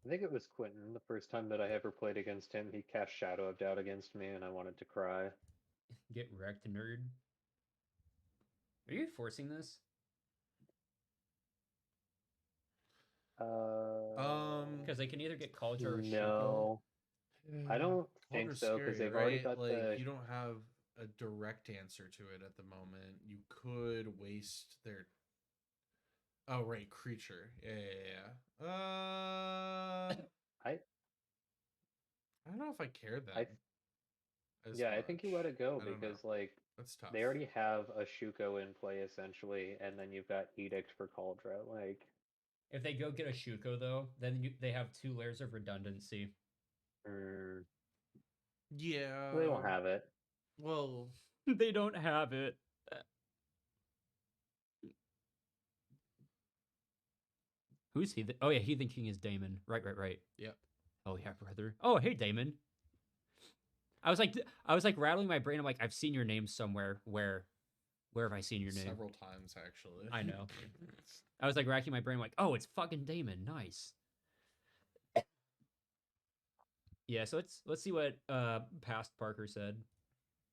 I think it was Quentin the first time that I ever played against him. He cast Shadow of Doubt against me, and I wanted to cry. Get wrecked, nerd. Are you forcing this? Because they can either get Kaldra or Shuko. No, I don't think Calder's so because scary, they've already right? got Like, the. you don't have a direct answer to it at the moment. You could waste their. Oh, right, creature. Yeah. I I don't know if I care that. I as yeah, I think you much. let it go I don't because know. like That's tough. they already have a Shuko in play essentially, and then you've got Edict for Cauldron. Like, If they go get a Shuko, though, then they have 2 layers of redundancy. Yeah. they won't have it. Well, They don't have it. Who's he? Oh yeah, Heathen King is Damon. Right. yep. Oh yeah, brother. Oh hey, Damon. I was like rattling my brain. I'm like, I've seen your name somewhere. Where have I seen your name? Several times, actually. I know. I was like racking my brain. I'm like, oh, it's fucking Damon. Nice. Yeah. So let's see what past Parker said.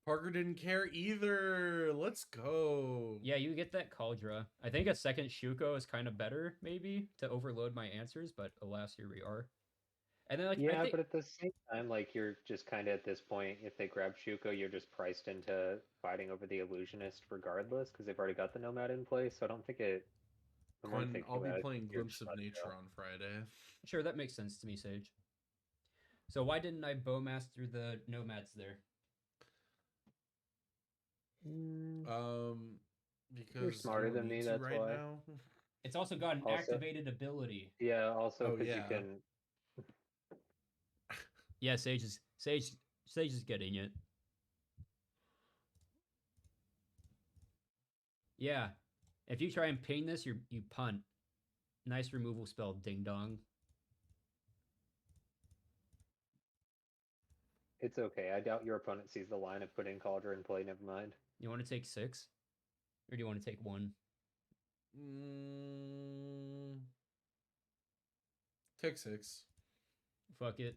Parker didn't care either. Let's go. Yeah, you get that Kaldra. I think a second Shuko is kind of better, maybe, to overload my answers, but alas, here we are. And then, like, I Yeah, think, but at the same time, like you're just kind of at this point, if they grab Shuko, you're just priced into fighting over the Illusionist regardless because they've already got the Nomad in place. So I don't think it. The more I'm Quinn, thinking I'll be about it, playing you're Glimpse just of let it Nature go. on Friday. sure, that makes sense to me, Sage. So why didn't I bowmass through the Nomads there? Because You're smarter you don't than need me, to that's right why. now. It's also got an Also- activated ability. Yeah, also Oh, because you yeah. can. Yeah, Sage is getting it. Yeah. If you try and ping this, you punt. Nice removal spell, ding dong. It's okay. I doubt your opponent sees the line of put in Cauldron in play. Never mind. You want to take 6? Or do you want to take 1? Take 6. Fuck it.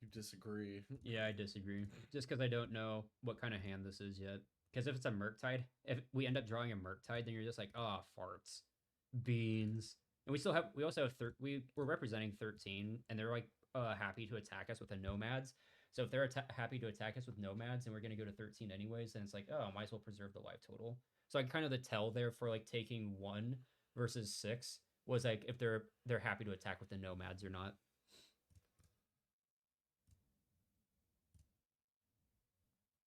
You disagree. Yeah, I disagree. Just because I don't know what kind of hand this is yet. Because if it's a Murktide, if we end up drawing a Murktide, then you're just like, ah, farts, beans. And we also have we're representing 13, and they're like happy to attack us with the Nomads. So if they're happy to attack us with Nomads, and we're gonna go to 13 anyways, then it's like, oh, might as well preserve the life total. So like kind of the tell there for like taking 1 versus 6 was like if they're happy to attack with the Nomads or not.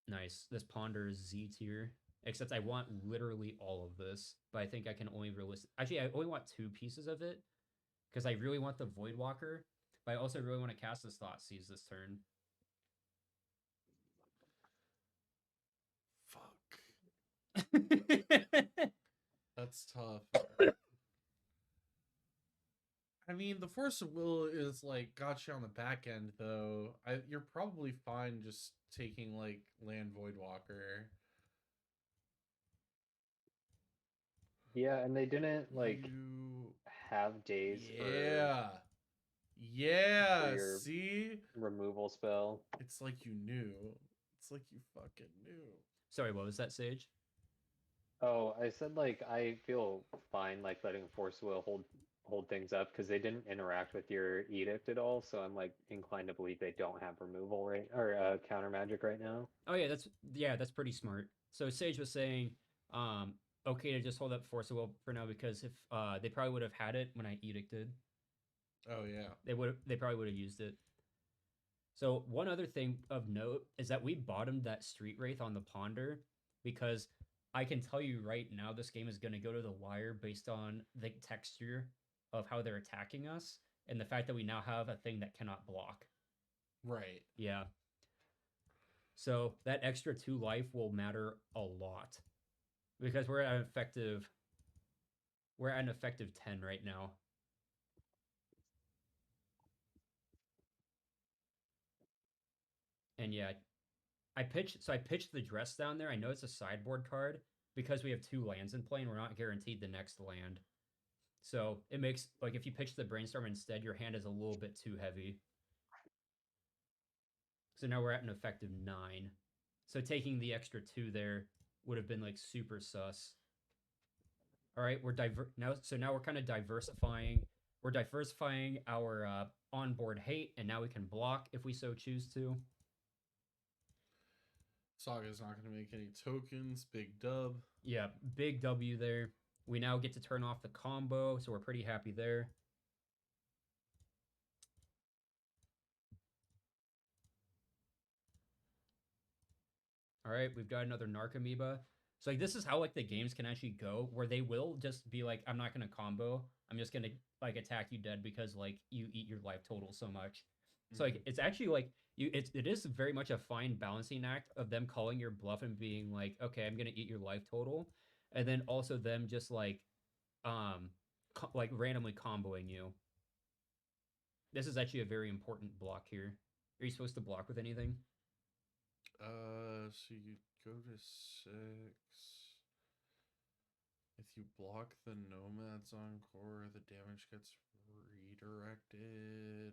Nice. This Ponder is Z tier. Except I want literally all of this. But I think I can only Actually, I only want 2 pieces of it. Because I really want the Voidwalker. But I also really want to cast this Thought Seize this turn. Fuck. That's tough. I mean, the Force of Will is like got you on the back end, though. You're probably fine just taking like Land Voidwalker. Yeah, and they didn't like You... have days Yeah. for your See? removal spell. It's like you knew. It's like you fucking knew. Sorry, what was that, Sage? Oh, I said like I feel fine like letting Force Will hold things up because they didn't interact with your edict at all. So I'm like inclined to believe they don't have removal right or counter magic right now. Oh yeah, that's pretty smart. So Sage was saying, okay to just hold up Force of Will for now because if they probably would have had it when I edicted. Oh yeah. They probably would have used it. So one other thing of note is that we bottomed that Street Wraith on the Ponder because I can tell you right now, this game is going to go to the wire based on the texture of how they're attacking us and the fact that we now have a thing that cannot block. Right. Yeah. So that extra 2 life will matter a lot because we're at an effective 10 right now. And yeah, I pitched the dress down there. I know it's a sideboard card because we have 2 lands in play and we're not guaranteed the next land. So it makes, like, if you pitch the brainstorm instead, your hand is a little bit too heavy. So now we're at an effective 9. So taking the extra 2 there would have been like super sus. All right, now we're kind of diversifying. We're diversifying our onboard hate, and now we can block if we so choose to. Saga's not going to make any tokens. Big dub. Yeah, big W there. We now get to turn off the combo, so we're pretty happy there. All right, we've got another Narcomoeba. So like this is how like the games can actually go, where they will just be like, I'm not gonna combo. I'm just gonna like attack you dead because like you eat your life total so much. So like it's actually like it is very much a fine balancing act of them calling your bluff and being like, okay, I'm gonna eat your life total, and then also them just like like randomly comboing you. This is actually a very important block here. Are you supposed to block with anything? So you go to 6. If you block the nomads on core, the damage gets redirected.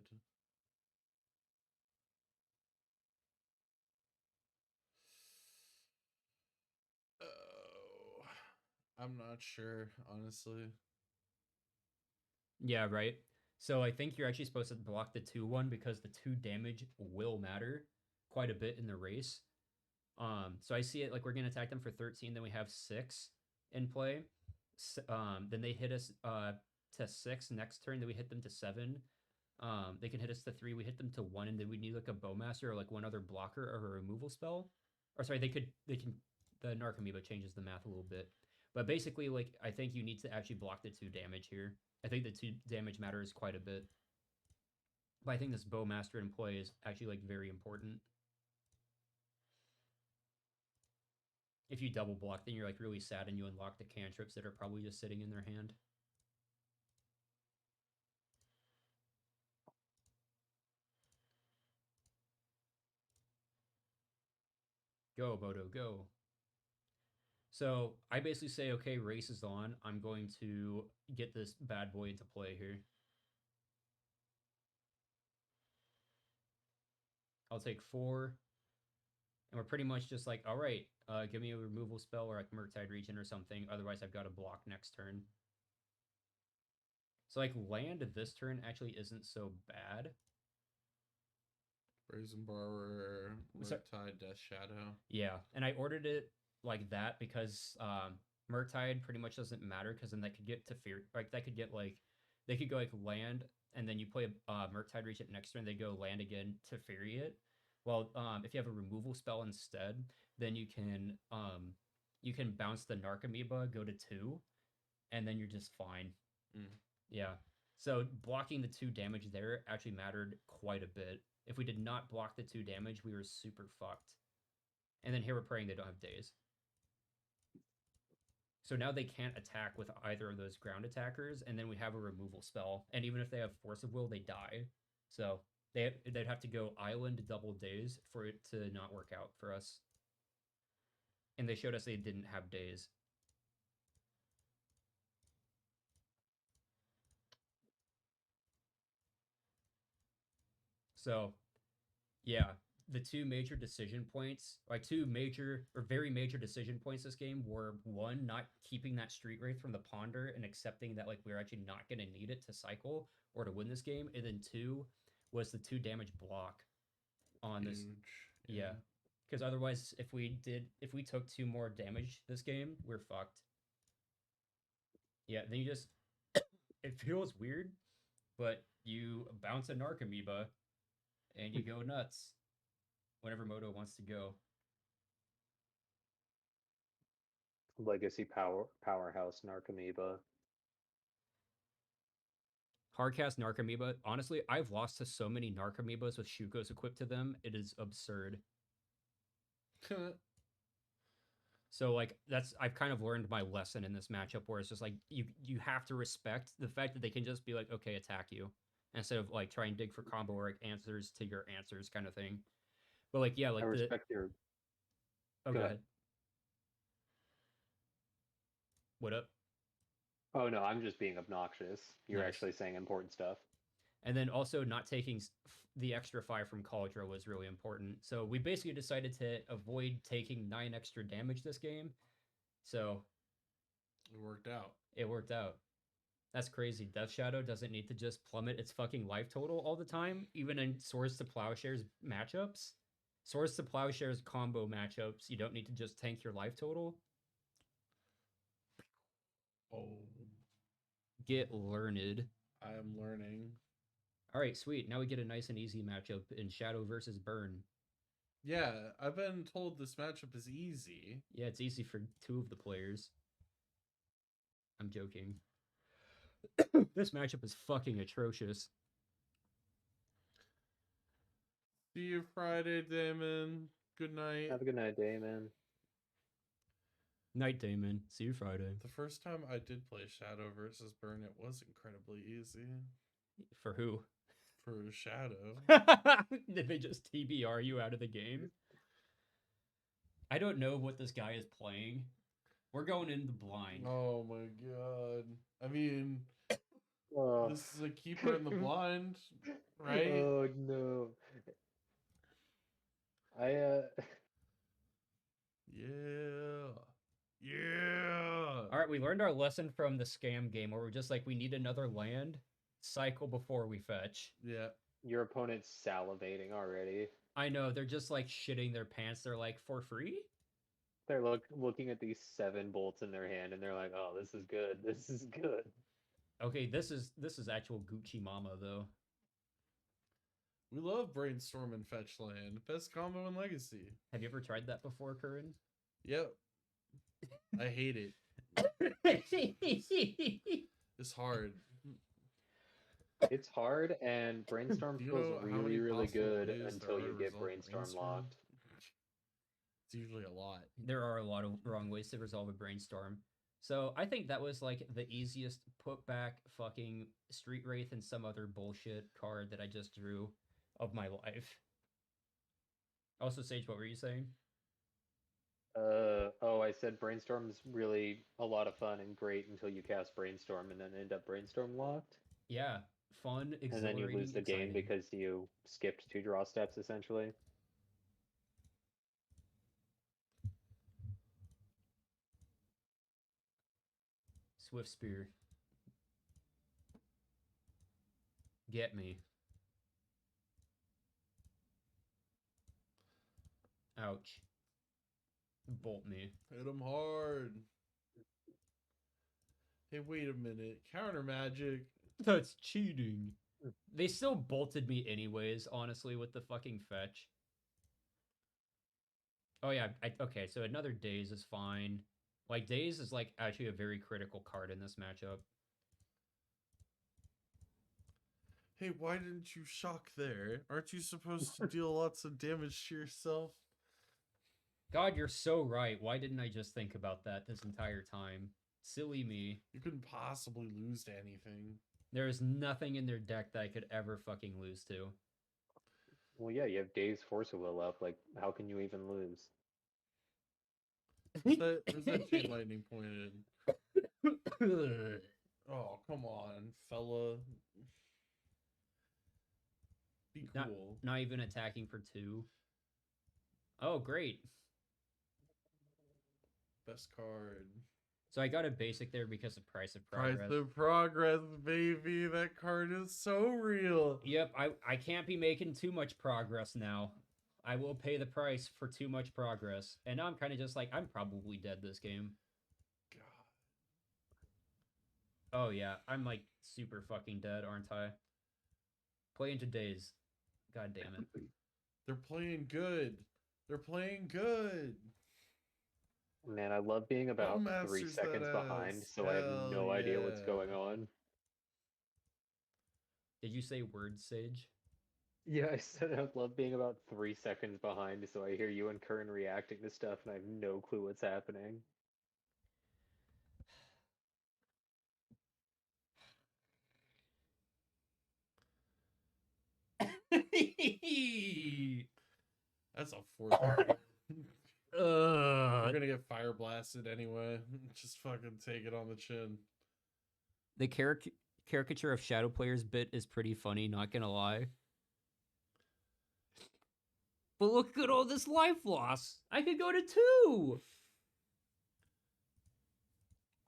Oh, I'm not sure, honestly. Yeah, right. So I think you're actually supposed to block the 2-1 because the 2 damage will matter quite a bit in the race. So I see it like we're gonna attack them for 13, then we have 6 in play. Then they hit us to 6 next turn, then we hit them to 7. They can hit us to 3, we hit them to 1, and then we need like a Bowmaster or like one other blocker or a removal spell. Or sorry, they can the Narcomoeba changes the math a little bit. But basically, like I think you need to actually block the 2 damage here. I think the 2 damage matters quite a bit. But I think this Bowmaster in play is actually like very important. If you double block, then you're like really sad and you unlock the cantrips that are probably just sitting in their hand. Go, Bodo, go. So I basically say, okay, race is on. I'm going to get this bad boy into play here. I'll take 4. And we're pretty much just like, all right, give me a removal spell or like Murktide Region or something. Otherwise, I've got to block next turn. So like land this turn actually isn't so bad. Brazen Borrower, Murktide, Death Shadow. Yeah, and I ordered it like that because Murktide pretty much doesn't matter because then that could get to fear, like that could get like they could go like land and then you play a Murktide Regent next turn, they go land again to Fury it. Well, if you have a removal spell instead, then you can bounce the Narcomoeba, go to 2, and then you're just fine. Yeah. So blocking the 2 damage there actually mattered quite a bit. If we did not block the 2 damage, we were super fucked. And then here we're praying they don't have days. So now they can't attack with either of those ground attackers, and then we have a removal spell. And even if they have Force of Will, they die. So they'd have to go island double days for it to not work out for us. And they showed us they didn't have days. So, yeah, the 2 major decision points, like 2 major or very major decision points this game were 1, not keeping that Street Wraith from the Ponder and accepting that like we're actually not going to need it to cycle or to win this game, and then 2 was the 2 damage block on Huge. this. Yeah. Because otherwise, if we took 2 more damage this game, we're fucked. Yeah, then you just it feels weird, but you bounce a Narcomoeba and you go nuts whenever Moto wants to go. Legacy powerhouse Narcomoeba. Hardcast Narcomoeba. Honestly, I've lost to so many Narcomoebas with Shukos equipped to them. It is absurd. So like I've kind of learned my lesson in this matchup where it's just like you have to respect the fact that they can just be like, okay, attack you, instead of like try and dig for combo or like answers to your answers kind of thing. But like yeah, I like respect your. oh Go go ahead. ahead. What up? Oh no, I'm just being obnoxious. You're Nice. actually saying important stuff. And then also not taking the extra 5 from Cauldra was really important. So we basically decided to avoid taking 9 extra damage this game. So It worked out. it worked out. That's crazy. Death Shadow doesn't need to just plummet its fucking life total all the time, even in Swords to Plowshares matchups. Swords to Plowshares combo matchups, you don't need to just tank your life total. Oh, Get learned. I am learning. All right, sweet. Now we get a nice and easy matchup in Shadow versus Burn. Yeah, I've been told this matchup is easy. Yeah, it's easy for 2 of the players. I'm joking. This matchup is fucking atrocious. See you Friday, Damon. Good night. Have a good night, Damon. Night, Damon. See you Friday. The first time I did play Shadow versus Burn, it was incredibly easy. For who? For Shadow. Did they just TBR you out of the game? I don't know what this guy is playing. We're going in the blind. Oh my god. I mean, Oh. this is a keeper in the blind, right? Oh no. Yeah. Yeah. All right, we learned our lesson from the scam game where we're just like, we need another land, cycle before we fetch. Yeah. Your opponent's salivating already. I know, they're just like shitting their pants. They're like, for free? They're looking at these 7 bolts in their hand and they're like, "Oh, this is good. This is good." Okay, this is actual Gucci Mama though. We love Brainstorm and Fetch Land. Best combo in Legacy. Have you ever tried that before, Curran? Yep. I hate it. It's hard. It's hard, and Brainstorm Do you feels know how many really, really possible good ways there until are you to get resolve Brainstorm Brainstorm? locked. It's usually a lot. There are a lot of wrong ways to resolve a brainstorm. So I think that was like the easiest put back fucking Street Wraith and some other bullshit card that I just drew of my life. Also, Sage, what were you saying? Oh, I said Brainstorm's really a lot of fun and great until you cast Brainstorm and then end up Brainstorm locked. Yeah, fun, And then exhilarating, you lose the game exciting. because you skipped 2 draw steps, essentially. Swift Spear. Get me. Ouch. Bolt me. Hit him hard. Hey, wait a minute. Counter magic. That's cheating. They still bolted me anyways, honestly, with the fucking fetch. Oh yeah, okay, so another Daze is fine. Like, Daze is like actually a very critical card in this matchup. Hey, why didn't you shock there? Aren't you supposed to deal lots of damage to yourself? God, you're so right. Why didn't I just think about that this entire time? Silly me. You couldn't possibly lose to anything. There is nothing in their deck that I could ever fucking lose to. Well, yeah, you have Dave's Force of Will up. Like, how can you even lose? Where's that chain lightning pointed? Oh, come on, fella. Be cool. Not even attacking for 2. Oh, great. Best card. So I got a basic there because of Price of Progress. Price of Progress, baby. That card is so real. Yep, I can't be making too much progress now. I will pay the price for too much progress. And now I'm kind of just like, I'm probably dead this game. God. Oh yeah, I'm like super fucking dead, aren't I? Play into Daze. God damn it. They're playing good. They're playing good. Man, I love being about 3 Bowmasters that seconds behind, ass. so I have Hell no idea what's going yeah. on. Did you say word sage? Yeah, I said I love being about 3 seconds behind, so I hear you and Kern reacting to stuff, and I have no clue what's happening. That's a fourth. We're Ugh. gonna get fire blasted anyway. Just fucking take it on the chin. The caricature of shadow players bit is pretty funny, not gonna lie. But look at all this life loss. I could go to 2.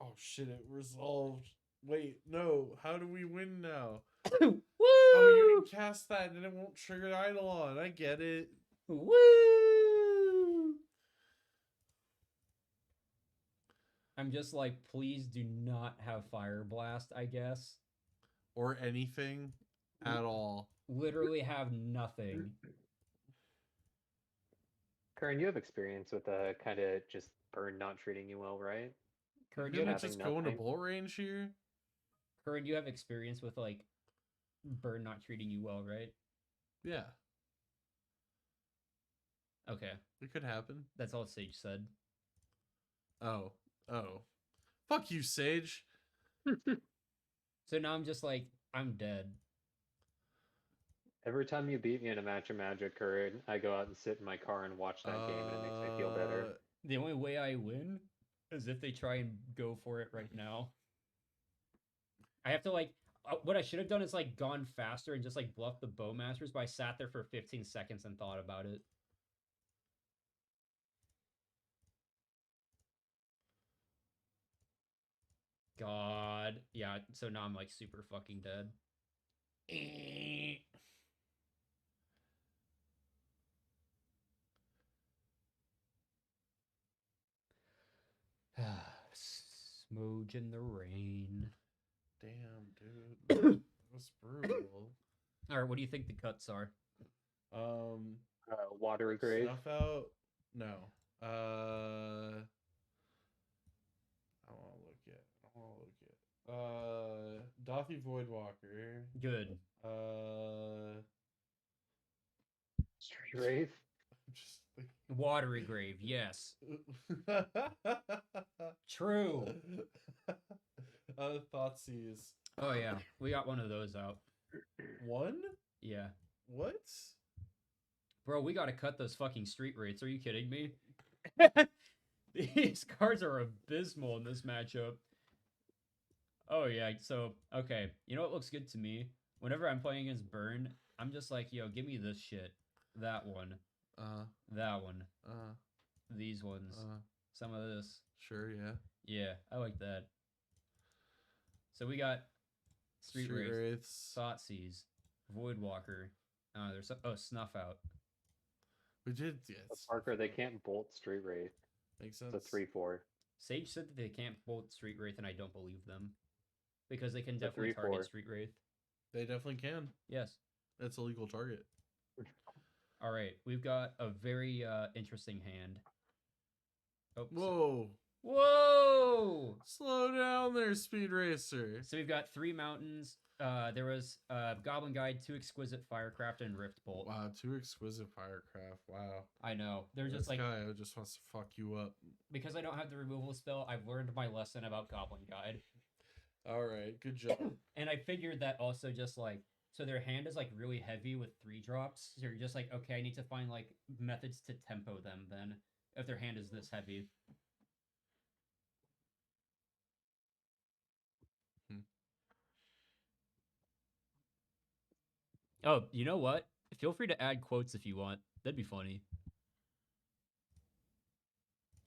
Oh shit! It resolved. Wait, no. How do we win now? Woo! Oh, you can cast that and it won't trigger Eidolon. I get it. Woo! I'm just like, please do not have Fire Blast, I guess. Or anything at all. Literally have nothing. Kern, you have experience with kind of just burn not treating you well, right? Kurt, You're you gonna have, having just go into nothing. bull range here? Kurt, you have experience with like Burn not treating you well, right? Yeah, Okay, it could happen. that's all Sage said. Oh. Fuck you, Sage. So now I'm just like, I'm dead. Every time you beat me in a match of Magic, Kern, I go out and sit in my car and watch that game, and it makes me feel better. The only way I win is if they try and go for it right now. I have to like, what I should have done is like gone faster and just like bluffed the Bowmasters, but I sat there for 15 seconds and thought about it. God. Yeah, so now I'm like super fucking dead. Smooge in the rain. Damn, dude. That was brutal. Alright, what do you think the cuts are? Watery Grave. Snuff out? No. I want to look at. Dothy Voidwalker. Good. Street Wraith. I'm just thinking. Watery Grave, yes. True. Thoughtseize. Oh yeah, we got one of those out. One? Yeah. What? Bro, we gotta cut those fucking street rates. Are you kidding me? These cards are abysmal in this matchup. Oh yeah, so, okay. You know what looks good to me? Whenever I'm playing against Burn, I'm just like, yo, give me this shit. That one. That one. These ones. Some of this. Sure, yeah. Yeah, I like that. So we got Street Wraith, Wraiths. Thoughtseize, Voidwalker. There's Snuff Out. We did, But yes. Parker, they can't bolt Street Wraith. Makes sense. It's a 3/4. Sage said that they can't bolt Street Wraith, and I don't believe them. Because they can It's a definitely 3/4. target Street Wraith. They definitely can. Yes. That's a legal target. Alright, we've got a very interesting hand. Oh, Whoa. Whoa! Slow down there, Speed Racer. So we've got 3 mountains. There was Goblin Guide, 2 Exquisite Firecraft, and Rift Bolt. Wow, 2 exquisite firecraft. Wow. I know. They're This just like, guy just wants to fuck you up. because I don't have the removal spell, I've learned my lesson about Goblin Guide. Alright, good job. And I figured that also just like, so their hand is like really heavy with 3-drops. So you're just like, okay, I need to find like methods to tempo them then, if their hand is this heavy. Oh, you know what? Feel free to add quotes if you want. That'd be funny.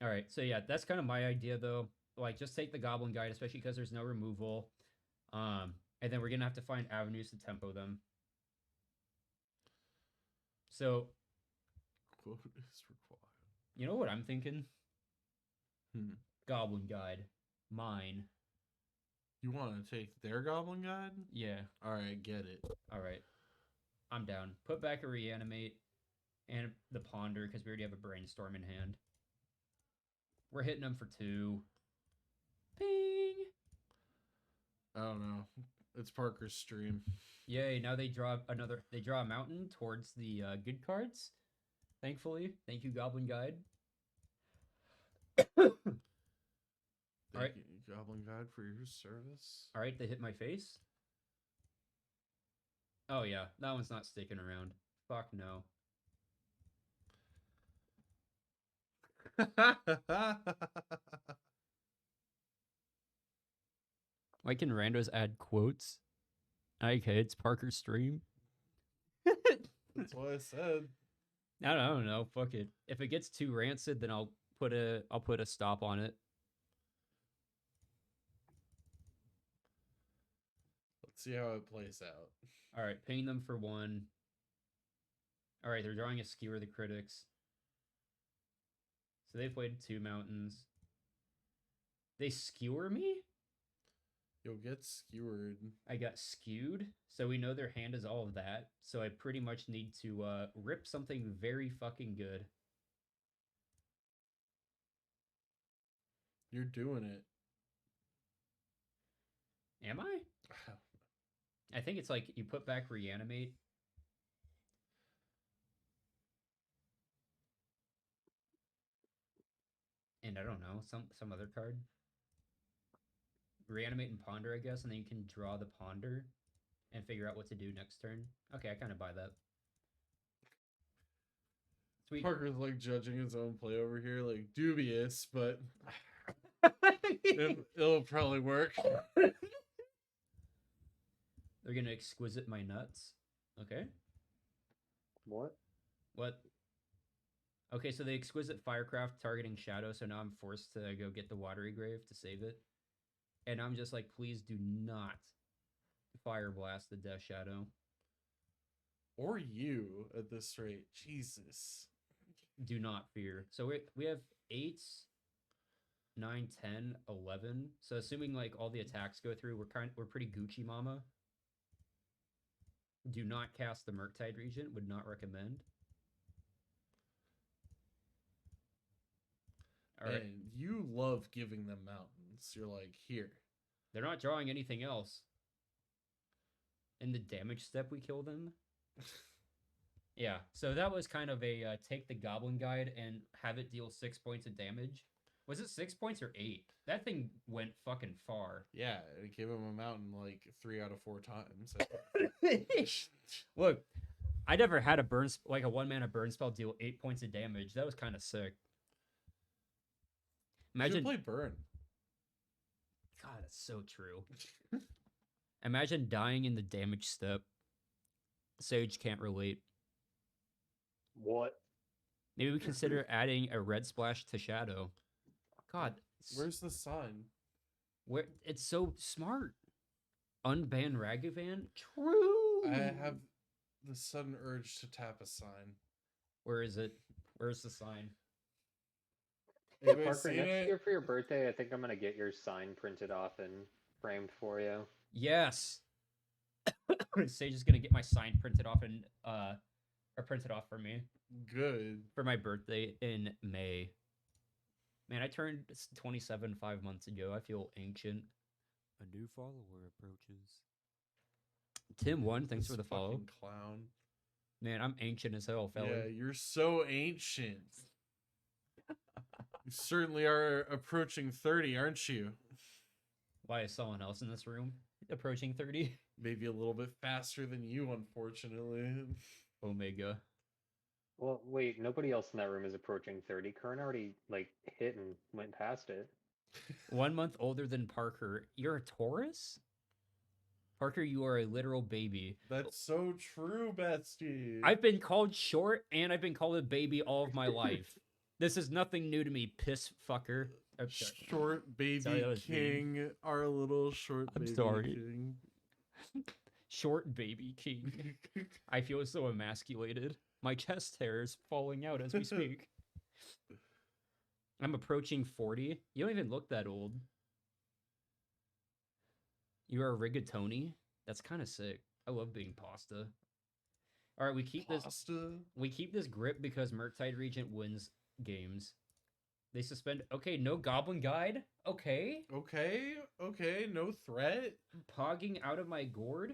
Alright, so yeah, that's kind of my idea though. Like, just take the Goblin Guide, especially because there's no removal. And then we're gonna have to find avenues to tempo them. So, Quote is required. you know what I'm thinking? Hmm. Goblin Guide. Mine. You want to take their Goblin Guide? Yeah. Alright, get it. Alright. I'm down. Put back a Reanimate and the Ponder, because we already have a Brainstorm in hand. We're hitting them for 2. Ping! I don't know. It's Parker's stream. Yay, now they draw they draw a mountain towards the good cards. Thankfully. Thank you, Goblin Guide. Thank Alright. you, Goblin God, for your service. Alright, they hit my face. Oh yeah, that one's not sticking around. Fuck no. Why can randos add quotes? Okay, it's Parker's stream. That's what I said. I don't know. Fuck it. If it gets too rancid, then I'll put a stop on it. Let's see how it plays out. All right, paying them for 1. All right, they're drawing a Skewer the Critics. So they played 2 mountains. They skewer me? You'll get skewered. I got skewed, so we know their hand is all of that. So I pretty much need to rip something very fucking good. You're doing it. Am I? I think it's like you put back reanimate. And I don't know, some other card. Reanimate and ponder, I guess, and then you can draw the ponder and figure out what to do next turn. Okay, I kind of buy that. Sweet. Parker's like judging his own play over here, like dubious, but it'll probably work. They're gonna exquisite my nuts. Okay. What? What? Okay, so they exquisite firecraft targeting shadow, so now I'm forced to go get the watery grave to save it. And I'm just like, please do not fire blast the death shadow. Or you at this rate. Jesus. Do not fear. So we have 8, 9, 10, 11. So assuming like all the attacks go through, we're pretty Gucci mama. Do not cast the Murktide Regent, would not recommend. All right. And you love giving them mountains. You're like, here. They're not drawing anything else. In the damage step, we kill them. Yeah, so that was kind of a take the Goblin Guide and have it deal 6 points of damage. Was it 6 points or 8? That thing went fucking far. Yeah, it gave him a mountain like 3 out of 4 times. Look, I never had a like a 1-mana burn spell deal 8 points of damage. That was kind of sick. Imagine play burn. God, that's so true. Imagine dying in the damage step. Sage can't relate. What? Maybe we consider adding a red splash to Shadow. God, Where's the sun? where it's so smart. Unban Ragavan? True. I have the sudden urge to tap a sign. Where is it? Where's the sign? Anybody Parker, seen next it? year for your birthday, I think I'm gonna get your sign printed off and framed for you. Yes. Sage is gonna get my sign printed off and or printed off for me Good. for my birthday in May. Man, I turned 27 5 months ago. I feel ancient. A new follower approaches. Tim1, thanks This for the follow. fucking clown. Man, I'm ancient as hell, fella. Yeah, you're so ancient. You certainly are approaching 30, aren't you? Why is someone else in this room approaching 30? Maybe a little bit faster than you, unfortunately. Omega. Well, wait, nobody else in that room is approaching 30. Kern already like hit and went past it. 1 month older than Parker. You're a Taurus? Parker, you are a literal baby. That's so true, Betsy. I've been called short and I've been called a baby all of my life. This is nothing new to me, piss fucker. I'm sorry. Short baby Sorry, that was mean. king, our little short I'm baby sorry. king. Short baby king. I feel so emasculated. My chest hair is falling out as we speak. I'm approaching 40. You don't even look that old. You're a rigatoni? That's kind of sick. I love being pasta. All right, we keep this Pasta. grip because Murktide Regent wins games. They suspend. Okay, no Goblin Guide. Okay. Okay, no threat. Pogging out of my gourd.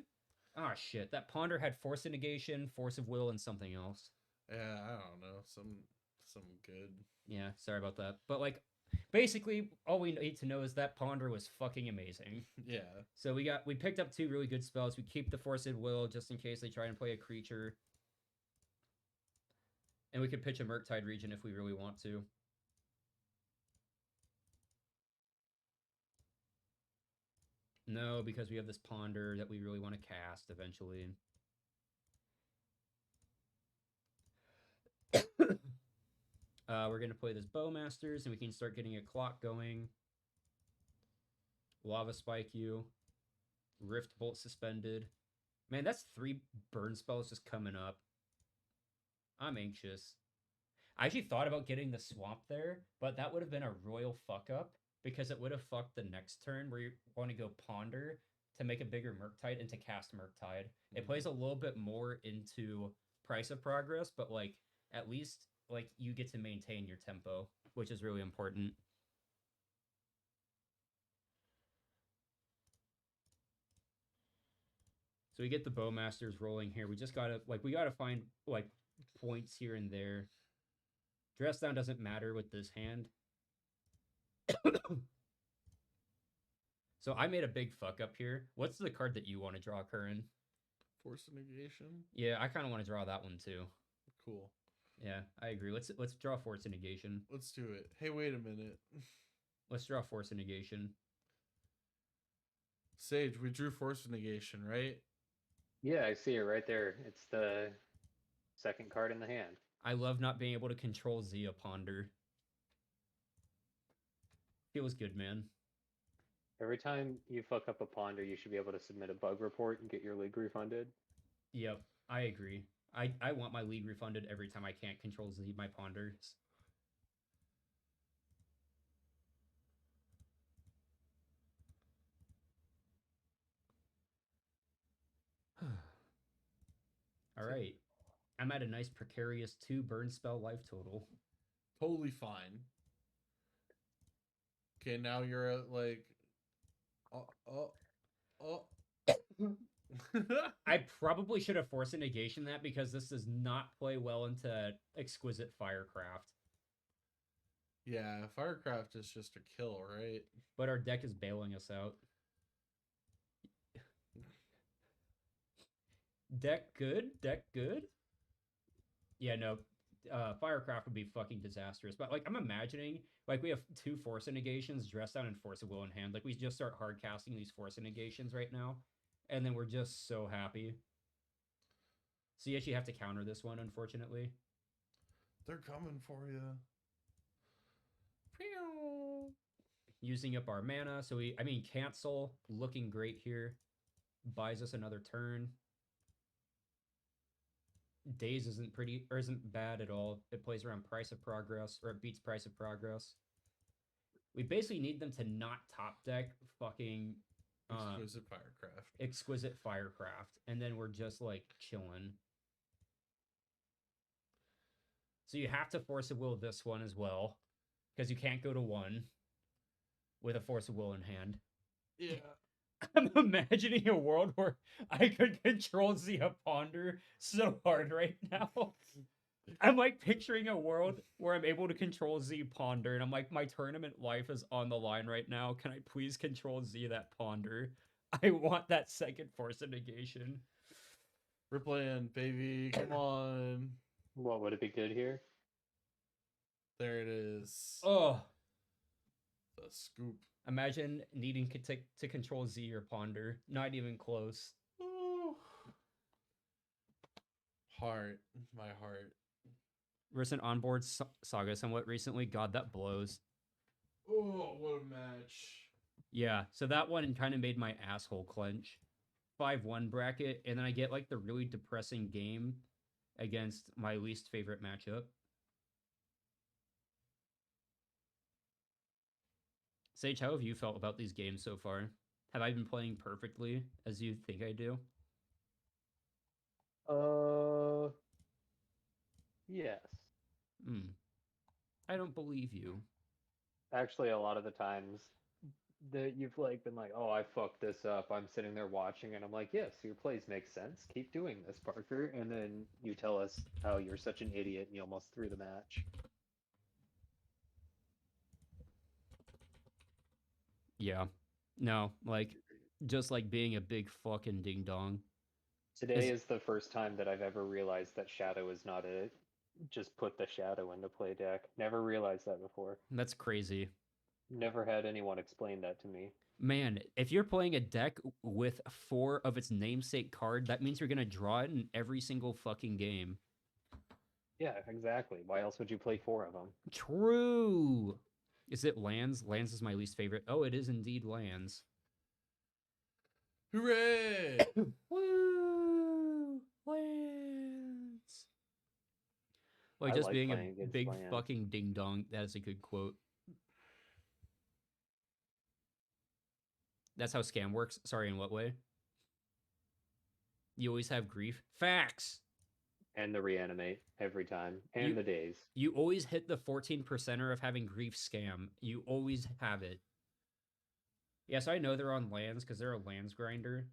Ah, shit. That Ponder had Force of Negation, Force of Will, and something else. Yeah, I don't know. Some good. Yeah, sorry about that. But, like, basically, all we need to know is that Ponder was fucking amazing. Yeah. So we picked up 2 really good spells. We keep the Force of Will just in case they try and play a creature. And we could pitch a Murktide Region if we really want to. No, because we have this Ponder that we really want to cast eventually. We're going to play this Bowmasters, and we can start getting a clock going. Lava Spike you. Rift Bolt suspended. Man, that's 3 burn spells just coming up. I'm anxious. I actually thought about getting the Swamp there, but that would have been a royal fuck up because it would have fucked the next turn where you want to go Ponder to make a bigger Murktide and to cast Murktide. It plays a little bit more into Price of Progress, but like at least like you get to maintain your tempo, which is really important. So we get the Bowmasters rolling here. We just gotta find like points here and there. Dress down doesn't matter with this hand. So I made a big fuck up here. What's the card that you want to draw, Curran? Force of Negation. Yeah, I kind of want to draw that one too. Cool. Yeah, I agree. Let's draw Force of Negation. Let's do it. Hey, wait a minute. Let's draw Force of Negation. Sage, we drew Force of Negation, right? Yeah, I see it right there. It's the second card in the hand. I love not being able to control Zia Ponder. Feels good, man. Every time you fuck up a ponder, you should be able to submit a bug report and get your league refunded. Yep, I agree. I want my league refunded every time I can't control Z my Ponders. All right. I'm at a nice precarious 2 burn spell life total. Totally fine. Okay, now you're at like I probably should have forced a negation that because this does not play well into Exquisite Firecraft. Yeah, Firecraft is just a kill, right? But our deck is bailing us out. Deck good? Deck good? Yeah, no. Firecraft would be fucking disastrous. But, like, I'm imagining, like, we have 2 Force of Negations, Dress Down and Force of Will in hand. Like, we just start hard casting these Force of Negations right now. And then we're just so happy. So you actually have to counter this one, unfortunately. They're coming for you. Using up our mana. So cancel. Looking great here. Buys us another turn. Daze isn't bad at all. It plays around Price of Progress, or it beats Price of Progress. We basically need them to not top deck fucking Exquisite Firecraft, and then we're just like chilling. So you have to Force of Will this one as well, because you can't go to 1 with a Force of Will in hand. Yeah. I'm imagining a world where I could control Zia Ponder so hard right now. I'm like picturing a world where I'm able to control Z Ponder, and I'm like, my tournament life is on the line right now. Can I please control Z that Ponder? I want that second Force of Negation. We're playing, baby. Come on. What would it be good here? There it is. Oh, the scoop. Imagine needing to control Z or Ponder. Not even close. Ooh. Heart. My heart. Recent onboard saga somewhat recently. God, that blows. Oh, what a match. Yeah, so that one kind of made my asshole clench. 5-1 bracket, and then I get like the really depressing game against my least favorite matchup. Sage, how have you felt about these games so far? Have I been playing perfectly as you think I do? Yes. I don't believe you. Actually, a lot of the times that you've like been like, "Oh, I fucked this up." I'm sitting there watching, and I'm like, "Yes, your plays make sense. Keep doing this, Parker." And then you tell us how you're such an idiot and you almost threw the match. Yeah. No, like just like being a big fucking ding dong. Today Is is the first time that I've ever realized that Shadow is not a just put the Shadow into play deck. Never realized that before. that's crazy. Never had anyone explain that to me. Man, if you're playing a deck with 4 of its namesake card, that means you're gonna draw it in every single fucking game. Yeah, exactly. Why else would you play 4 of them? True. Is it lands? Lands is my least favorite. Oh, it is indeed lands. Hooray! Woo! Lands. Like I just like being a playing against big lands. fucking ding dong. That is a good quote. That's how scam works. Sorry, in what way? You always have grief. Facts. And the reanimate every time. And You- the days. You always hit the 14%er of having grief scam. You always have it. Yes, I know they're on lands because they're a lands grinder.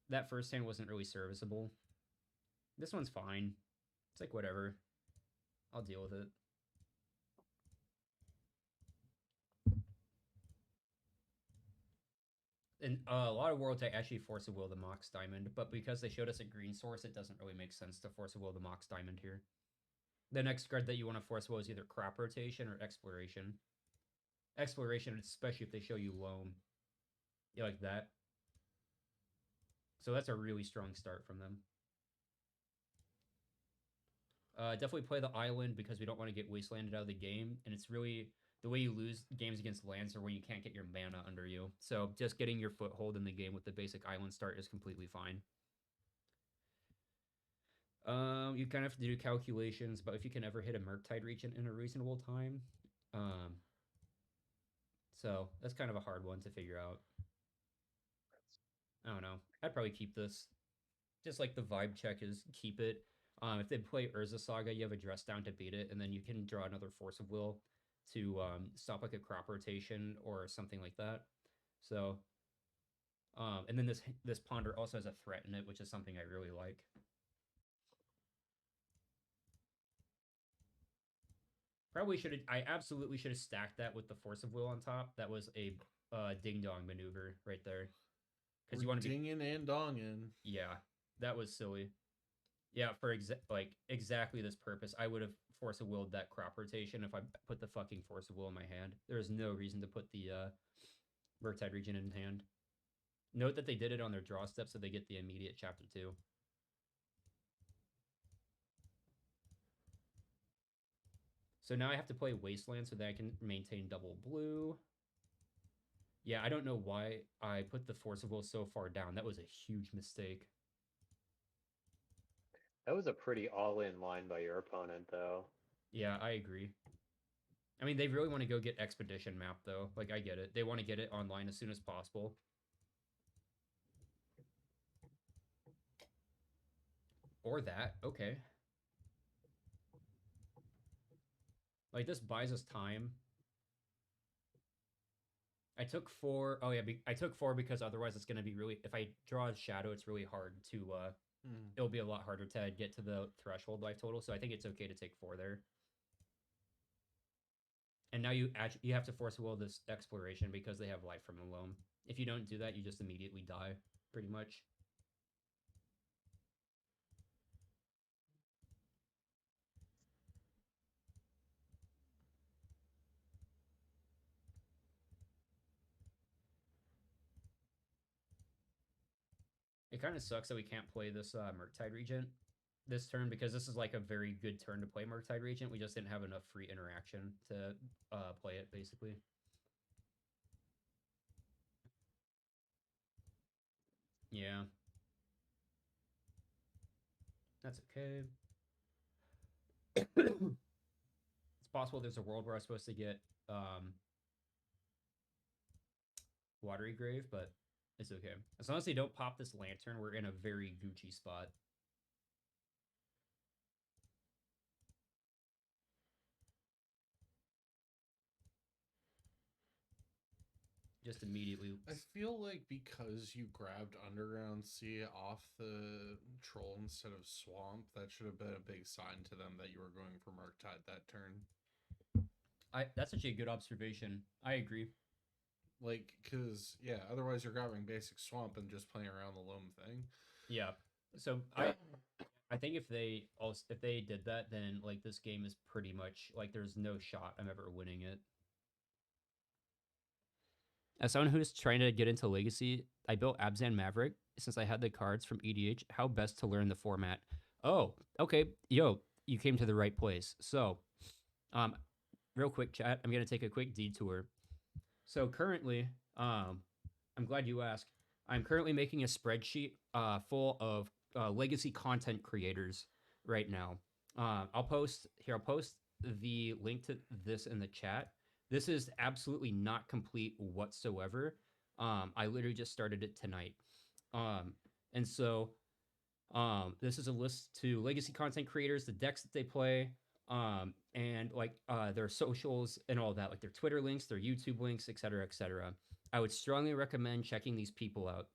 That first hand wasn't really serviceable. This one's fine. It's like whatever. I'll deal with it. And a lot of worlds I actually force a will the Mox Diamond, but because they showed us a green source, it doesn't really make sense to force a will the Mox Diamond here. The next card that you want to force will is either crop rotation or exploration. Exploration, especially if they show you loam. You like that? So that's a really strong start from them. Definitely play the island because we don't want to get wastelanded out of the game, and it's really the way you lose games against lands are when you can't get your mana under you. So just getting your foothold in the game with the basic island start is completely fine. You kind of have to do calculations, but if you can ever hit a Murktide region in a reasonable time, so that's kind of a hard one to figure out. I don't know. I'd probably keep this. Just like the vibe check is keep it. If they play Urza Saga, you have a dress down to beat it, and then you can draw another Force of Will to stop like a crop rotation or something like that. So, and then this Ponder also has a threat in it, which is something I really like. Probably should have. I absolutely should have stacked that with the Force of Will on top. That was a ding dong maneuver right there. Because you want to be dinging and donging. Yeah, that was silly. Yeah, for exactly this purpose, I would have Force of Willed that crop rotation if I put the fucking Force of Will in my hand. There is no reason to put the Murktide region in hand. Note that they did it on their draw step, so they get the immediate chapter 2. So now I have to play Wasteland so that I can maintain double blue. Yeah, I don't know why I put the Force of Will so far down. That was a huge mistake. That was a pretty all-in line by your opponent, though. Yeah, I agree. I mean, they really want to go get Expedition map, though. Like, I get it. They want to get it online as soon as possible. Or that. Okay. Like, this buys us time. I took 4. Oh, yeah. I took 4 because otherwise it's going to be really... If I draw a shadow, it's really hard to... It'll be a lot harder to get to the threshold life total, so I think it's okay to take 4 there. And now you have to force will this exploration because they have life from the loam. If you don't do that, you just immediately die, pretty much. It kind of sucks that we can't play this Murktide Regent this turn because this is like a very good turn to play Murktide Regent. We just didn't have enough free interaction to play it, basically. Yeah. That's okay. It's possible there's a world where I'm supposed to get Watery Grave, but it's okay. As long as they don't pop this lantern, we're in a very Gucci spot. just immediately. I feel like because you grabbed Underground Sea off the Troll instead of Swamp, that should have been a big sign to them that you were going for Murktide that turn. That's actually a good observation. I agree. Like, because, yeah, otherwise you're grabbing basic Swamp and just playing around the Loam thing. Yeah. So I think if they did that, then like this game is pretty much like there's no shot I'm ever winning it. As someone who's trying to get into Legacy, I built Abzan Maverick since I had the cards from EDH. How best to learn the format? Oh, okay. Yo, you came to the right place. So, real quick chat, I'm gonna take a quick detour. So currently, I'm glad you asked. I'm currently making a spreadsheet full of legacy content creators right now. I'll post the link to this in the chat. This is absolutely not complete whatsoever. I literally just started it tonight. And so this is a list to legacy content creators, the decks that they play, and like their socials and all that, like their Twitter links, their YouTube links, etc., etc. I would strongly recommend checking these people out.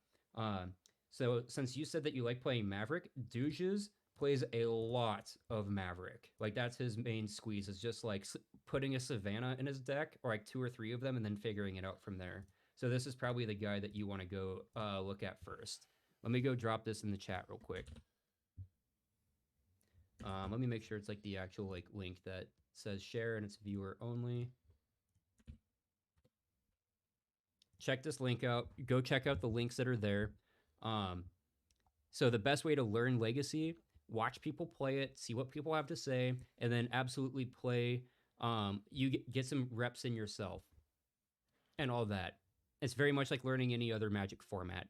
So since you said that you like playing Maverick, Douges plays a lot of Maverick. Like that's his main squeeze, is just like putting a Savannah in his deck, or like 2 or 3 of them, and then figuring it out from there. So this is probably the guy that you want to go look at first. Let me go drop this in the chat real quick. Let me make sure it's like the actual like link that says share and it's viewer only. Check this link out. Go check out the links that are there. So the best way to learn Legacy, watch people play it, see what people have to say, and then absolutely play. You get some reps in yourself and all that. It's very much like learning any other Magic format.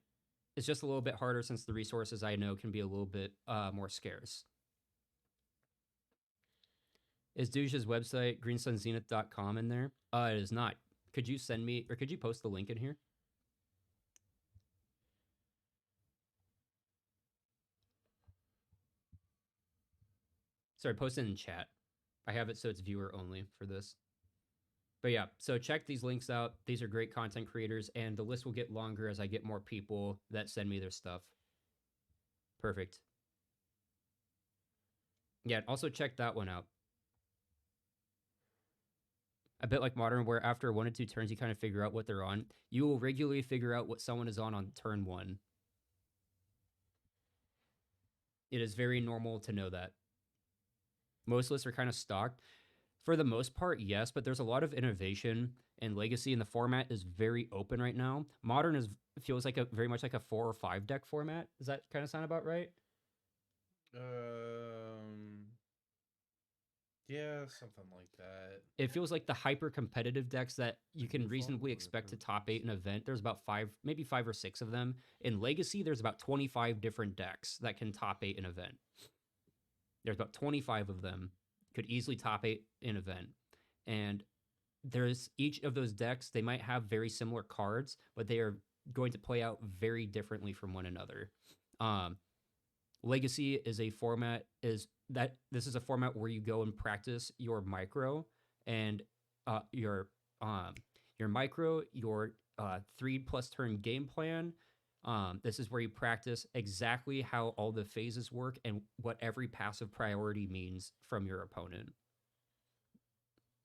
It's just a little bit harder since the resources I know can be a little bit more scarce. Is Douche's website greensunzenith.com in there? It is not. Could you send me, or could you post the link in here? Sorry, post it in chat. I have it so it's viewer only for this. But yeah, so check these links out. These are great content creators, and the list will get longer as I get more people that send me their stuff. Perfect. Yeah, also check that one out. A bit like Modern, where after 1 or 2 turns, you kind of figure out what they're on. You will regularly figure out what someone is on turn 1. It is very normal to know that. Most lists are kind of stocked. For the most part, yes, but there's a lot of innovation and Legacy, and the format is very open right now. Modern feels like very much like a 4 or 5 deck format. Does that kind of sound about right? Yeah, something like that. It feels like the hyper competitive decks that you can reasonably expect to top 8 an event. There's about 5, maybe 5 or 6 of them. In Legacy, there's about 25 different decks that can top 8 an event. There's about 25 of them could easily top 8 an event. And there's each of those decks, they might have very similar cards, but they are going to play out very differently from one another. Legacy is a format this is a format where you go and practice your micro and your micro, your 3+ turn game plan. This is where you practice exactly how all the phases work and what every passive priority means from your opponent.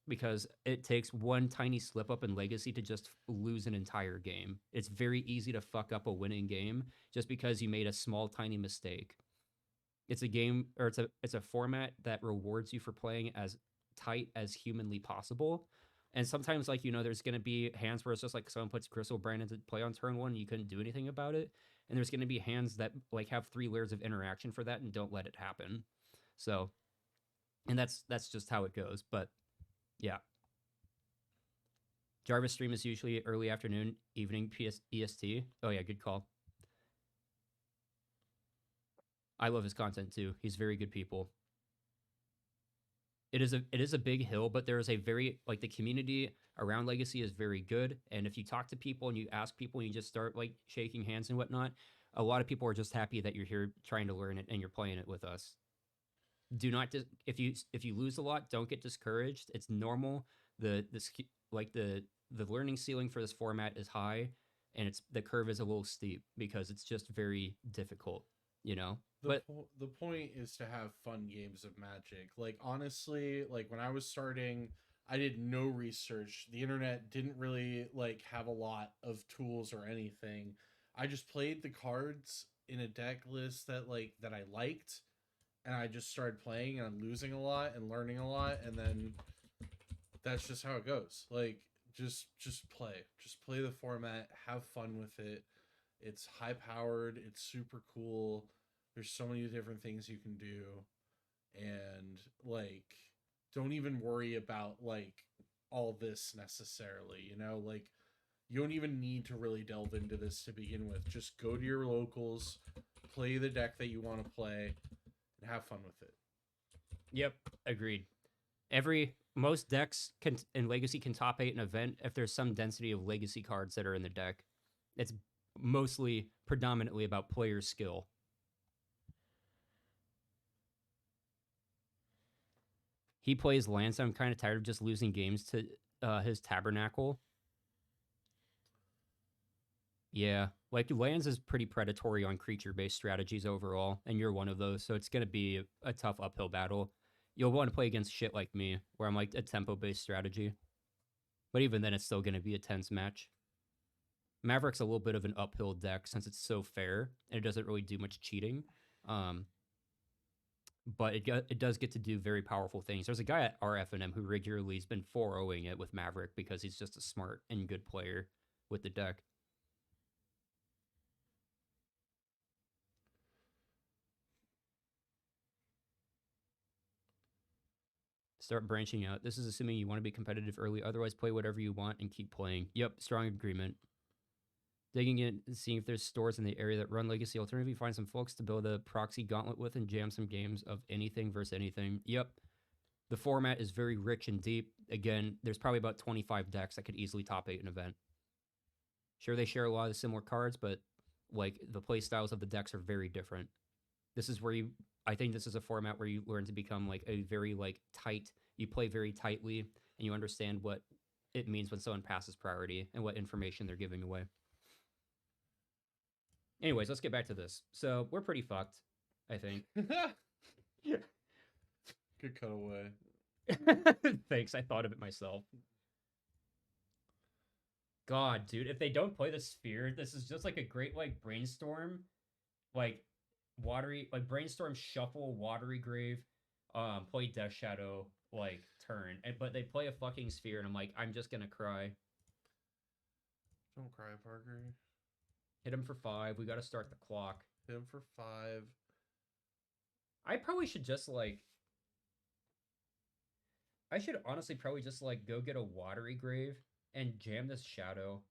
Because it takes one tiny slip up in Legacy to just lose an entire game. It's very easy to fuck up a winning game just because you made a small tiny mistake. It's a game, or it's a format that rewards you for playing as tight as humanly possible. And sometimes, like, there's going to be hands where it's just like someone puts Crystal Brand into play on turn 1 and you couldn't do anything about it. And there's going to be hands that like have 3 layers of interaction for that and don't let it happen. So, and that's just how it goes. But yeah. Jarvis stream is usually early afternoon, evening EST. Oh yeah, good call. I love his content too. He's very good people. It is a big hill, but there is a very, like, the community around Legacy is very good. And if you talk to people and you ask people and you just start like shaking hands and whatnot, a lot of people are just happy that you're here trying to learn it and you're playing it with us. Do not if you lose a lot, don't get discouraged. It's normal. The the learning ceiling for this format is high, and the curve is a little steep because it's just very difficult, you know. The point is to have fun games of Magic. Like honestly, like when I was starting, I did no research. The internet didn't really like have a lot of tools or anything. I just played the cards in a deck list that I liked, and I just started playing, and I'm losing a lot and learning a lot, and then that's just how it goes. Like just play. Just play the format, have fun with it. It's high powered, it's super cool. There's so many different things you can do, and like don't even worry about like all this necessarily, you know? Like you don't even need to really delve into this to begin with. Just go to your locals, play the deck that you want to play, and have fun with it. Yep, agreed. Most decks in Legacy can top 8 an event if there's some density of Legacy cards that are in the deck. It's mostly predominantly about player skill. He plays lands, so I'm kind of tired of just losing games to his Tabernacle. Yeah, like lands is pretty predatory on creature-based strategies overall, and you're one of those, so it's going to be a tough uphill battle. You'll want to play against shit like me, where I'm like a tempo-based strategy. But even then, it's still going to be a tense match. Maverick's a little bit of an uphill deck since it's so fair, and it doesn't really do much cheating. But it does get to do very powerful things. There's a guy at RFNM who regularly has been 4-0ing it with Maverick because he's just a smart and good player with the deck. Start branching out. This is assuming you want to be competitive early. Otherwise, play whatever you want and keep playing. Yep, strong agreement. Digging in and seeing if there's stores in the area that run Legacy. Alternatively, find some folks to build a proxy gauntlet with and jam some games of anything versus anything. Yep. The format is very rich and deep. Again, there's probably about 25 decks that could easily top 8 an event. Sure, they share a lot of similar cards, but like the play styles of the decks are very different. This is where I think this is a format where you learn to become like a very like tight, you play very tightly, and you understand what it means when someone passes priority and what information they're giving away. Anyways, let's get back to this. So we're pretty fucked, I think. Good cutaway. Thanks, I thought of it myself. God, dude, if they don't play the sphere, this is just like a great like brainstorm, like brainstorm shuffle watery grave, play Death Shadow like turn, but they play a fucking sphere, and I'm like, I'm just gonna cry. Don't cry, Parker. Hit him for 5. We got to start the clock. Hit him for 5. I probably should just like. I should honestly probably just like go get a watery grave and jam this shadow.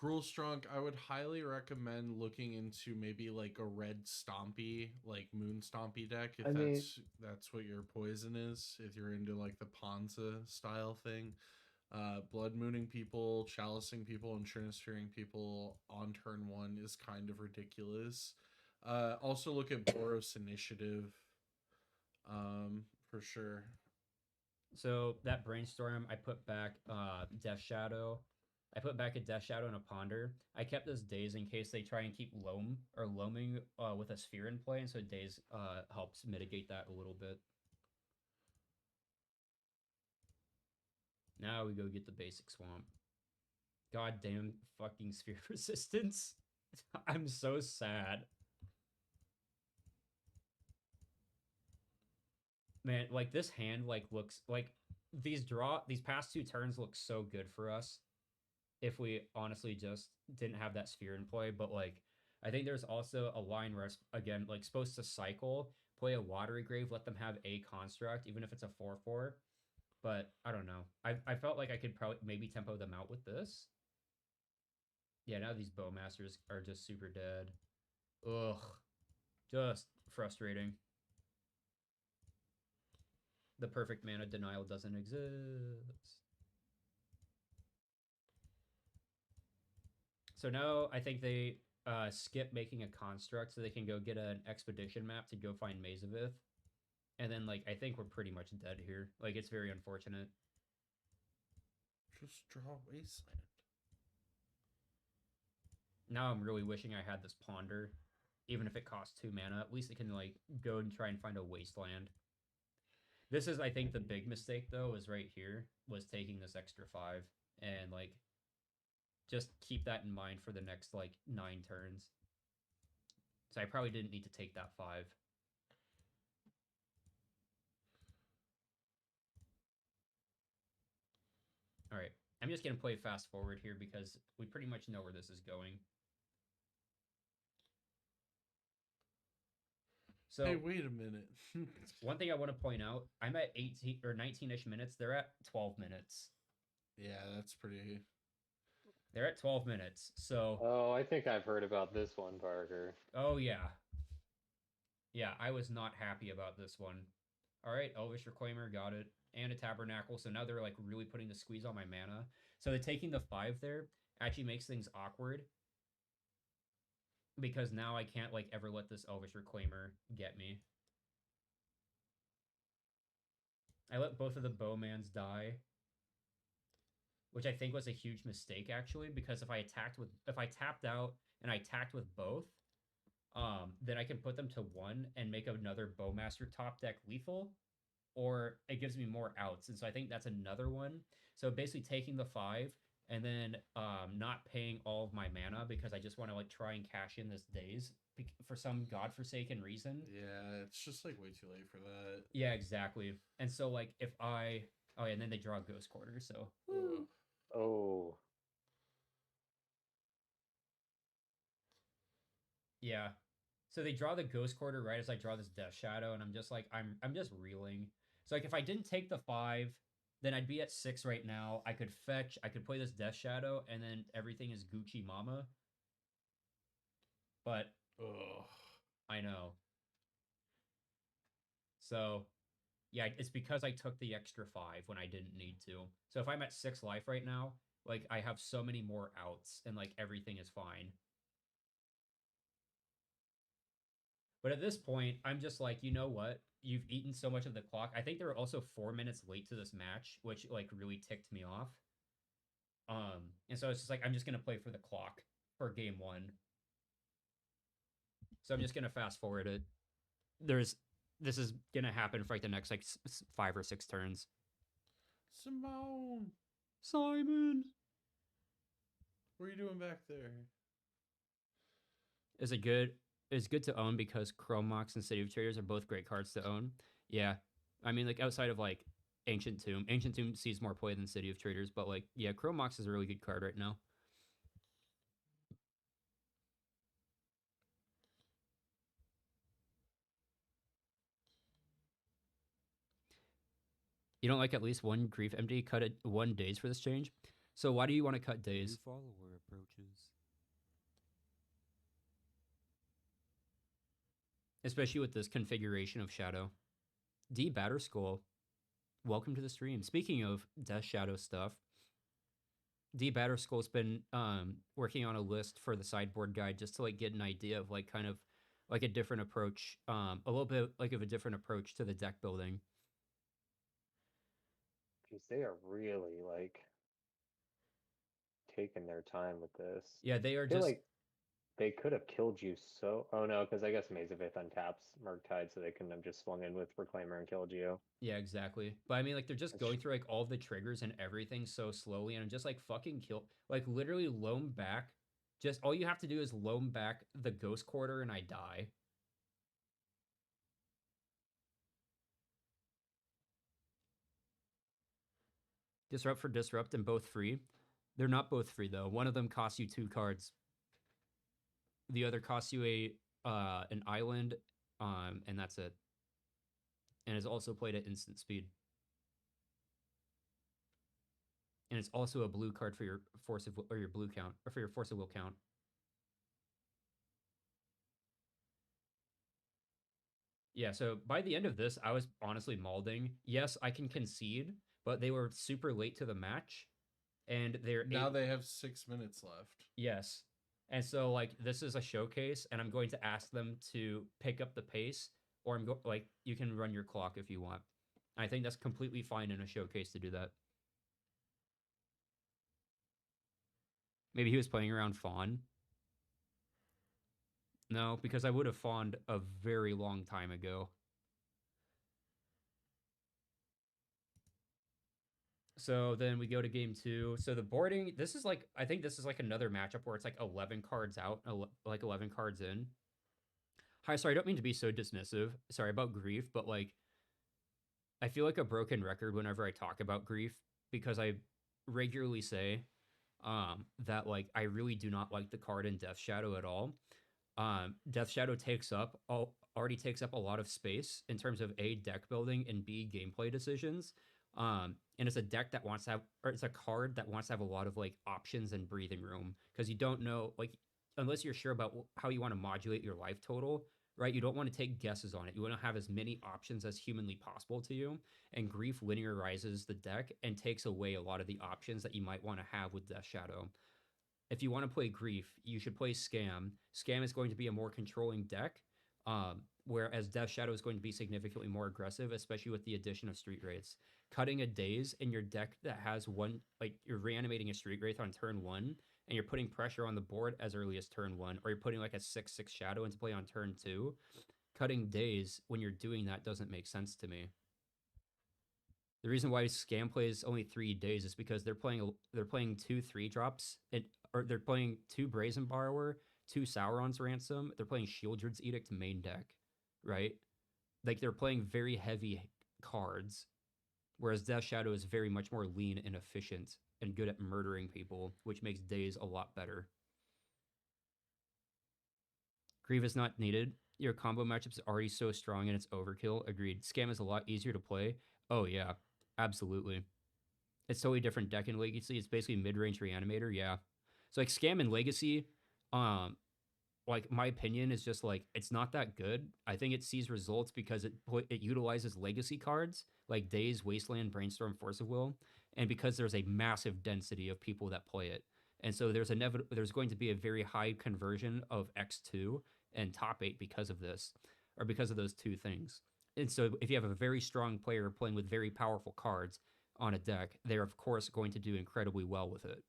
Gruelstrunk, I would highly recommend looking into maybe like a red stompy, like moon stompy deck if that's what your poison is. If you're into like the Ponza style thing, blood mooning people, chalicing people, and transferring people on turn 1 is kind of ridiculous. Also look at Boros Initiative, for sure. So that brainstorm, I put back Death Shadow. I put back a Death Shadow and a Ponder. I kept this Daze in case they try and keep loaming with a sphere in play, and so Daze helps mitigate that a little bit. Now we go get the basic swamp. Goddamn fucking sphere resistance. I'm so sad. Man, like this hand like looks like these past 2 turns look so good for us if we honestly just didn't have that sphere in play. But like I think there's also a line where it's again like supposed to cycle, play a watery grave, let them have a construct, even if it's a 4/4. But I don't know. I felt like I could probably maybe tempo them out with this. Yeah, now these Bowmasters are just super dead. Ugh. Just frustrating. The perfect mana denial doesn't exist. So now I think they skip making a construct so they can go get an expedition map to go find Mazavith. And then, like, I think we're pretty much dead here. Like, it's very unfortunate. Just draw Wasteland. Now I'm really wishing I had this Ponder. Even if it costs 2 mana, at least it can like go and try and find a Wasteland. This is, I think, the big mistake though, is right here, was taking this extra 5. And like, just keep that in mind for the next like 9 turns. So I probably didn't need to take that 5. All right, I'm just gonna play fast forward here because we pretty much know where this is going. So Hey, wait a minute. one thing I want to point out, I'm at 18 or 19-ish minutes. They're at 12 minutes. Yeah, that's pretty. They're at 12 minutes. So, Oh, I think I've heard about this one, Parker. oh yeah. Yeah, I was not happy about this one. All right, Elvish Reclaimer, got it. And a Tabernacle. So now they're like really putting the squeeze on my mana. So they're taking the 5 there actually makes things awkward. Because now I can't like ever let this Elvish Reclaimer get me. I let both of the Bowmans die, which I think was a huge mistake actually, because if I tapped out and I attacked with both, then I can put them to 1 and make another Bowmaster top deck lethal, or it gives me more outs. And so I think that's another one. So basically taking the 5 and then not paying all of my mana because I just want to like try and cash in this daze for some godforsaken reason. Yeah, it's just like way too late for that. Yeah, exactly. And so like if I oh yeah, and then they draw Ghost Quarter, so Ugh. Oh, yeah. So they draw the Ghost Quarter right as I draw this Death Shadow, and I'm just like I'm just reeling. So like if I didn't take the 5, then I'd be at 6 right now. I could fetch, I could play this Death Shadow, and then everything is Gucci Mama. But Ugh. I know. So yeah, it's because I took the extra 5 when I didn't need to. So if I'm at 6 life right now, like I have so many more outs and like everything is fine. But at this point, I'm just like, you know what? You've eaten so much of the clock. I think they were also 4 minutes late to this match, which like really ticked me off. And so it's just like I'm just gonna play for the clock for game 1. So I'm just gonna fast forward it. This is gonna happen for like the next like 5 or 6 turns. Simone, Simon, what are you doing back there? is it good? It's good to own because Chrome Mox and City of Traders are both great cards to own. Yeah, I mean like outside of like Ancient Tomb sees more play than City of Traders, but like yeah, Chrome Mox is a really good card right now. You don't like at least one Grief MD cut at 1 days for this change? So why do you want to cut New days? follower approaches. Especially with this configuration of Shadow. D Batterskull, welcome to the stream. Speaking of Death Shadow stuff, D Batterskull's been working on a list for the sideboard guide just to like get an idea of like kind of like a different approach, a little bit like of a different approach to the deck building. because they are really like taking their time with this. Yeah, they are I feel just like they could have killed you so. Oh no, because I guess Mazavith untaps Murktide, so they couldn't have just swung in with Reclaimer and killed you. yeah, exactly. But I mean, like, they're just That's going through like all the triggers and everything so slowly, and I'm just like fucking kill, like literally loam back. Just all you have to do is loam back the Ghost Quarter, and I die. Disrupt for disrupt and both free. They're not both free though. One of them costs you 2 cards. The other costs you a an island, and that's it. And is also played at instant speed. And it's also a blue card for your force of or your blue count or for your force of will count. Yeah, so by the end of this, I was honestly maulding. Yes, I can concede, but they were super late to the match, and Now they have 6 minutes left. yes, and so like this is a showcase, and I'm going to ask them to pick up the pace, or like you can run your clock if you want. I think that's completely fine in a showcase to do that. Maybe he was playing around Fawn. No, because I would have fawned a very long time ago. So then we go to game 2. So the boarding, this is like, I think this is like another matchup where it's like 11 cards out, like 11 cards in. Hi, sorry, I don't mean to be so dismissive. Sorry about grief, but like, I feel like a broken record whenever I talk about grief because I regularly say that like I really do not like the card in Death Shadow at all. Death Shadow already takes up a lot of space in terms of A, deck building, and B, gameplay decisions. And it's a deck that wants to have, or it's a card that wants to have a lot of like options and breathing room because you don't know, like, unless you're sure about how you want to modulate your life total, right? You don't want to take guesses on it. You want to have as many options as humanly possible to you. And Grief linearizes the deck and takes away a lot of the options that you might want to have with Death Shadow. If you want to play Grief, you should play Scam. Scam is going to be a more controlling deck, whereas Death Shadow is going to be significantly more aggressive, especially with the addition of Street Wraiths. Cutting a Daze in your deck that has one, like you're reanimating a Street Wraith on turn 1, and you're putting pressure on the board as early as turn 1, or you're putting like a 6/6 Shadow into play on turn 2. Cutting Daze when you're doing that doesn't make sense to me. The reason why Scam plays only 3 days is because they're playing 2 3-drops, or they're playing 2 Brazen Borrower, 2 Sauron's Ransom. They're playing Shieldred's Edict main deck, right? Like they're playing very heavy cards, whereas Death Shadow is very much more lean and efficient and good at murdering people, which makes Days a lot better. Grieve is not needed. Your combo matchups are already so strong and it's overkill. Agreed. Scam is a lot easier to play. Oh yeah, absolutely. It's totally different deck in Legacy. It's basically mid-range reanimator. Yeah. So like Scam and Legacy, like my opinion is just like it's not that good. I think it sees results because it utilizes legacy cards like Days, Wasteland, Brainstorm, Force of Will, and because there's a massive density of people that play it. And so there's going to be a very high conversion of X2 and top 8 because of this, or because of those two things. And so if you have a very strong player playing with very powerful cards on a deck, they're of course going to do incredibly well with it.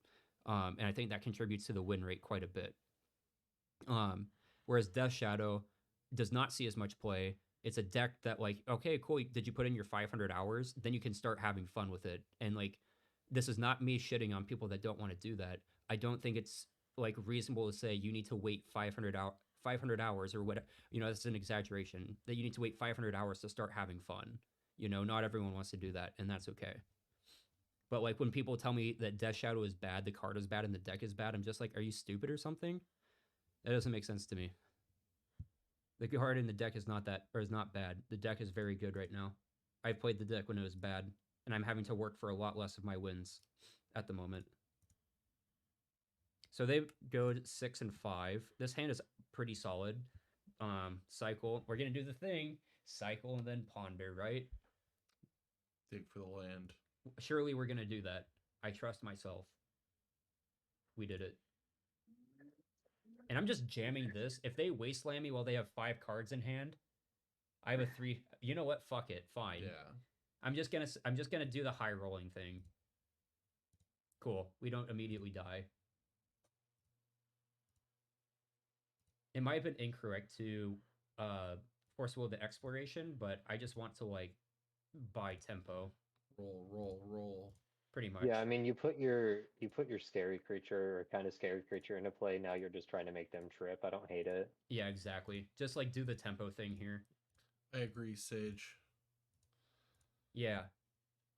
And I think that contributes to the win rate quite a bit. Whereas Death Shadow does not see as much play. It's a deck that like, okay, cool. Did you put in your 500 hours? Then you can start having fun with it. And like, this is not me shitting on people that don't want to do that. I don't think it's like reasonable to say you need to wait 500 hours or what, that's an exaggeration, that you need to wait 500 hours to start having fun. Not everyone wants to do that, and that's okay. But like when people tell me that Death Shadow is bad, the card is bad, and the deck is bad, I'm just like, are you stupid or something? That doesn't make sense to me. The card in the deck is not bad. The deck is very good right now. I played the deck when it was bad, and I'm having to work for a lot less of my wins at the moment. So they go 6 and 5. This hand is pretty solid. Cycle. We're gonna do the thing. Cycle and then ponder, right? Dig for the land. Surely we're gonna do that. I trust myself. We did it. And I'm just jamming this. If they wasteland me while they have 5 cards in hand, I have a 3. You know what? Fuck it. Fine. Yeah. I'm just gonna do the high rolling thing. Cool. We don't immediately die. It might have been incorrect to force will the exploration, but I just want to like buy tempo. Roll. Pretty much. Yeah, I mean, you put your scary creature or kind of scary creature into play. Now you're just trying to make them trip. I don't hate it. Yeah, exactly. Just like do the tempo thing here. I agree, Sage. Yeah.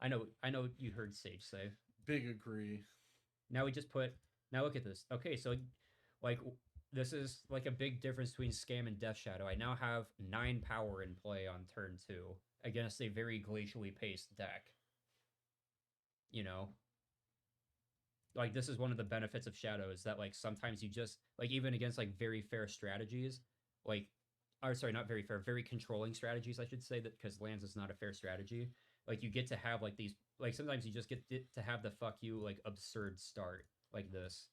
I know you heard Sage say. Big agree. Now look at this. Okay, so like this is like a big difference between Scam and Death Shadow. I now have 9 power in play on turn 2 against a very glacially paced deck. Like this is one of the benefits of Shadow is that like sometimes you just like even against like very fair strategies, like or sorry, not very fair, very controlling strategies, I should say, that because lands is not a fair strategy. Like you get to have like these like sometimes you just get to have the fuck you like absurd start like this.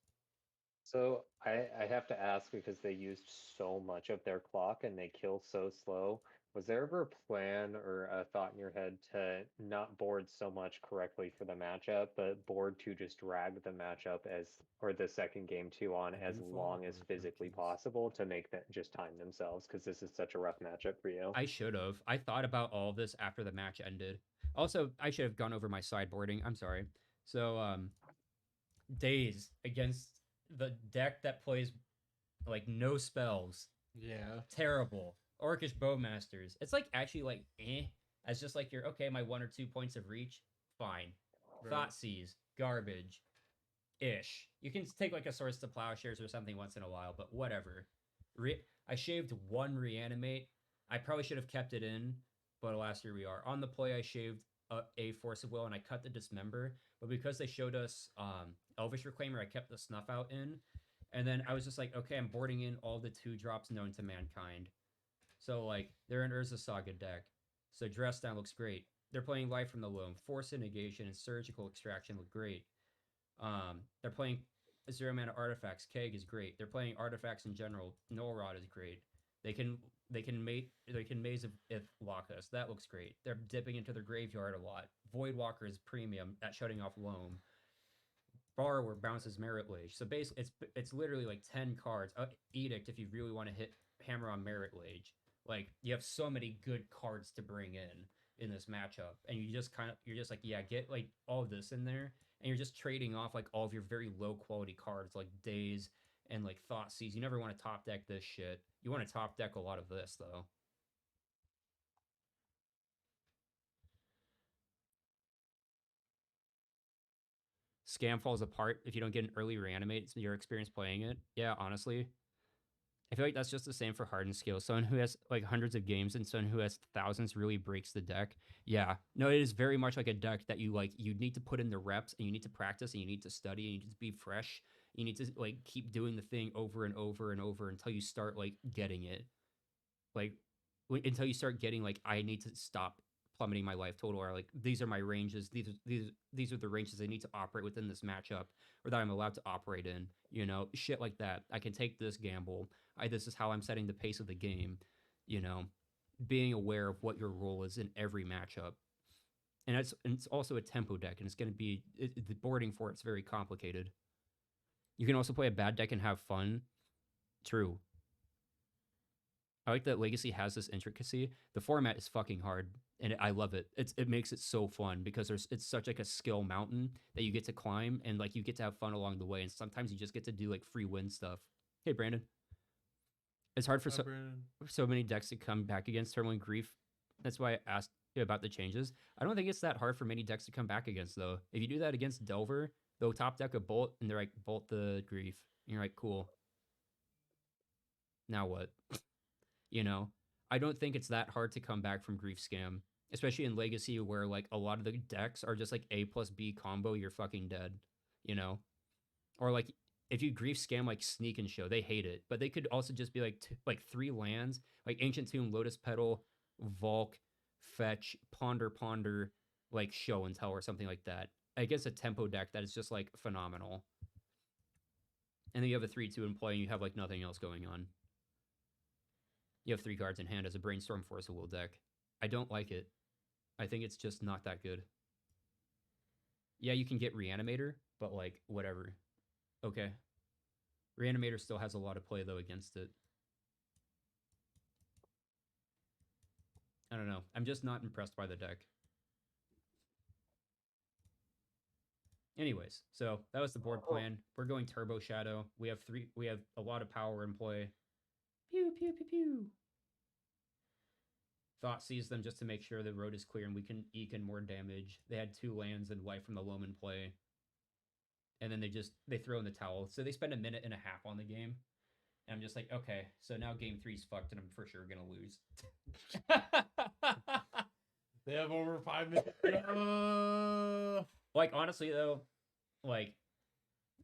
So I have to ask because they used so much of their clock and they kill so slow. Was there ever a plan or a thought in your head to not board so much correctly for the matchup, but board to just drag the matchup or the second game two on A as new long as follower physically approaches. possible to make that just time themselves? Because this is such a rough matchup for you. I should have. I thought about all this after the match ended. Also, I should have gone over my sideboarding. I'm sorry. So, days against the deck that plays like no spells. Yeah. Terrible. Orcish Bowmasters. It's like actually like as just like your okay, my 1 or 2 points of reach, fine. Right. Thoughtseize, garbage. Ish. You can take like a Swords to Plowshares or something once in a while, but whatever. I shaved 1 reanimate. I probably should have kept it in, but alas, here we are. On the play, I shaved a Force of Will and I cut the Dismember, but because they showed us Elvish Reclaimer, I kept the Snuff Out in. And then I was just like, okay, I'm boarding in all the 2 drops known to mankind. So, like, they're an Urza Saga deck. So, Dress Down looks great. They're playing Life from the Loam. Force of Negation and Surgical Extraction look great. They're playing 0 mana artifacts. Keg is great. They're playing artifacts in general. Null Rod is great. They can Maze of Ith lock us. That looks great. They're dipping into their graveyard a lot. Voidwalker is premium at shutting off Loam. Borrower bounces Merit Lage. So basically, it's literally like 10 cards. Edict if you really want to hit hammer on Merit Lage. Like, you have so many good cards to bring in this matchup, and you're just like, yeah, get like all of this in there, and you're just trading off like all of your very low quality cards like Daze and like Thoughtseize. You never want to top deck this shit. You want to top deck a lot of this though. Scam falls apart if you don't get an early reanimate. It's your experience playing it. Yeah, honestly, I feel like that's just the same for hardened skill. Someone who has like hundreds of games and someone who has thousands really breaks the deck. Yeah, no, it is very much like a deck that you need to put in the reps and you need to practice and you need to study and you need to be fresh. You need to like keep doing the thing over and over and over until you start like getting it. Like until you start getting like, I need to stop plummeting my life total, or like these are my ranges. These are the ranges I need to operate within this matchup, or that I'm allowed to operate in. You know, shit like that. I can take this gamble. This is how I'm setting the pace of the game. You know, being aware of what your role is in every matchup. And it's also a tempo deck, and it's going to be the boarding for it's very complicated. You can also play a bad deck and have fun. True. I like that Legacy has this intricacy. The format is fucking hard, and I love it. It makes it so fun because it's such like a skill mountain that you get to climb, and like you get to have fun along the way. And sometimes you just get to do like free win stuff. Hey, Brandon. It's hard for so many decks to come back against Turbulent Grief. That's why I asked about the changes. I don't think it's that hard for many decks to come back against, though. If you do that against Delver, they'll top deck a Bolt, and they're like, Bolt the Grief. And you're like, cool. Now what? You know? I don't think it's that hard to come back from Grief Scam. Especially in Legacy, where like a lot of the decks are just like A plus B combo, you're fucking dead. You know? Or like, if you Grief Scam like Sneak and Show, they hate it. But they could also just be like 3 lands, like Ancient Tomb, Lotus Petal, Volk, Fetch, Ponder, like Show and Tell or something like that. Against a tempo deck that is just like phenomenal. And then you have a 3-2 in play and you have like nothing else going on. You have 3 cards in hand as a Brainstorm Force of Will deck. I don't like it. I think it's just not that good. Yeah, you can get Reanimator, but like, whatever. Okay. Reanimator still has a lot of play, though, against it. I don't know. I'm just not impressed by the deck. Anyways, so that was the board plan. We're going Turbo Shadow. We have a lot of power in play. Pew, pew, pew, pew. Thoughtseize them just to make sure the road is clear and we can eke in more damage. They had 2 lands and Life from the Loam in play. And then they throw in the towel. So they spend a minute and a half on the game. And I'm just like, okay, so now game 3's fucked and I'm for sure gonna lose. They have over 5 minutes. Like, honestly, though, like,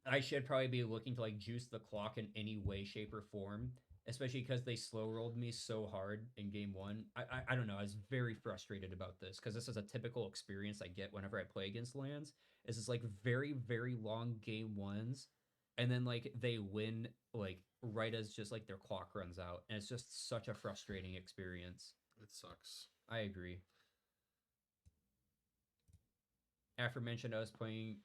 I should probably be looking to, like, juice the clock in any way, shape, or form. Especially because they slow rolled me so hard in game 1. I don't know. I was very frustrated about this because this is a typical experience I get whenever I play against lands. Is it's like very, very long game 1s, and then like they win like right as just like their clock runs out, and it's just such a frustrating experience. It sucks. I agree. Aforementioned, I was playing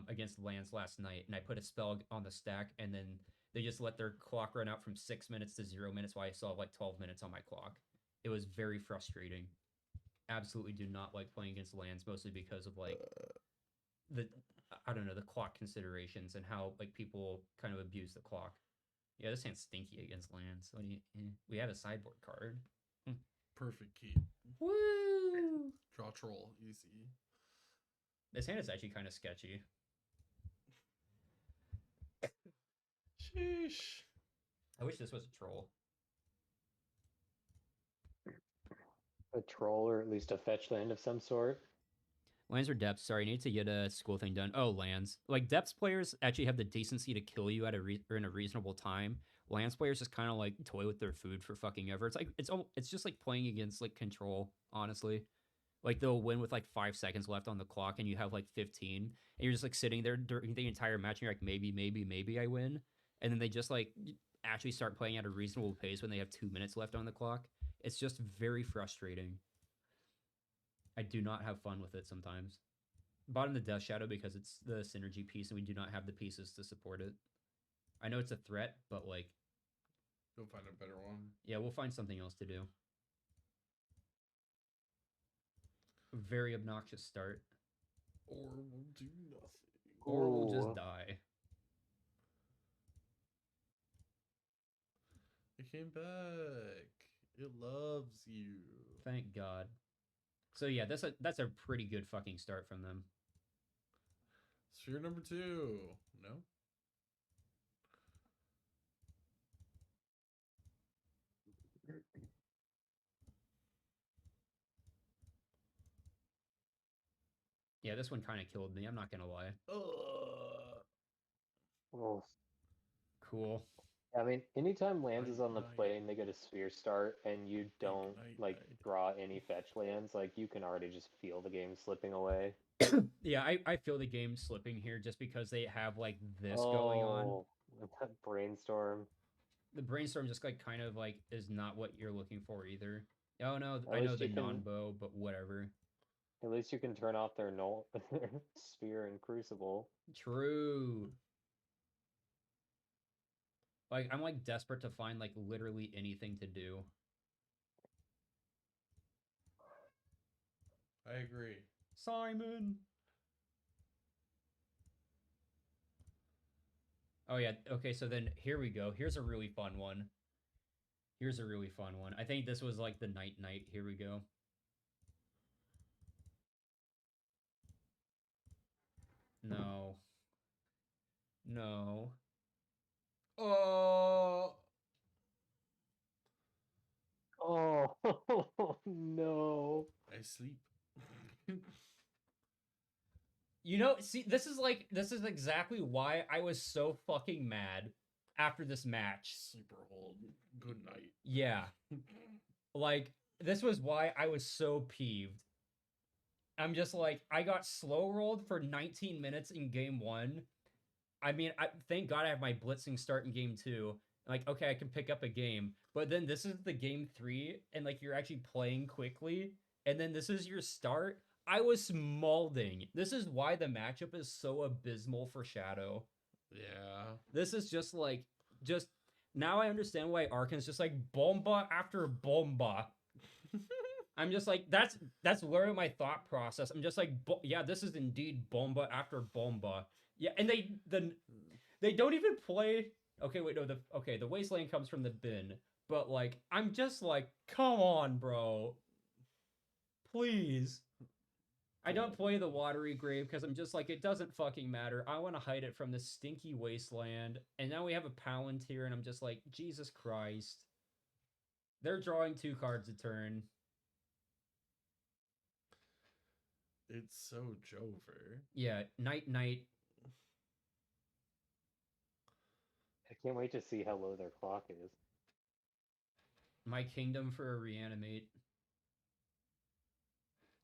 against lands last night, and I put a spell on the stack, and then they just let their clock run out from 6 minutes to 0 minutes while I still have like 12 minutes on my clock. It was very frustrating. Absolutely do not like playing against lands, mostly because of like the I don't know, the clock considerations and how like people kind of abuse the clock. Yeah, this hand's stinky against lands. What do you, we have a sideboard card. Perfect keep. Woo! Draw troll. Easy. This hand is actually kind of sketchy. Sheesh. I wish this was a troll. A troll or at least a fetch land of some sort. Lands or depths. Sorry, I need to get a school thing done. Oh, lands. Like depths players actually have the decency to kill you at or in a reasonable time. Lands players just kind of like toy with their food for fucking ever. It's like it's just like playing against like control, honestly. Like they'll win with like 5 seconds left on the clock, and you have like 15, and you're just like sitting there during the entire match, and you're like maybe I win, and then they just like actually start playing at a reasonable pace when they have 2 minutes left on the clock. It's just very frustrating. I do not have fun with it sometimes. Bottom the Death Shadow because it's the synergy piece, and we do not have the pieces to support it. I know it's a threat, but like, You'll find a better one. yeah, we'll find something else to do. Very obnoxious start. Or we'll do nothing. Or we'll Ooh. just die. It came back. It loves you. Thank God. So yeah, that's a pretty good fucking start from them. Sphere number 2. No? Yeah, this one kind of killed me. I'm not gonna lie. Oh. Cool. I mean, anytime lands is on the Night, play and they get a sphere start and you don't night, like night. draw any fetch lands, like you can already just feel the game slipping away. Yeah, I feel the game slipping here just because they have like this going on. Oh, that brainstorm. The brainstorm just like kind of like is not what you're looking for either. Oh no, At I know least the you can- non-bow, but whatever. At least you can turn off their null sphere and crucible. True. Like I'm like desperate to find like literally anything to do. I agree. Simon. Oh yeah, okay, so then here we go. Here's a really fun one. Here's a really fun one. I think this was like the night. Here we go. No. No. Oh. Oh no. I sleep. You know, see, this is exactly why I was so fucking mad after this match. Sleeper hold. Good night. Yeah. Like, this was why I was so peeved. I'm just like, I got slow rolled for 19 minutes in game 1. I mean, thank God I have my blitzing start in game 2. Like, okay, I can pick up a game. But then this is the game 3, and like you're actually playing quickly, and then this is your start. I was molding. This is why the matchup is so abysmal for Shadow. Yeah. This is just like, just now I understand why Arkan's just like bomba after bomba. I'm just like, that's literally my thought process. I'm just like, yeah, this is indeed bomba after bomba. Yeah, and they don't even play. Okay, wait, no, the wasteland comes from the bin, but like, I'm just like, come on, bro, please. I don't play the watery grave because I'm just like, it doesn't fucking matter. I want to hide it from the stinky wasteland, and now we have a Palantir, and I'm just like, Jesus Christ. They're drawing 2 cards a turn. It's so Jover. Yeah, night. I can't wait to see how low their clock is. My kingdom for a reanimate.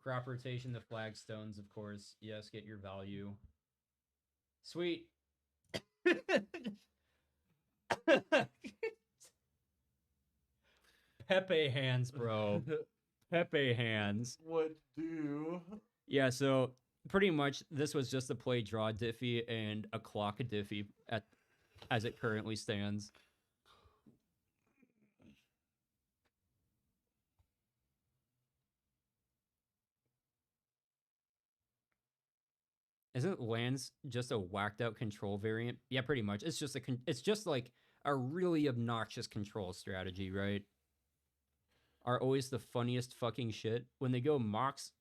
Crop rotation, the flagstones, of course. Yes, get your value. Sweet. Pepe hands, bro. Pepe hands. What do? Yeah, so pretty much this was just a play draw diffie and a clock diffie as it currently stands. Isn't lands just a whacked out control variant? Yeah, pretty much. It's just it's just like a really obnoxious control strategy, right? Are always the funniest fucking shit. When they go Mox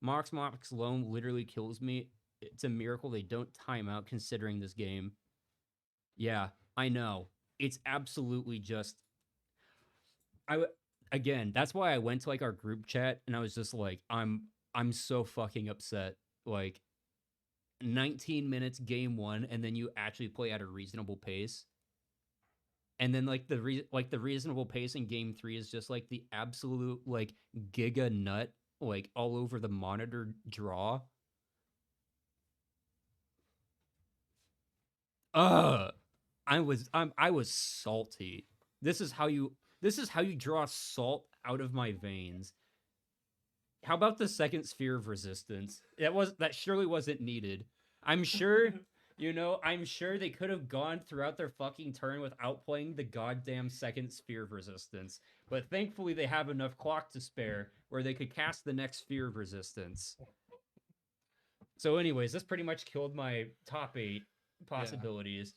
Loam literally kills me. It's a miracle they don't time out considering this game. Yeah, I know. It's absolutely just again, that's why I went to like our group chat and I was just like, I'm so fucking upset. Like 19 minutes game 1 and then you actually play at a reasonable pace. And then like the reasonable pace in game 3 is just like the absolute like giga nut like all over the monitor draw. I was salty. This is how you draw salt out of my veins. How about the second sphere of resistance? That surely wasn't needed. I'm sure, I'm sure they could have gone throughout their fucking turn without playing the goddamn second sphere of resistance. But thankfully they have enough clock to spare where they could cast the next sphere of resistance. So anyways, this pretty much killed my top 8 possibilities.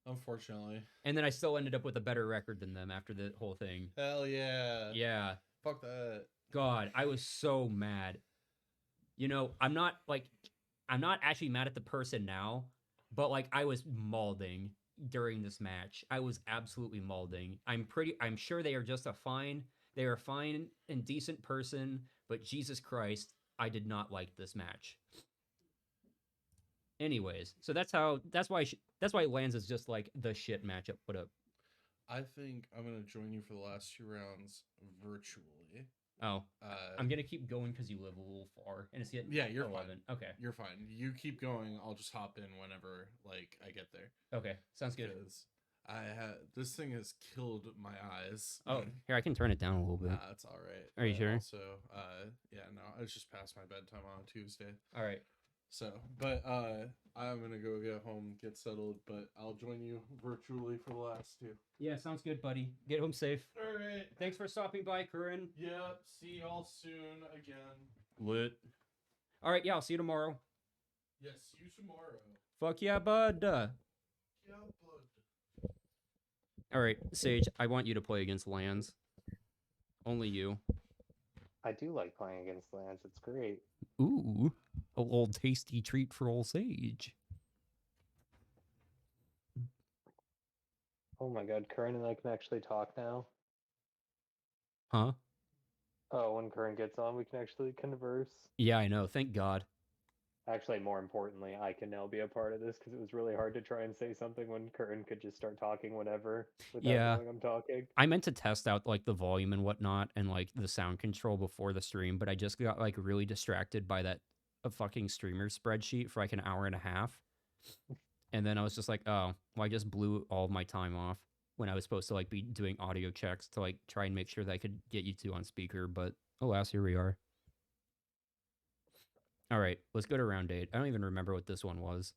Yeah. Unfortunately. And then I still ended up with a better record than them after the whole thing. Hell yeah. Yeah. Fuck that. God, I was so mad. I'm not actually mad at the person now, but like I was mauling during this match. I was absolutely mauling. I'm sure they are a fine and decent person, but Jesus Christ, I did not like this match. Anyways, so that's why Lands is just like the shit matchup put up. I think I'm gonna join you for the last 2 rounds virtually. Oh, I'm gonna keep going because you live a little far, and it's getting you're 11. Fine. Okay, you're fine. You keep going. I'll just hop in whenever like I get there. Okay, sounds good. This thing has killed my eyes. Oh, here, I can turn it down a little bit. That's all right. Are you sure? Also, yeah, no, it's just past my bedtime on a Tuesday. All right. So, but I'm gonna go get home, get settled, but I'll join you virtually for the last 2. Yeah, sounds good, buddy. Get home safe. All right. Thanks for stopping by, Curran. Yep. See y'all soon again. Lit. All right, yeah, I'll see you tomorrow. Yes, see you tomorrow. Fuck yeah, bud. Yeah, bud. All right, Sage, I want you to play against Lands. Only you. I do like playing against Lands. It's great. Ooh, a little tasty treat for old Sage. Oh my god, Curran and I can actually talk now. Huh? Oh, when Curran gets on, we can actually converse. Yeah, I know. Thank God. Actually, more importantly, I can now be a part of this because it was really hard to try and say something when Curran could just start talking whenever without knowing I'm talking. I meant to test out like the volume and whatnot and like the sound control before the stream, but I just got like really distracted by that fucking streamer spreadsheet for like an hour and a half. And then I was just like, oh, well, I just blew all of my time off when I was supposed to like be doing audio checks to like try and make sure that I could get you two on speaker. But alas, here we are. All right, let's go to round 8. I don't even remember what this one was.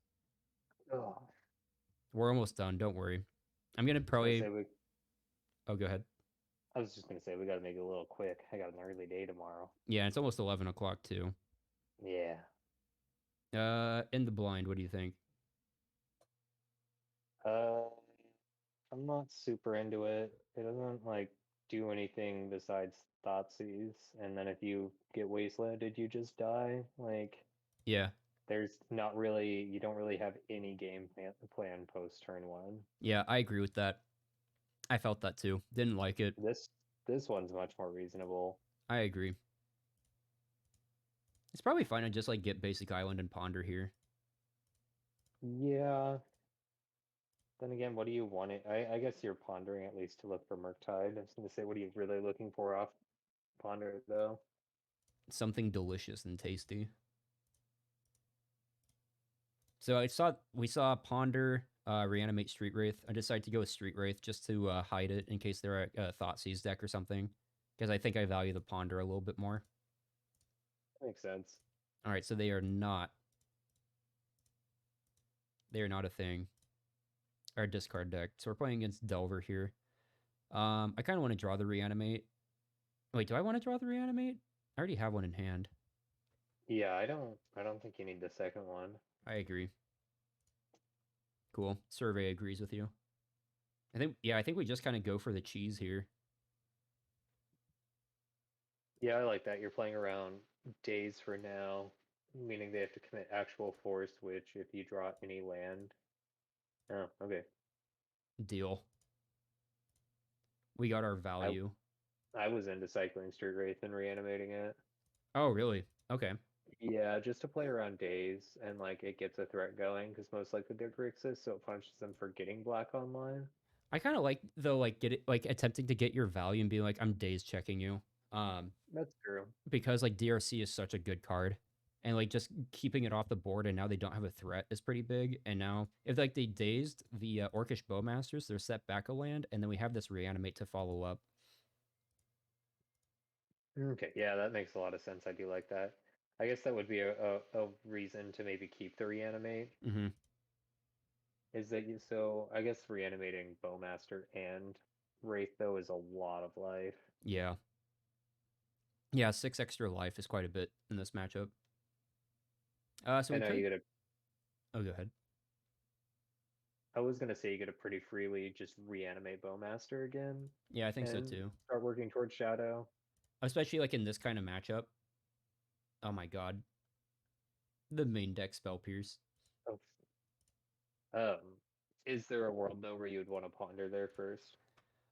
Ugh. We're almost done. Don't worry. I'm going to probably... Oh, go ahead. I was just going to say, we got to make it a little quick. I got an early day tomorrow. Yeah, it's almost 11 o'clock too. Yeah. In the blind, what do you think? I'm not super into it. It doesn't like do anything besides Thoughtseize, and then if you get wastelanded, you just die. Like, yeah, there's not really, you don't really have any game plan post turn 1. Yeah, I agree with that. I felt that too. Didn't like it. This one's much more reasonable. I agree. It's probably fine to just like get basic island and ponder here. Yeah. Then again, what do you want it? I guess you're pondering at least to look for Murktide. I was going to say, what are you really looking for off Ponder, though? Something delicious and tasty. So we saw Ponder reanimate Street Wraith. I decided to go with Street Wraith just to hide it in case they're a Thoughtseize deck or something. because I think I value the ponder a little bit more. Makes sense. All right, so they are not. They are not a thing. Our discard deck. So we're playing against Delver here. I kind of want to draw the reanimate. Wait, do I want to draw the reanimate? I already have one in hand. Yeah, I don't think you need the second one. I agree. Cool. Survey agrees with you. I think we just kind of go for the cheese here. Yeah, I like that. You're playing around days for now, meaning they have to commit actual force, which if you draw any land. Oh, okay. Deal. We got our I value. I was into cycling Street Wraith and reanimating it. Oh, really? Okay. Yeah, just to play around days and like it gets a threat going because most likely they're Grixis, so it punishes them for getting black online. I kind of like though, like attempting to get your value and being like, I'm days checking you. That's true. Because like DRC is such a good card, and like just keeping it off the board, and now they don't have a threat is pretty big. And now if like they dazed the Orcish Bowmasters, they're set back a land, and then we have this reanimate to follow up. Okay, yeah, that makes a lot of sense. I do like that. I guess that would be a reason to maybe keep the reanimate. Mm-hmm. Is that you? So I guess reanimating Bowmaster and Wraith though is a lot of life. Yeah. Yeah, 6 extra life is quite a bit in this matchup. So I we know could. you get a. Oh, go ahead. I was gonna say you get to pretty freely just reanimate Bowmaster again Yeah, I think so and too. start working towards Shadow. Especially like in this kind of matchup. Oh my god. The main deck spell pierce. Oh, um, is there a world though where you would want to ponder there first?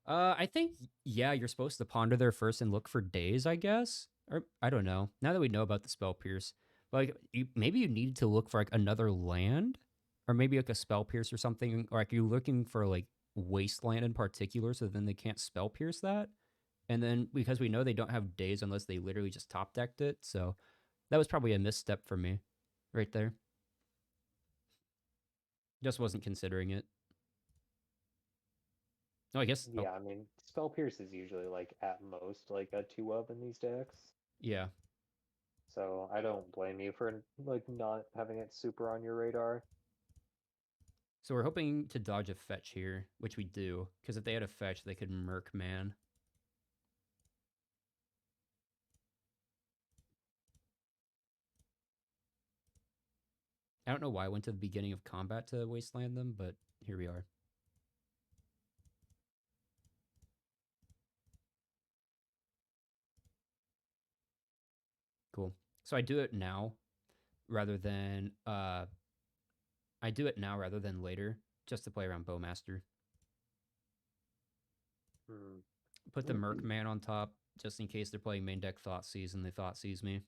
I think yeah, you're supposed to ponder there first and look for days, I guess. Or I don't know. Now that we know about the spell pierce, but like maybe you need to look for like another land, or maybe like a spell pierce or something, or like you're looking for like wasteland in particular, so then they can't spell pierce that. And then because we know they don't have days unless they literally just top decked it, so that was probably a misstep for me, right there. Just wasn't considering it. Oh, I guess. Oh, Yeah, I mean, Spell Pierce is usually like at most like a 2 of in these decks. yeah. So I don't blame you for like not having it super on your radar. So we're hoping to dodge a fetch here, which we do, because if they had a fetch, they could Merc Man. I don't know why I went to the beginning of combat to wasteland them, but here we are. Cool. So I do it now rather than later, just to play around Bowmaster. Hmm. Put the Merc Man on top, just in case they're playing main deck Thoughtseize and they Thoughtseize me.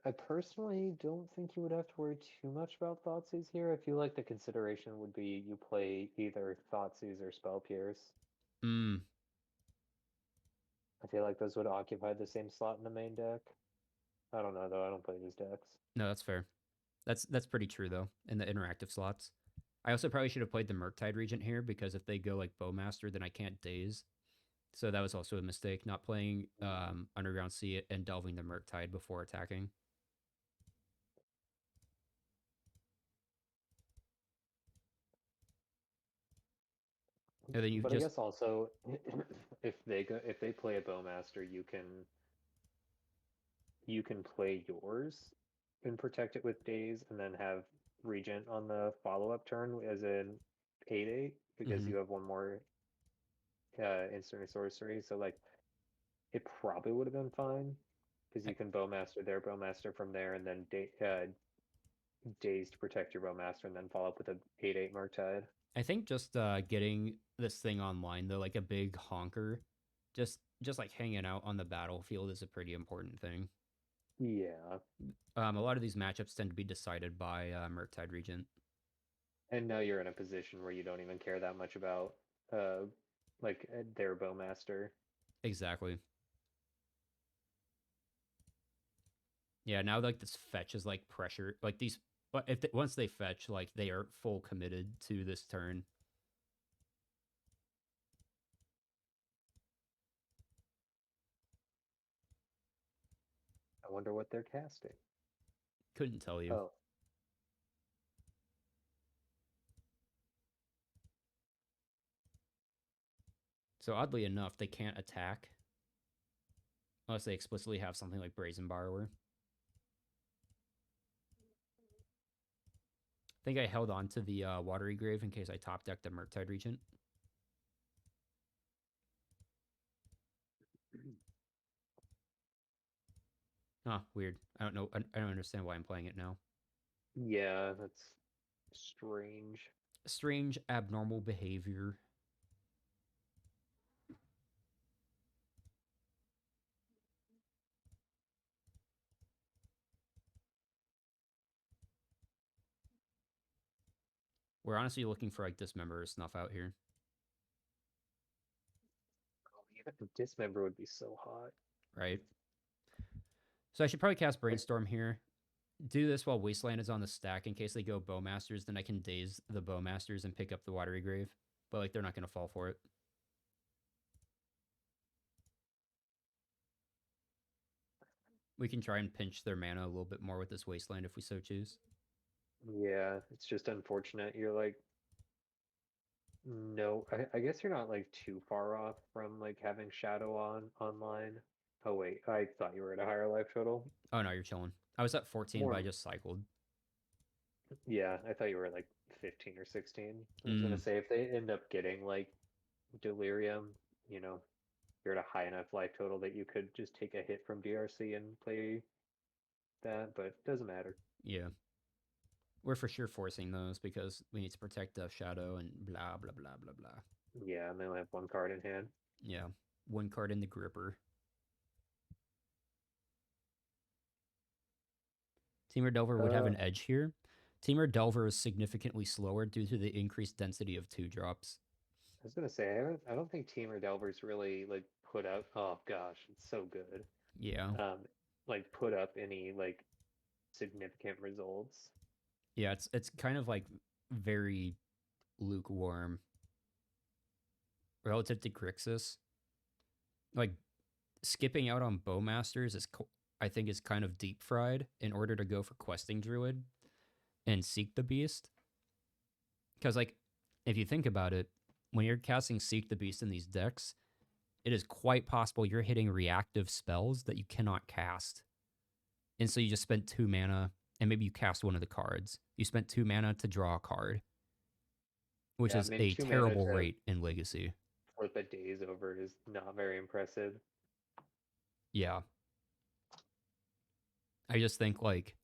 I personally don't think you would have to worry too much about Thoughtseize here. I feel like the consideration would be you play either Thoughtseize or Spell Pierce. Hmm. I feel like those would occupy the same slot in the main deck. I don't know though. I don't play these decks. No, that's fair. That's pretty true though in the interactive slots. I also probably should have played the Murktide Regent here because if they go like Bowmaster, then I can't daze. So that was also a mistake, not playing Underground Sea and delving the Murktide before attacking. And then you But I just guess also if they play a Bowmaster, you can play yours and protect it with days, and then have Regent on the follow-up turn as an 8/8 because Mhm. you have one more instant sorcery. So like it probably would have been fine because I, you can Bowmaster their Bowmaster from there, and then days to protect your Bowmaster, and then follow up with a 8/8 Murktide. I think just getting this thing online though, like a big honker, just like hanging out on the battlefield is a pretty important thing. Yeah, A lot of these matchups tend to be decided by Murktide Regent. and now you're in a position where you don't even care that much about uh their Bowmaster. Exactly. Yeah, now like this fetch is like pressure, like these But if once they fetch, like they are full committed to this turn. I wonder what they're casting. Couldn't tell you. Oh, So oddly enough, they can't attack unless they explicitly have something like Brazen Borrower. I think I held on to the Watery Grave in case I top decked the Murktide Regent. Ah, weird. I don't know. I don't understand why I'm playing it now. yeah, that's strange. Strange, abnormal behavior. We're honestly looking for like Dismember Snuff out here. Oh, even a Dismember would be so hot. Right? So I should probably cast Brainstorm here. Do this while Wasteland is on the stack in case they go Bowmasters, then I can daze the Bowmasters and pick up the Watery Grave. But like they're not gonna fall for it. We can try and pinch their mana a little bit more with this Wasteland if we so choose. Yeah, it's just unfortunate. You're like, no, I guess you're not like too far off from like having Shadow on online. Oh wait, I thought you were at a higher life total. Oh no, you're chilling. I was at 14, but I More, just cycled. yeah, I thought you were at like 15 or 16. I was gonna say if they end up getting like Delirium, you know, you're at a high enough life total that you could just take a hit from DRC and play that, but doesn't matter. Yeah. We're for sure forcing those because we need to protect Death Shadow and blah, blah, blah, blah, blah. Yeah, and they only have one card in hand. Yeah. One card in the gripper. Teamer Delver would have an edge here. Teamer Delver is significantly slower due to the increased density of 2-drops. I was gonna say I don't think Teamer Delver's really like put up. Oh gosh, it's so good. Yeah. Like put up any like significant results. Yeah, it's kind of like very lukewarm relative to Grixis. Like skipping out on Bowmasters is I think is kind of deep fried in order to go for Questing Druid and Seek the Beast. Because like if you think about it, when you're casting Seek the Beast in these decks, it is quite possible you're hitting reactive spells that you cannot cast. And so you just spent 2 mana and maybe you cast one of the cards. You spent 2 mana to draw a card, which Yeah, is I mean, a 2 mana terrible to rate in Legacy. flip a daze over is not very impressive. Yeah. I just think like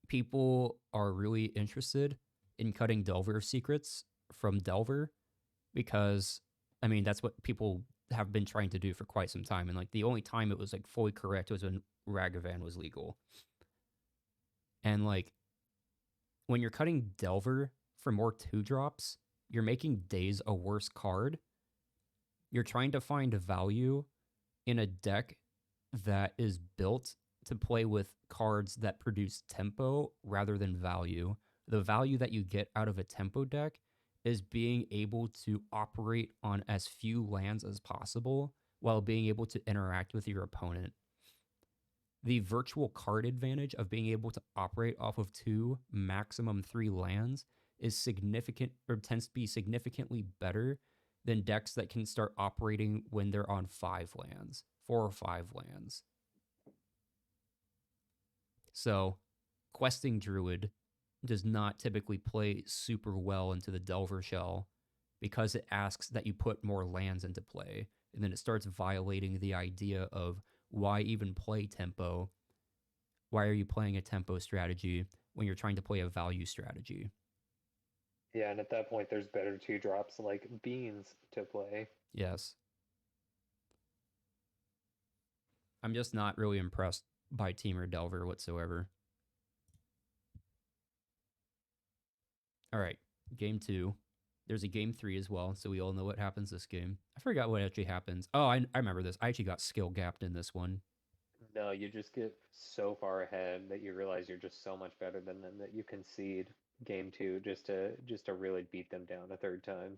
people are really interested in cutting Delver secrets from Delver because I mean that's what people have been trying to do for quite some time, and like the only time it was like fully correct was when Ragavan was legal. And like when you're cutting Delver for more 2-drops, you're making Daze a worse card. You're trying to find value in a deck that is built to play with cards that produce tempo rather than value. The value that you get out of a tempo deck is being able to operate on as few lands as possible while being able to interact with your opponent. The virtual card advantage of being able to operate off of 2, maximum 3 lands is significant, or tends to be significantly better than decks that can start operating when they're on 5 lands, 4 or 5 lands. So, Questing Druid does not typically play super well into the Delver shell because it asks that you put more lands into play, and then it starts violating the idea of why even play tempo? Why are you playing a tempo strategy when you're trying to play a value strategy? Yeah, and at that point, there's better 2-drops like Beans to play. Yes. I'm just not really impressed by Teamer Delver whatsoever. All right, game 2. There's a game 3 as well, so we all know what happens this game. I forgot what actually happens. Oh, I remember this. I actually got skill gapped in this one. No, you just get so far ahead that you realize you're just so much better than them that you concede game two just to really beat them down a third time.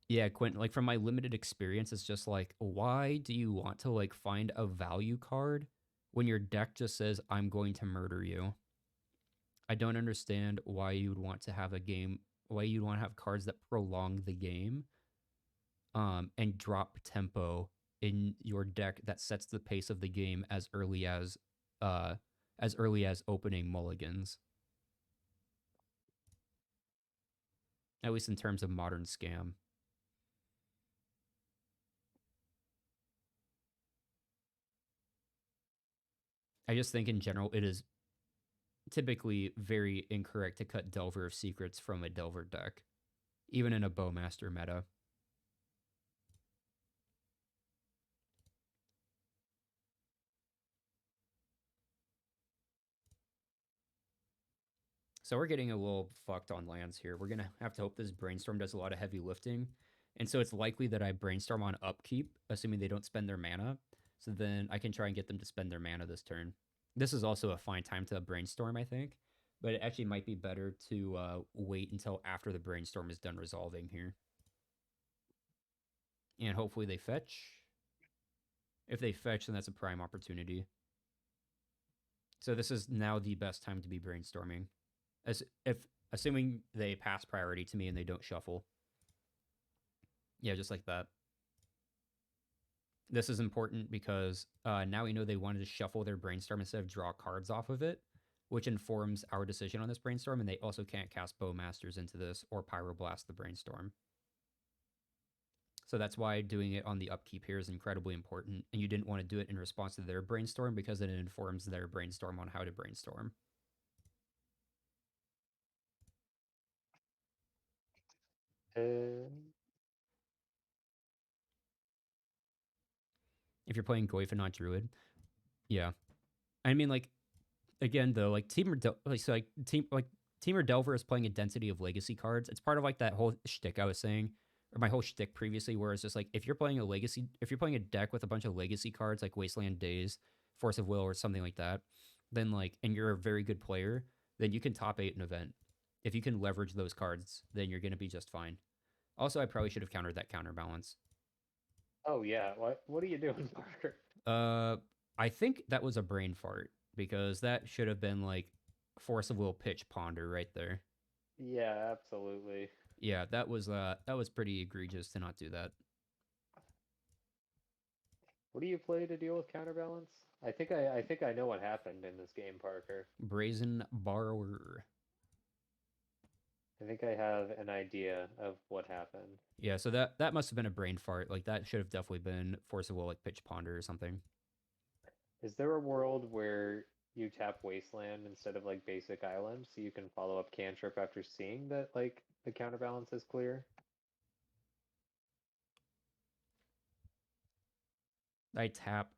Yeah, Quentin, like from my limited experience, it's just like, why do you want to like find a value card when your deck just says, I'm going to murder you? I don't understand why you'd want to have a game, why you'd want to have cards that prolong the game and drop tempo in your deck that sets the pace of the game uh as early as opening mulligans. At least in terms of modern scam. I just think in general it is typically very incorrect to cut Delver of Secrets from a Delver deck, even in a Bowmaster meta. So we're getting a little fucked on lands here. We're going to have to hope this Brainstorm does a lot of heavy lifting. And so it's likely that I Brainstorm on upkeep, assuming they don't spend their mana. So then I can try and get them to spend their mana this turn. This is also a fine time to Brainstorm, I think. But it actually might be better to wait until after the Brainstorm is done resolving here. And hopefully they fetch. If they fetch, then that's a prime opportunity. So this is now the best time to be brainstorming. Assuming they pass priority to me and they don't shuffle. Yeah, just like that. This is important because now we know they wanted to shuffle their brainstorm instead of draw cards off of it, which informs our decision on this brainstorm, and they also can't cast Bowmasters into this or Pyroblast the brainstorm. So that's why doing it on the upkeep here is incredibly important, and you didn't want to do it in response to their brainstorm because it informs their brainstorm on how to brainstorm. If you're playing Goyf and not Druid, yeah. I mean, like, again, though, like, Team or Delver is playing a density of legacy cards. It's part of, like, that whole shtick I was saying, or my whole shtick previously, where it's just, like, if you're playing a deck with a bunch of legacy cards, like Wasteland Days, Force of Will, or something like that, then, like, and you're a very good player, then you can top 8 an event. If you can leverage those cards, then you're going to be just fine. Also, I probably should have countered that counterbalance. Oh yeah, what are you doing, Parker? I think that was a brain fart because that should have been like Force of Will pitch ponder right there. Yeah, absolutely. Yeah, that was pretty egregious to not do that. What do you play to deal with counterbalance? I think I know what happened in this game, Parker. Brazen Borrower. I think I have an idea of what happened. Yeah, so that must have been a brain fart. Like that should have definitely been Force of Will like pitch ponder or something. Is there a world where you tap Wasteland instead of like basic island so you can follow up cantrip after seeing that like the counterbalance is clear? I tap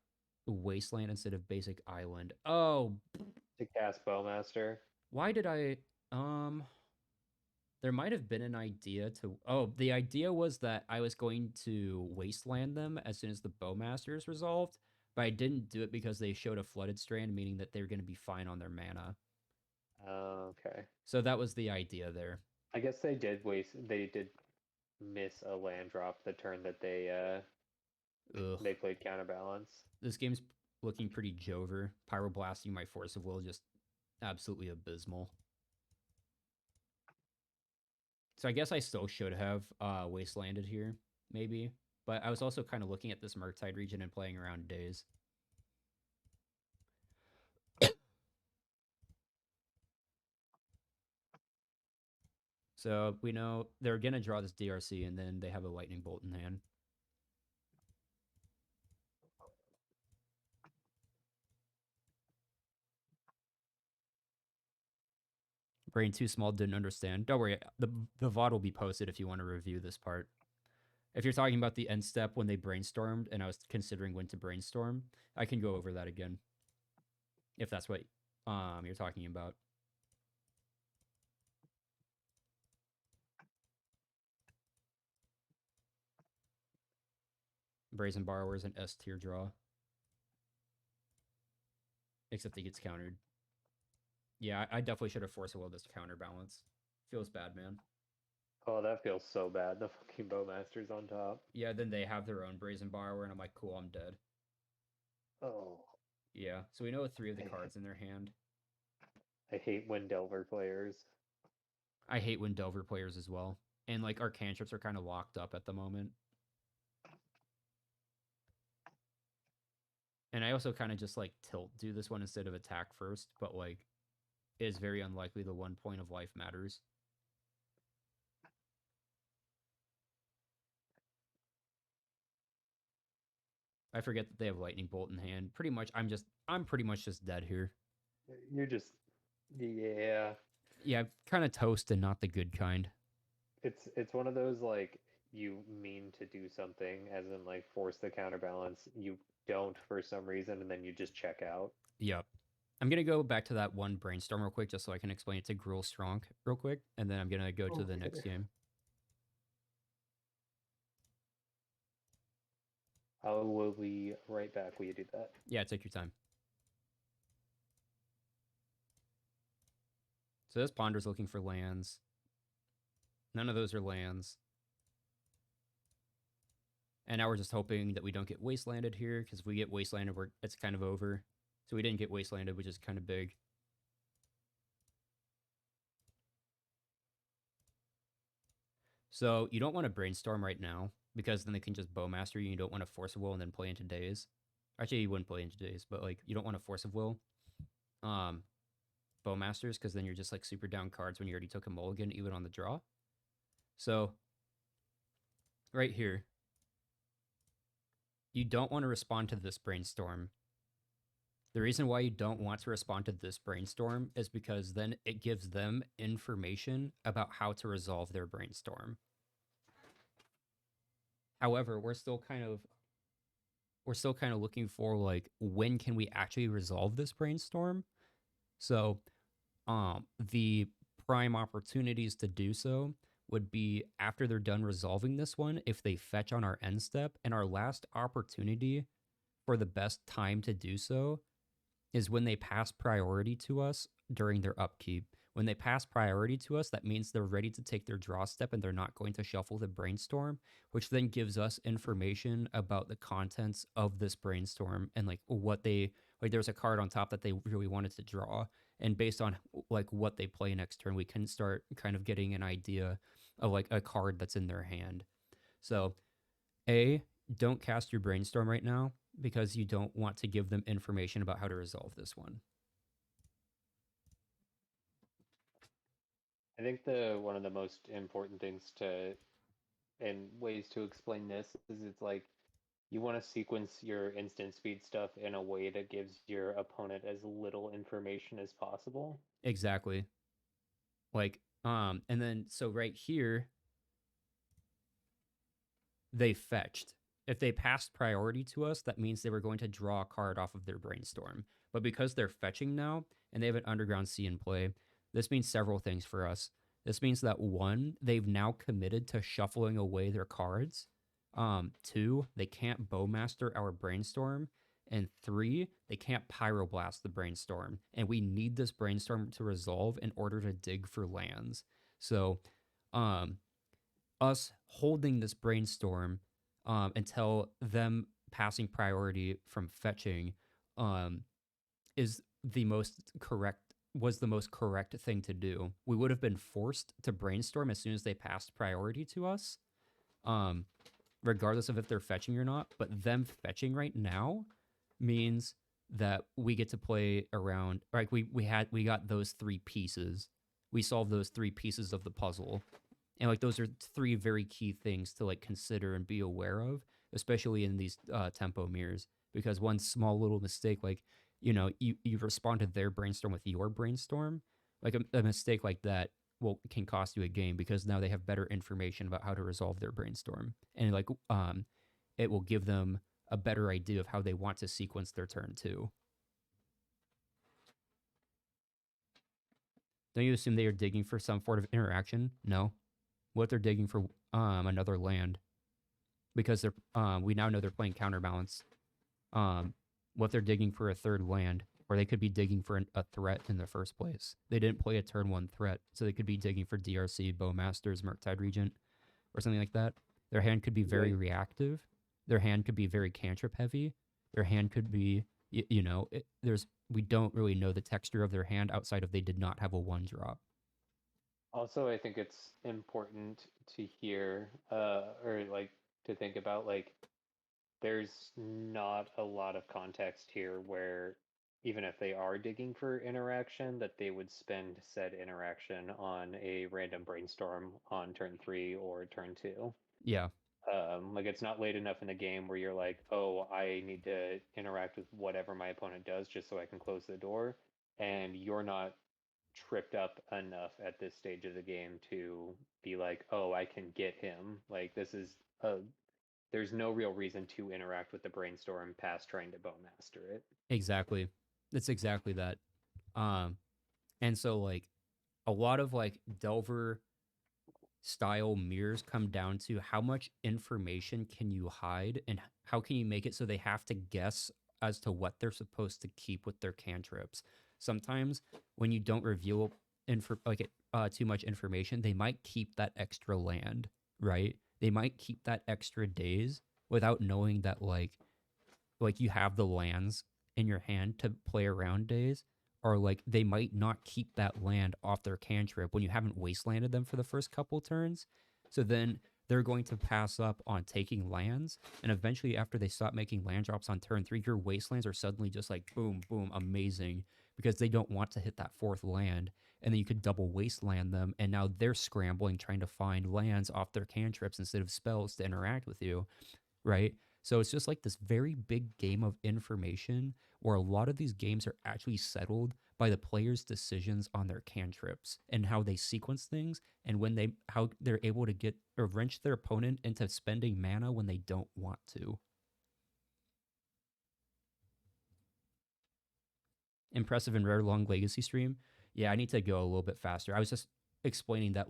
Wasteland instead of basic island. Oh, To cast Bowmaster? why did I there might have been an idea to the idea was that I was going to wasteland them as soon as the Bowmasters resolved, but I didn't do it because they showed a flooded strand, meaning that they were going to be fine on their mana. Okay. So that was the idea there. I guess they did miss a land drop the turn that Ugh. they played counterbalance. This game's looking pretty Jover. Pyroblasting my Force of Will just absolutely abysmal. So I guess I still should have wastelanded here, maybe. But I was also kind of looking at this Murktide region and playing around Days. So we know they're going to draw this DRC, and then they have a Lightning Bolt in hand. Brain too small, didn't understand. Don't worry, the VOD will be posted if you want to review this part. If you're talking about the end step when they brainstormed and I was considering when to brainstorm, I can go over that again. If that's what you're talking about. Brazen Borrower is an S tier draw. Except he gets countered. Yeah, I definitely should have forced a will this counterbalance. Feels bad, man. Oh, that feels so bad. The fucking Bowmaster's on top. Yeah, then they have their own Brazen Borrower, and I'm like, cool, I'm dead. Oh, Yeah, so we know 3 of the I- cards in their hand. I hate when Delver players. I hate when Delver players as well. And like our cantrips are kind of locked up at the moment. And I also kind of just like tilt do this one instead of attack first, but like it is very unlikely the 1 point of life matters. I forget that they have lightning bolt in hand. Pretty much I'm pretty much just dead here. You're just, yeah. Yeah, kind of toast and not the good kind. It's one of those like you mean to do something, as in like force the counterbalance. You don't for some reason, and then you just check out. Yep. I'm gonna go back to that one brainstorm real quick just so I can explain it to Gruel Strong real quick, and then I'm gonna go to the next Okay. game. I will be right back. Will you do that? Yeah, take your time. So this Ponder's looking for lands. None of those are lands. And now we're just hoping that we don't get wastelanded here, because if we get wastelanded, it's kind of over. So we didn't get wastelanded, which is kind of big. So you don't want to brainstorm right now, because then they can just bowmaster you. You don't want to force a will and then play into days. Actually, you wouldn't play into days, but like you don't want to force a will. Bowmasters, because then you're just like super down cards when you already took a mulligan, even on the draw. So right here, you don't want to respond to this brainstorm. The reason why you don't want to respond to this brainstorm is because then it gives them information about how to resolve their brainstorm. However, we're still kind of looking for like, when can we actually resolve this brainstorm? So the prime opportunities to do so would be after they're done resolving this one, if they fetch on our end step, and our last opportunity for the best time to do so is when they pass priority to us during their upkeep. When they pass priority to us, that means they're ready to take their draw step and they're not going to shuffle the brainstorm, which then gives us information about the contents of this brainstorm and like what they, like there's a card on top that they really wanted to draw. And based on like what they play next turn, we can start kind of getting an idea of like a card that's in their hand. So don't cast your brainstorm right now, because you don't want to give them information about how to resolve this one. I think one of the most important things to and ways to explain this is it's like you want to sequence your instant speed stuff in a way that gives your opponent as little information as possible. Exactly. Like, and then so right here, they fetched. If they passed priority to us, that means they were going to draw a card off of their brainstorm. But because they're fetching now and they have an Underground Sea in play, this means several things for us. This means that 1, they've now committed to shuffling away their cards. 2, they can't bowmaster our brainstorm. And 3, they can't pyroblast the brainstorm. And we need this brainstorm to resolve in order to dig for lands. So, us holding this brainstorm until them passing priority from fetching is the most correct thing to do. We would have been forced to brainstorm as soon as they passed priority to us, regardless of if they're fetching or not. But them fetching right now means that we get to play around. Like we got those 3 pieces. We solved those 3 pieces of the puzzle. And like those are 3 very key things to like consider and be aware of, especially in these tempo mirrors, because one small little mistake, like, you know, you respond to their brainstorm with your brainstorm, like a mistake like that can cost you a game, because now they have better information about how to resolve their brainstorm, and like it will give them a better idea of how they want to sequence their turn too. Don't you assume they are digging for some sort of interaction? No. What if they're digging for another land? Because they're we now know they're playing counterbalance. What if they're digging for a 3rd land? or they could be digging for a threat in the first place. They didn't play a turn 1 threat, so they could be digging for DRC, Bowmasters, Murktide Regent, or something like that. Their hand could be very reactive. Their hand could be very cantrip heavy. Their hand could be, we don't really know the texture of their hand outside of they did not have a 1-drop. Also, I think it's important to hear, or like to think about, like, there's not a lot of context here where even if they are digging for interaction, that they would spend said interaction on a random brainstorm on turn 3 or turn 2. Yeah. Like, it's not late enough in the game where you're like, oh, I need to interact with whatever my opponent does just so I can close the door, and you're not tripped up enough at this stage of the game to be like, oh, I can get him. Like, this is there's no real reason to interact with the brainstorm past trying to bowmaster it. Exactly. It's exactly that. And so like a lot of like Delver style mirrors come down to how much information can you hide and how can you make it so they have to guess as to what they're supposed to keep with their cantrips. Sometimes when you don't reveal too much information, they might keep that extra land, right? They might keep that extra days without knowing that like you have the lands in your hand to play around days, or like they might not keep that land off their cantrip when you haven't wastelanded them for the first couple turns. So then they're going to pass up on taking lands, and eventually after they stop making land drops on turn 3, your wastelands are suddenly just like boom, boom, amazing, because they don't want to hit that 4th land, and then you could double wasteland them, and now they're scrambling trying to find lands off their cantrips instead of spells to interact with you, right? So it's just like this very big game of information where a lot of these games are actually settled by the players' decisions on their cantrips and how they sequence things, and how they're able to get or wrench their opponent into spending mana when they don't want to. Impressive and rare long legacy stream. Yeah, I need to go a little bit faster. I was just explaining that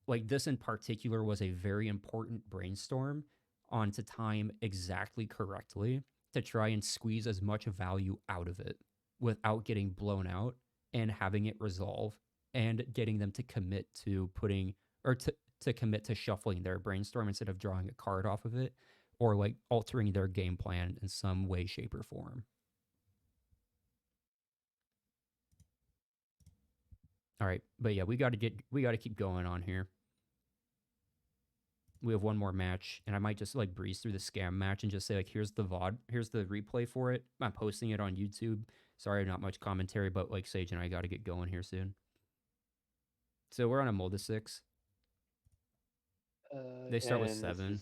this in particular was a very important brainstorm on to time exactly correctly to try and squeeze as much value out of it without getting blown out and having it resolve and getting them to commit to commit to shuffling their brainstorm instead of drawing a card off of it or like altering their game plan in some way, shape, or form. All right, but yeah, we got to keep going on here. We have one more match, and I might just like breeze through the scam match and just say like, here's the VOD, here's the replay for it. I'm posting it on YouTube. Sorry, not much commentary, but like Sage and I got to get going here soon. So we're on a mold of 6. They start with 7.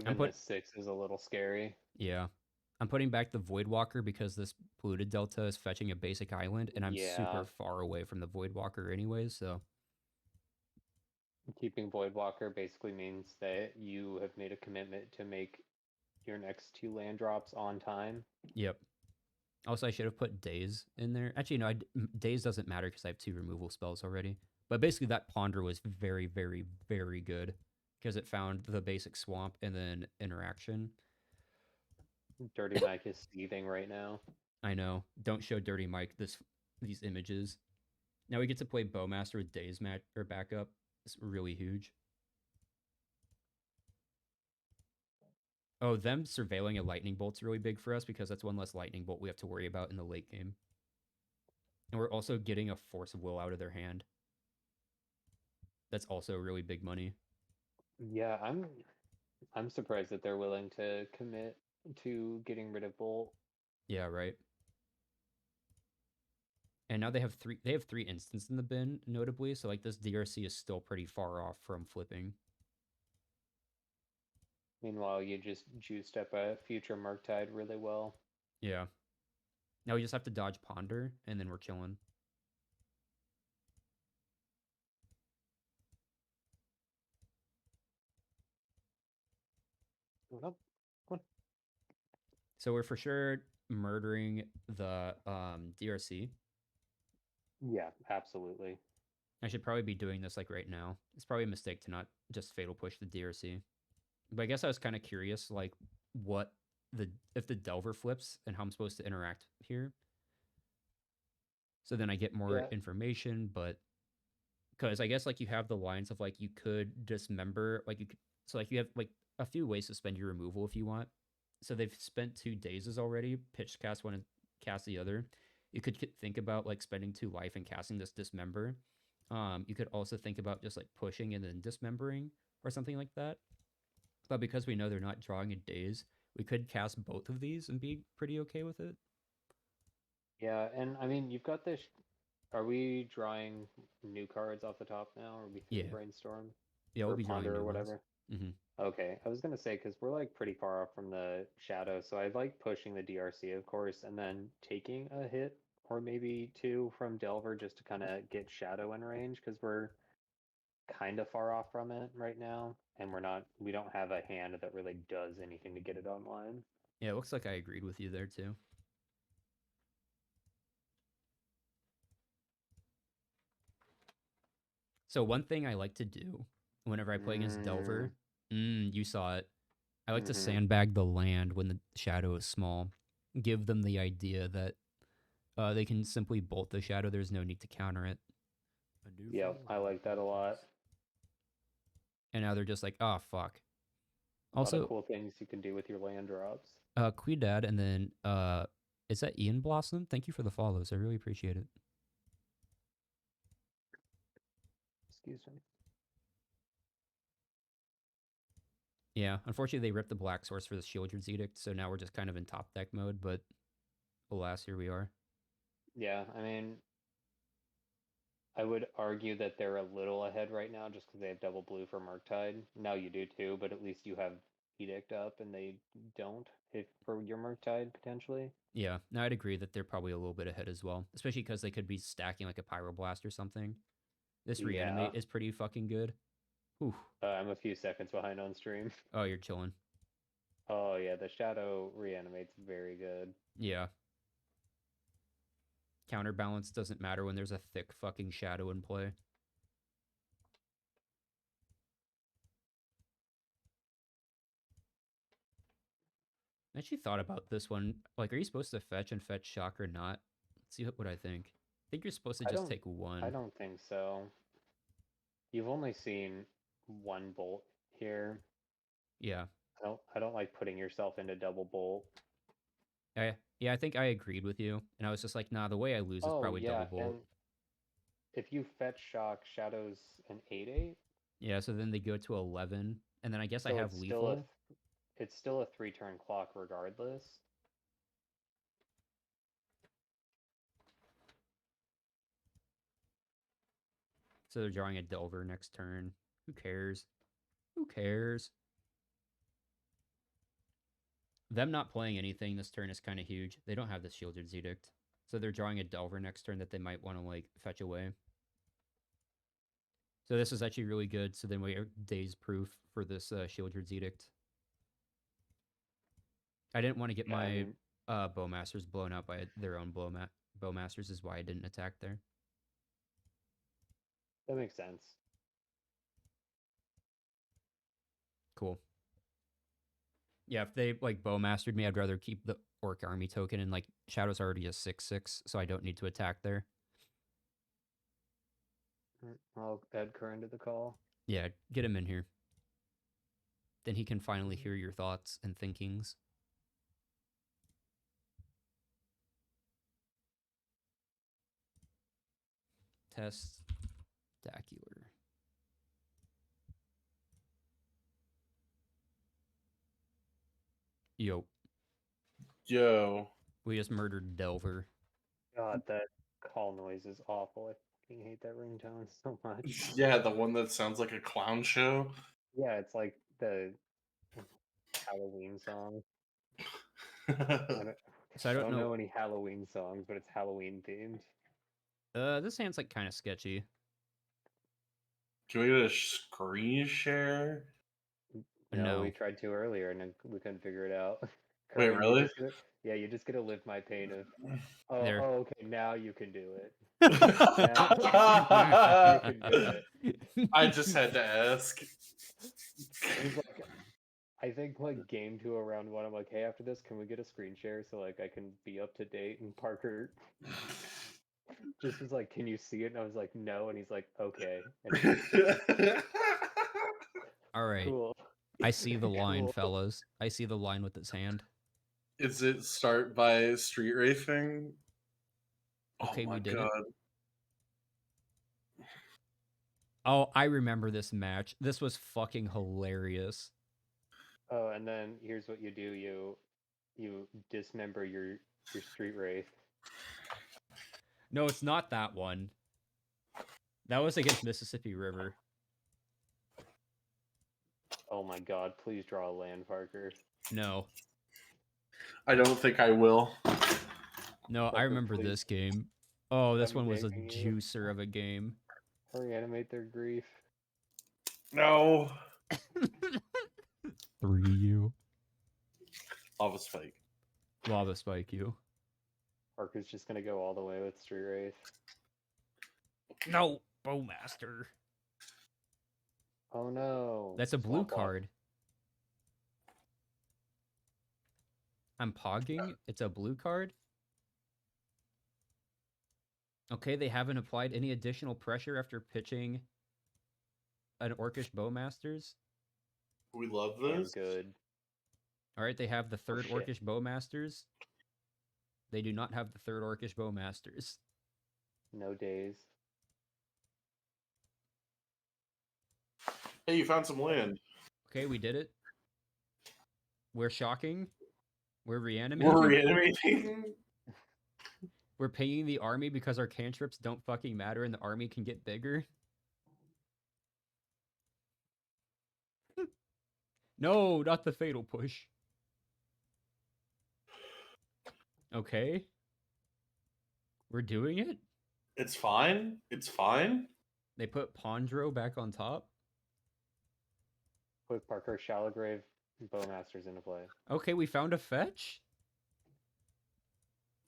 Even the 6 is a little scary. Yeah. I'm putting back the Voidwalker because this polluted delta is fetching a basic island, and I'm super far away from the Voidwalker anyways, so. Keeping Voidwalker basically means that you have made a commitment to make your next 2 land drops on time. Yep. Also, I should have put Daze in there. Actually, no, Daze doesn't matter because I have 2 removal spells already. But basically, that Ponder was very, very, very good because it found the basic swamp and then interaction. Dirty Mike is seething right now. I know. Don't show Dirty Mike these images. Now we get to play Bowmaster with Daze or backup. It's really huge. Oh, them surveilling a lightning bolt's really big for us because that's one less lightning bolt we have to worry about in the late game. And we're also getting a Force of Will out of their hand. That's also really big money. Yeah, I'm surprised that they're willing to commit to getting rid of Bolt. Yeah, right. And now they have 3 instants in the bin, notably, so like this DRC is still pretty far off from flipping. Meanwhile, you just juiced up a future Murktide really well. Yeah. Now we just have to dodge Ponder, and then we're chilling. Come on. So we're for sure murdering the DRC. Yeah, absolutely. I should probably be doing this like right now. It's probably a mistake to not just fatal push the DRC. But I guess I was kind of curious, like, what the Delver flips and how I'm supposed to interact here. So then I get more Yeah. information, but because I guess like you have the lines of like you could dismember, like you could, so like you have like a few ways to spend your removal if you want. So they've spent 2 dazes already, pitch cast one and cast the other. You could think about like spending 2 life and casting this dismember. You could also think about just like pushing and then dismembering or something like that. But because we know they're not drawing a daze, we could cast both of these and be pretty okay with it. Yeah, and I mean, you've got this. Are we drawing new cards off the top now? Or are we through Yeah. the brainstorm? Yeah, we'll Or be drawing ponder new or ones. whatever? Mm-hmm. Okay, I was gonna say because we're like pretty far off from the shadow, so I like pushing the DRC, of course, and then taking a hit or maybe 2 from Delver just to kind of get shadow in range because we're kind of far off from it right now, and we don't have a hand that really does anything to get it online. Yeah, it looks like I agreed with you there too. So one thing I like to do whenever I play against Delver, you saw it. I like to sandbag the land when the shadow is small. Give them the idea that they can simply bolt the shadow. There's no need to counter it. A new Yep, I follower like that a lot. approaches. And now they're just like, oh fuck. A lot of Also, cool things you can do with your land drops. Quidad, and then is that Ian Blossom? Thank you for the follows. I really appreciate it. Excuse me. Yeah, unfortunately they ripped the black source for the Shieldred's Edict, so now we're just kind of in top deck mode, but alas, here we are. Yeah, I mean, I would argue that they're a little ahead right now just because they have double blue for Murktide. Now you do too, but at least you have Edict up and they don't if for your Murktide potentially. Yeah, no, I'd agree that they're probably a little bit ahead as well, especially because they could be stacking like a Pyroblast or something. This reanimate Yeah. is pretty fucking good. Whew. I'm a few seconds behind on stream. Oh, you're chilling. Oh yeah, the Shadow reanimate's very good. Yeah. Counterbalance doesn't matter when there's a thick fucking shadow in play. I actually thought about this one. Like, are you supposed to fetch and fetch shock or not? Let's see what I think. I think you're supposed to just take one. I don't think so. You've only seen one bolt here. Yeah. I don't like putting yourself into double bolt. Yeah, I think I agreed with you. And I was just like, nah, the way I lose is probably double bolt. And if you fetch shock, Shadow's an 8/8. Yeah, so then they go to 11. And then I guess I have lethal. It's still a 3-turn clock regardless. So they're drawing a Delver next turn. Who cares? Who cares? Them not playing anything this turn is kind of huge. They don't have the Shieldred's Edict. So they're drawing a Delver next turn that they might want to like fetch away. So this is actually really good. So then we are daze proof for this Shieldred's Edict. I didn't want to get my Bowmasters blown up by their own Bowmasters is why I didn't attack there. That makes sense. Cool. Yeah, if they like Bowmastered me, I'd rather keep the Orc Army token, and like Shadow's already a 6/6, so I don't need to attack there. I'll add Curran to the call. Yeah, get him in here. Then he can finally hear your thoughts and thinkings. Testacular. Yo. We just murdered Delver. God, that call noise is awful. I fucking hate that ringtone so much. Yeah, the one that sounds like a clown show. Yeah, it's like the Halloween song. So I don't know any Halloween songs, but it's Halloween themed. This hand's like kind of sketchy. Can we get a screen share? No, we tried to earlier and we couldn't figure it out. Wait, really? You just gotta live my pain of. There. Oh, okay. Now you can do it. Now you can do it. I just had to ask. He's like, I think like game 2 or round 1, I'm like, hey, after this, can we get a screen share so like I can be up to date? And Parker just was like, can you see it? And I was like, no. And he's like, okay. And All right. cool. I see the line, Cool. fellas. I see the line with its hand. Is it start by street racing? Okay, Oh my we did god. it. Oh, I remember this match. This was fucking hilarious. Oh, and then here's what you do: you dismember your street wraith. No, it's not that one. That was against Mississippi River. Oh my god! Please draw a land, Parker. No. I don't think I will. No, I Parker, remember please. this game. Oh, this I'm one was a begging you. juicer of a game. Hurry, animate their grief. No. 3U. Lava spike. Lava spike you. Parker's just gonna go all the way with street wraith. No, Bowmaster. Oh no! That's a blue Swamp Walk. card. I'm pogging. It's a blue card. Okay, they haven't applied any additional pressure after pitching an Orcish Bowmasters. We love Damn this. good. All right, they have the third shit. Orcish Bowmasters. They do not have the third Orcish Bowmasters. No days. Hey, you found some land. Okay, we did it. We're shocking. We're reanimating. We're reanimating. We're paying the army because our cantrips don't fucking matter and the army can get bigger. No, not the fatal push. Okay. We're doing it? It's fine. It's fine. They put Pondro back on top? Put Parker Shallowgrave Bowmasters into play. Okay, we found a fetch?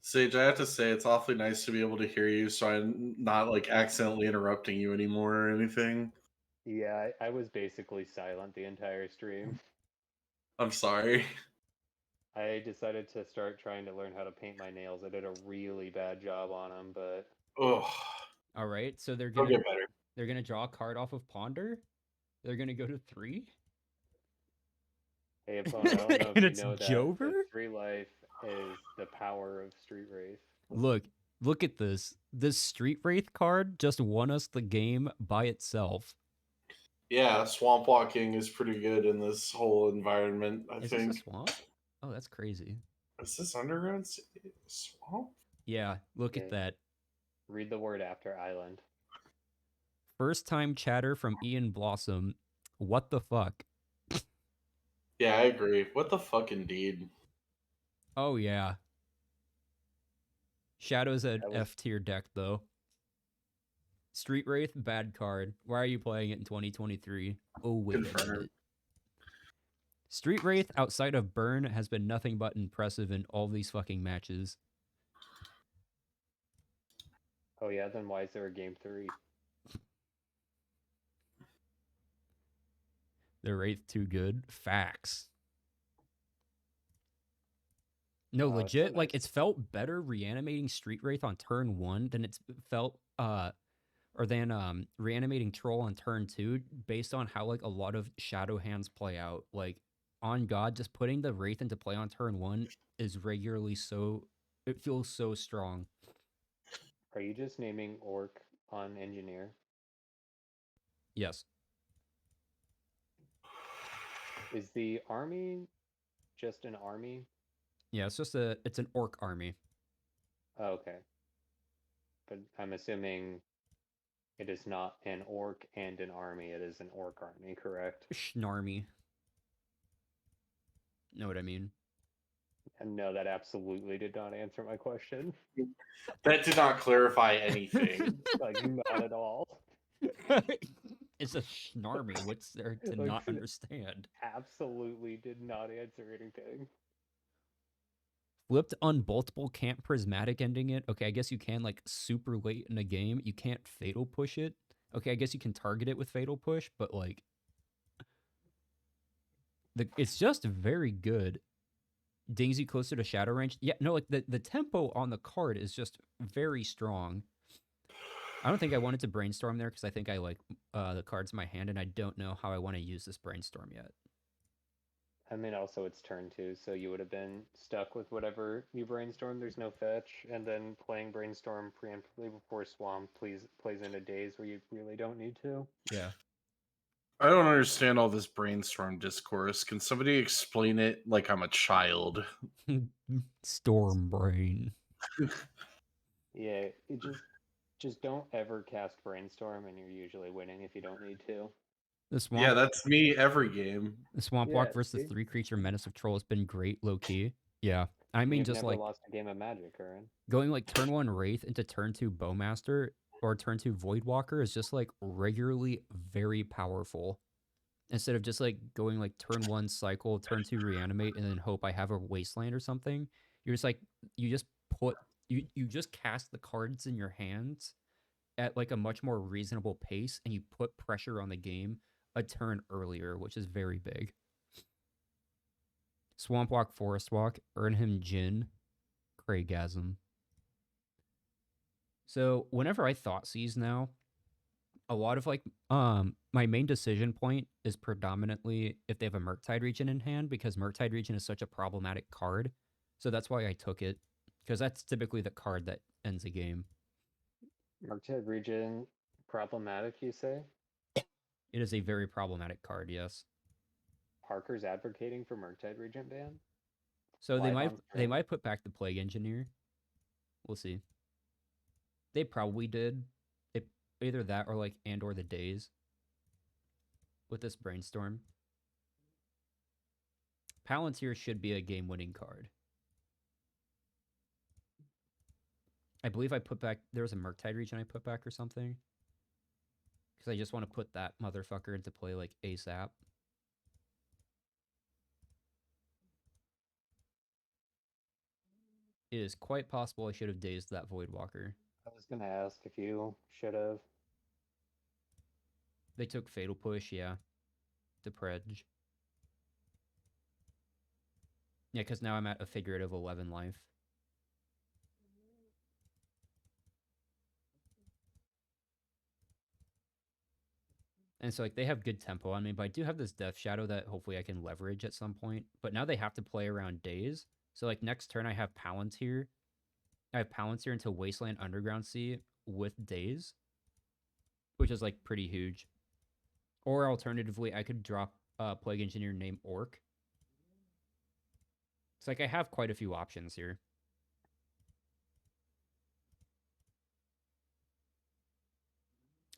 Sage, I have to say it's awfully nice to be able to hear you, so I'm not like accidentally interrupting you anymore or anything. Yeah, I was basically silent the entire stream. I'm sorry. I decided to start trying to learn how to paint my nails. I did a really bad job on them, but Oh, All right, so they're it'll gonna get better. draw a card off of Ponder. They're gonna go to 3. hey, opponent, I don't know if And you it's know that Jover? 3 life is the power of Street Wraith. Look at this. This Street Wraith card just won us the game by itself. Yeah, swamp walking is pretty good in this whole environment, I Is think. this a swamp? Oh, that's crazy. Is this underground swamp? Yeah, look at Okay. that. Read the word after island. First time chatter from Ian Blossom. What the fuck? Yeah, I agree. What the fuck, indeed. Oh, yeah. Shadow's an That was- F tier deck, though. Street Wraith, bad card. Why are you playing it in 2023? Oh, wait a Confirmed. minute. Street Wraith, outside of Burn, has been nothing but impressive in all these fucking matches. Oh yeah, then why is there a game 3? The Wraith too good. Facts. No, Oh, it's so legit, like nice. it's felt better reanimating Street Wraith on turn 1 than it's felt or than reanimating Troll on turn 2 based on how like a lot of shadow hands play out. Like on God, just putting the Wraith into play on turn 1 is regularly so it feels so strong. Are you just naming Orc on Engineer? Yes. Is the army just an army? Yeah, it's an orc army. Oh, okay. But I'm assuming it is not an orc and an army, it is an orc army, correct? Schnarmy. Know what I mean? And no, that absolutely did not answer my question. That did not clarify anything. Like, not at all. It's a Schnarmy. What's there to Like, not understand? Absolutely did not answer anything. Flipped unboltable, can't prismatic ending it. Okay, I guess you can like super late in a game. You can't fatal push it. Okay, I guess you can target it with fatal push, but like It's just very good. Dings you closer to shadow range. Yeah, no, like the tempo on the card is just very strong. I don't think I wanted to brainstorm there because I think I like the cards in my hand, and I don't know how I want to use this brainstorm yet. I mean, also it's turn 2, so you would have been stuck with whatever you brainstorm. There's no fetch, and then playing brainstorm preemptively before swamp plays into days where you really don't need to. Yeah. I don't understand all this brainstorm discourse. Can somebody explain it like I'm a child? Storm brain. Yeah, it just don't ever cast brainstorm, and you're usually winning if you don't need to. The swamp. Yeah, that's me every game. The swamp Yeah, walk versus the see? 3-creature menace of troll has been great, low key. Yeah. I And mean, you've just never like lost a game of Magic, Aaron. going like turn 1 Wraith into turn 2 Bowmaster or turn 2 Voidwalker is just like regularly very powerful. Instead of just like going like turn 1 cycle, turn 2 reanimate, and then hope I have a wasteland or something. You're just like you just put you just cast the cards in your hands at like a much more reasonable pace, and you put pressure on the game a turn earlier, which is very big. Swamp Walk, Forest Walk, earn him Jin, Craigasm. So whenever I thought seize now, a lot of like my main decision point is predominantly if they have a Murktide region in hand, because Murktide region is such a problematic card. So that's why I took it, because that's typically the card that ends a game. Murktide region problematic, you say? It is a very problematic card, yes. Parker's advocating for Murktide region ban? So Live on they stream? might put back the Plague Engineer. We'll see. They probably did. It, either that or like and or the days with this brainstorm. Palantir should be a game-winning card. I believe I put back, there was a Murktide region I put back or something. Because I just want to put that motherfucker into play like ASAP. It is quite possible I should have dazed that Voidwalker. I was gonna ask if you should have. They took Fatal Push, yeah. The Predge. Yeah, because now I'm at a figurative 11 life. And so like they have good tempo on me, but I do have this Death Shadow that hopefully I can leverage at some point. But now they have to play around days. So like next turn I have Palantir. I have Palantir into Wasteland Underground Sea with days, which is like pretty huge. Or alternatively, I could drop Plague Engineer named Orc. It's like I have quite a few options here.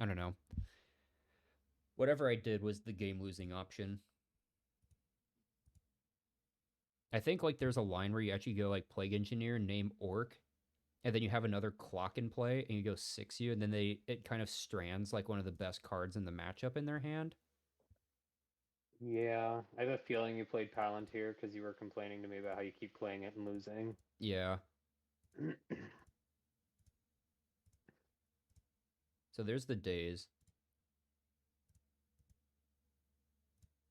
I don't know. Whatever I did was the game-losing option. I think like there's a line where you actually go like Plague Engineer, name Orc, and then you have another clock in play, and you go 6U, and then it kind of strands like one of the best cards in the matchup in their hand. Yeah, I have a feeling you played Palantir because you were complaining to me about how you keep playing it and losing. Yeah. So there's the days.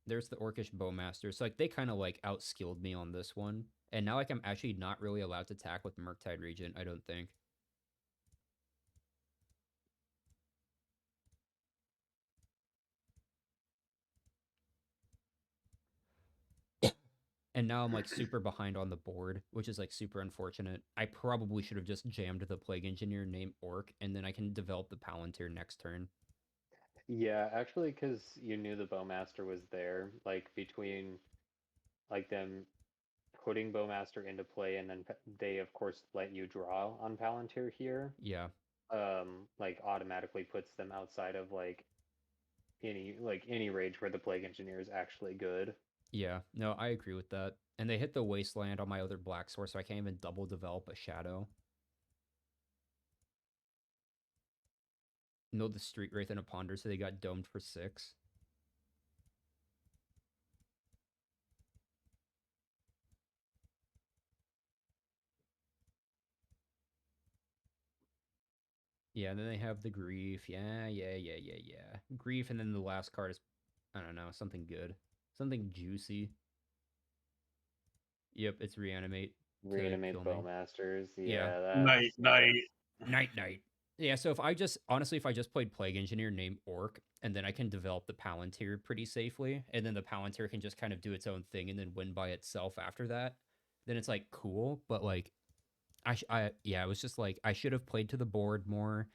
There's the Orcish Bowmaster. So like they kind of like outskilled me on this one. And now like I'm actually not really allowed to attack with Murktide region, I don't think. And now I'm like super behind on the board, which is like super unfortunate. I probably should have just jammed the Plague Engineer named Orc, and then I can develop the Palantir next turn. Yeah, actually, because you knew the Bowmaster was there, like between like them putting Bowmaster into play, and then they of course let you draw on Palantir here. Yeah. Like automatically puts them outside of any range where the Plague Engineer is actually good. Yeah. No, I agree with that. And they hit the Wasteland on my other black source, so I can't even double develop a Shadow. No, the Street Wraith and a Ponder, so they got domed for 6. Yeah, and then they have the Grief. Yeah. Grief, and then the last card is, I don't know, something good. Something juicy. Yep, it's reanimate. To Reanimate kill me. Bowmasters. Yeah. Yeah, that's Night, night. Night. Yeah, so if I just played Plague Engineer named Orc, and then I can develop the Palantir pretty safely, and then the Palantir can just kind of do its own thing and then win by itself after that, then it's like cool. But like, it was just like I should have played to the board more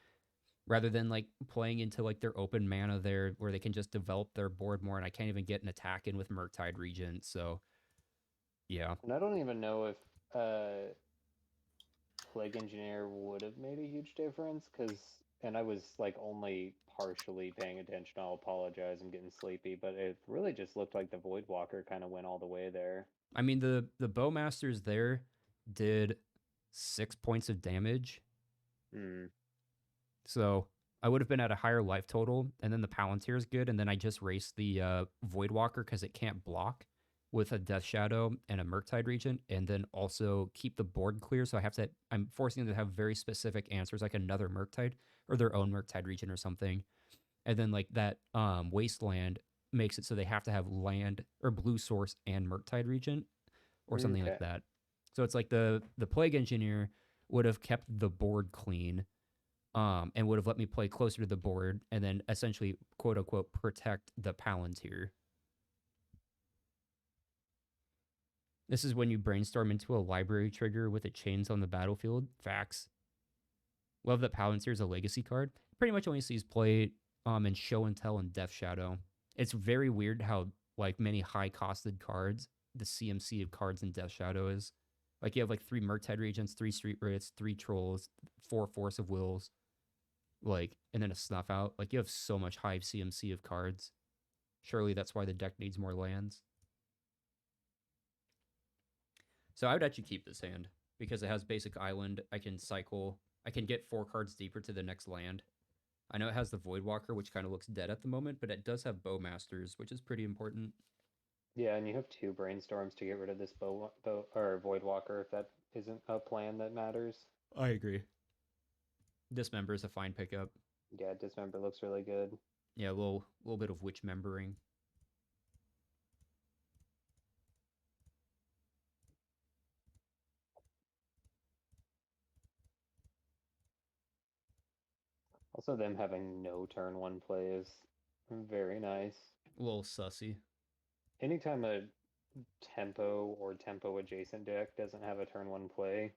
rather than like playing into like their open mana there where they can just develop their board more, and I can't even get an attack in with Murktide Regent. So yeah, And I don't even know if Plague Engineer would have made a huge difference and I was like only partially paying attention. I'll apologize, I'm getting sleepy, but it really just looked like the Voidwalker kind of went all the way there. I mean the Bowmasters there did 6 points of damage. Hmm. So I would have been at a higher life total, and then the Palantir is good, and then I just raced the Voidwalker because it can't block with a Death Shadow and a Murktide Regent, and then also keep the board clear. So I'm forcing them to have very specific answers, like another Murktide or their own Murktide Regent or something. And then like that Wasteland makes it so they have to have land or blue source and Murktide Regent or something Okay. like that. So it's like the Plague Engineer would have kept the board clean, and would have let me play closer to the board and then essentially, quote unquote, protect the Palantir. This is when you brainstorm into a library trigger with a chains on the battlefield. Facts. Love that Palantir is a legacy card. Pretty much only sees play in Show and Tell and Death Shadow. It's very weird how like many high costed cards the CMC of cards in Death Shadow is. Like you have like 3 Murktide Regents, 3 Street Rats, 3 Trolls, 4 Force of Wills, like, and then a Snuff Out. Like you have so much high CMC of cards. Surely that's why the deck needs more lands. So I would actually keep this hand because it has basic island. I can cycle. I can get 4 cards deeper to the next land. I know it has the Voidwalker, which kind of looks dead at the moment, but it does have Bowmasters, which is pretty important. Yeah, and you have 2 brainstorms to get rid of this bow or Voidwalker if that isn't a plan that matters. I agree. Dismember is a fine pickup. Yeah, Dismember looks really good. Yeah, a little bit of witch membering. Also, them having no turn 1 play is very nice. A little sussy. Anytime a tempo or tempo adjacent deck doesn't have a turn 1 play,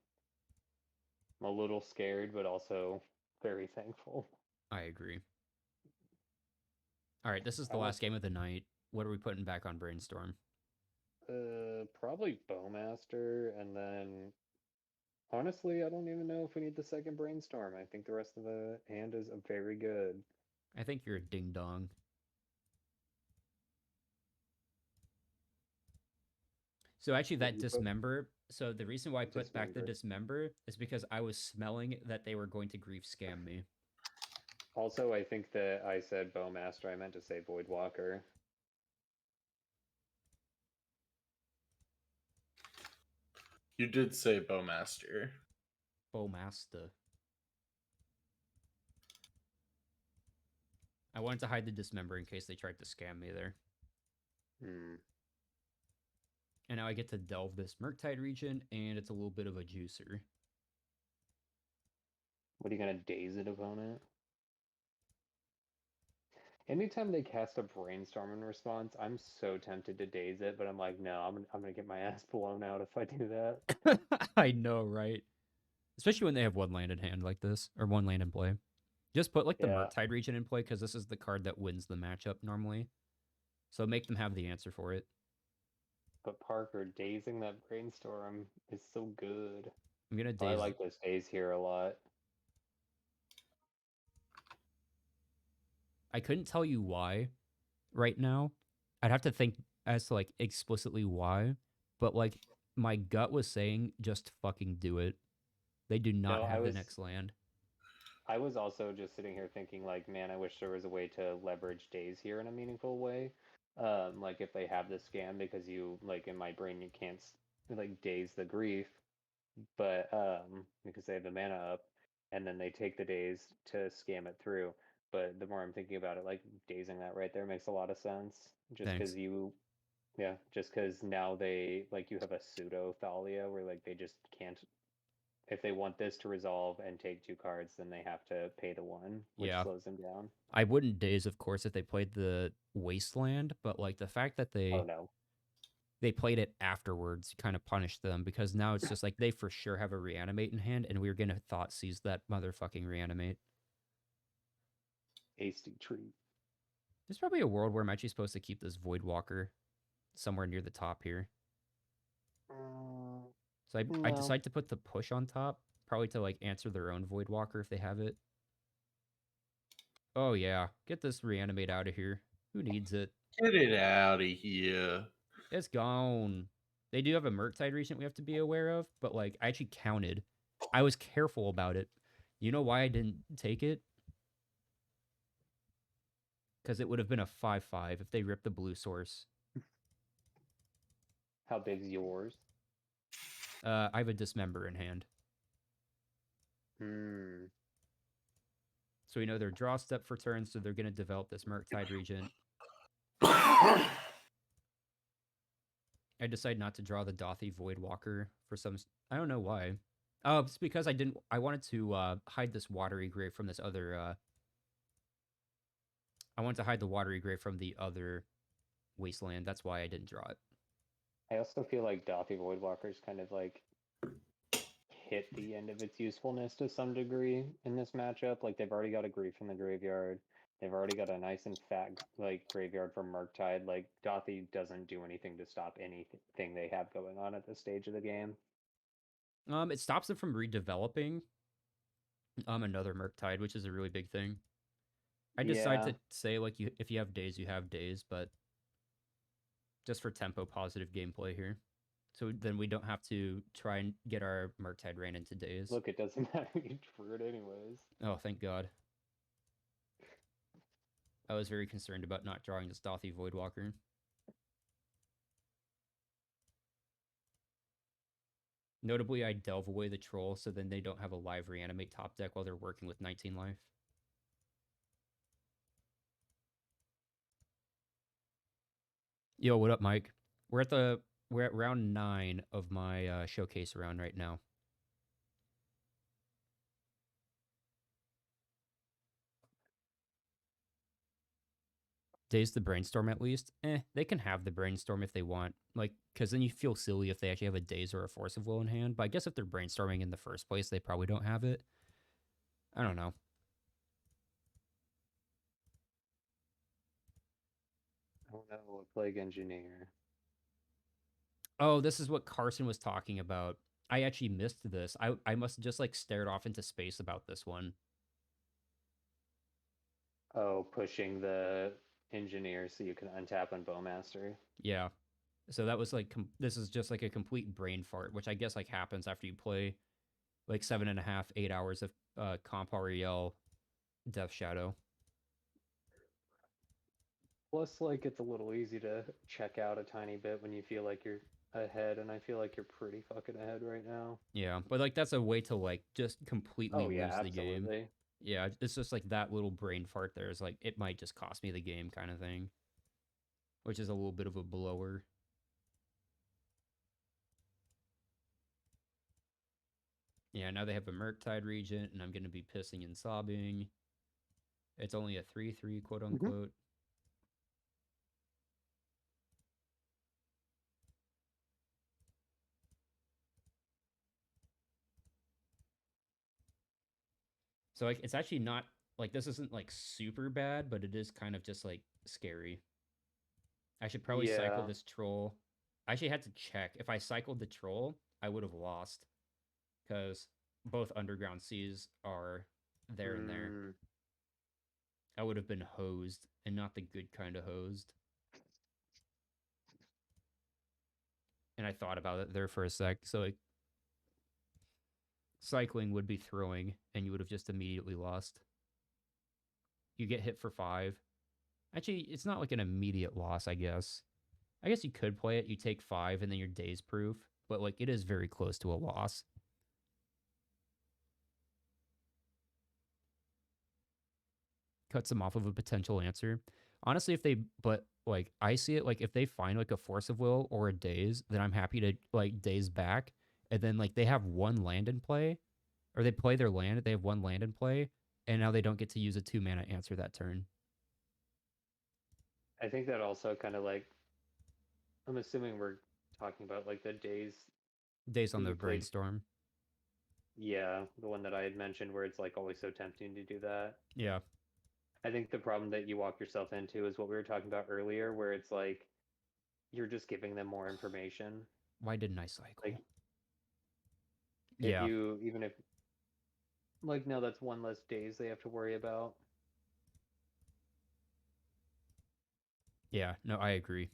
I'm a little scared, but also very thankful. I agree. All right, this is the I want last game of the night. What are we putting back on Brainstorm? probably Bowmaster, and then honestly, I don't even know if we need the second Brainstorm. I think the rest of the hand is very good. I think you're a ding dong. So actually, What that do you put? Dismember. So the reason why I put back the Dismember. Dismember is because I was smelling that they were going to grief scam me. Also, I think that I said Bowmaster. I meant to say Voidwalker. You did say Bowmaster. Bowmaster. I wanted to hide the Dismember in case they tried to scam me there. Hmm. And now I get to delve this Murktide region, and it's a little bit of a juicer. What are you gonna daze it opponent? Anytime they cast a Brainstorm in response, I'm so tempted to daze it, but I'm like, no, I'm gonna get my ass blown out if I do that. I know, right? Especially when they have 1 land in hand like this, or 1 land in play. Just put like the Yeah. Murktide region in play because this is the card that wins the matchup normally. So make them have the answer for it. But Parker, dazing that Brainstorm is so good. I'm gonna I daze. like this daze here a lot. I couldn't tell you why right now. I'd have to think as to like explicitly why, but like my gut was saying just fucking do it. They do not No, have the next land. I was also just sitting here thinking like, man, I wish there was a way to leverage daze here in a meaningful way. Like if they have the scam, because you like in my brain you can't like daze the grief, but because they have the mana up, and then they take the daze to scam it through. But the more I'm thinking about it, like dazing that right there makes a lot of sense. Just Thanks. because you Yeah, just because now they like you have a pseudo Thalia where like they just can't. If they want this to resolve and take 2 cards, then they have to pay the 1, which Yeah. slows them down. I wouldn't daze, of course, if they played the Wasteland, but like the fact that Oh no. they played it afterwards kind of punished them because now it's just like they for sure have a reanimate in hand, and we're gonna thought seize that motherfucking reanimate. Hasty treat. There's probably a world where I'm actually supposed to keep this Void Walker somewhere near the top here. So I No. decide to put the push on top, probably to like answer their own Void Walker if they have it. Oh yeah, get this reanimate out of here. Who needs it? Get it out of here. It's gone. They do have a Murktide Regent we have to be aware of, but like I actually counted. I was careful about it. You know why I didn't take it? Because it would have been a 5/5 if they ripped the blue source. How big's yours? I have a Dismember in hand. Hmm. So we know their draw step for turn, so they're going to develop this Murktide Regent. I decide not to draw the Dothy Voidwalker for some... I don't know why. Oh, it's because I wanted to hide this Watery Grave from this other... I wanted to hide the Watery Grave from the other Wasteland. That's why I didn't draw it. I also feel like Dothy Voidwalker's kind of like hit the end of its usefulness to some degree in this matchup. Like they've already got a Grief in the graveyard. They've already got a nice and fat like graveyard from Murktide. Like Dothy doesn't do anything to stop anything they have going on at this stage of the game. It stops it from redeveloping another Murktide, which is a really big thing. I decide to say like if you have days, you have days, but just for tempo positive gameplay here. So then we don't have to try and get our Murktide ran into days. Look, it doesn't matter. You drew it anyways. Oh, thank God. I was very concerned about not drawing this Dothy Voidwalker. Notably, I delve away the troll so then they don't have a live reanimate top deck while they're working with 19 life. Yo, what up, Mike? We're at round 9 of my showcase round right now. Days the brainstorm at least. They can have the brainstorm if they want. Like, because then you feel silly if they actually have a daze or a force of will in hand. But I guess if they're brainstorming in the first place, they probably don't have it. I don't know. Oh no, a Plague Engineer. Oh, this is what Carson was talking about. I actually missed this. I must have just like stared off into space about this one. Oh, pushing the Engineer so you can untap on Bowmaster. Yeah. So that was like, this is just like a complete brain fart, which I guess like happens after you play like 7.5, 8 hours of Comp REL Death Shadow. Plus, like, it's a little easy to check out a tiny bit when you feel like you're ahead, and I feel like you're pretty fucking ahead right now. Yeah, but like that's a way to like just completely Oh yeah, lose the game. absolutely. Yeah, it's just like that little brain fart there is like, it might just cost me the game kind of thing. Which is a little bit of a blower. Yeah, now they have a Murktide Regent, and I'm going to be pissing and sobbing. It's only a 3/3, quote unquote. So like, it's actually not like, this isn't like super bad, but it is kind of just like scary. I should probably cycle this troll. I actually had to check. If I cycled the troll, I would have lost. Because both Underground Seas are there and there. I would have been hosed, and not the good kind of hosed. And I thought about it there for a sec. So like, cycling would be throwing, and you would have just immediately lost. You get hit for 5. Actually, it's not like an immediate loss, I guess. I guess you could play it. You take 5, and then you're daze proof. But like, it is very close to a loss. Cuts them off of a potential answer. Honestly, but like I see it like if they find like a force of will or a daze, then I'm happy to like daze back, and then like they have one land in play, or they play their land, they have one land in play, and now they don't get to use a 2 mana answer that turn. I think that also kind of like, I'm assuming we're talking about like the days Daze on that the you played. brainstorm. Yeah, the one that I had mentioned where it's like always so tempting to do that. Yeah. I think the problem that you walk yourself into is what we were talking about earlier, where it's like you're just giving them more information. Why didn't I cycle? Like if Yeah. you, even if, like, no, that's one less days they have to worry about. Yeah. No, I agree.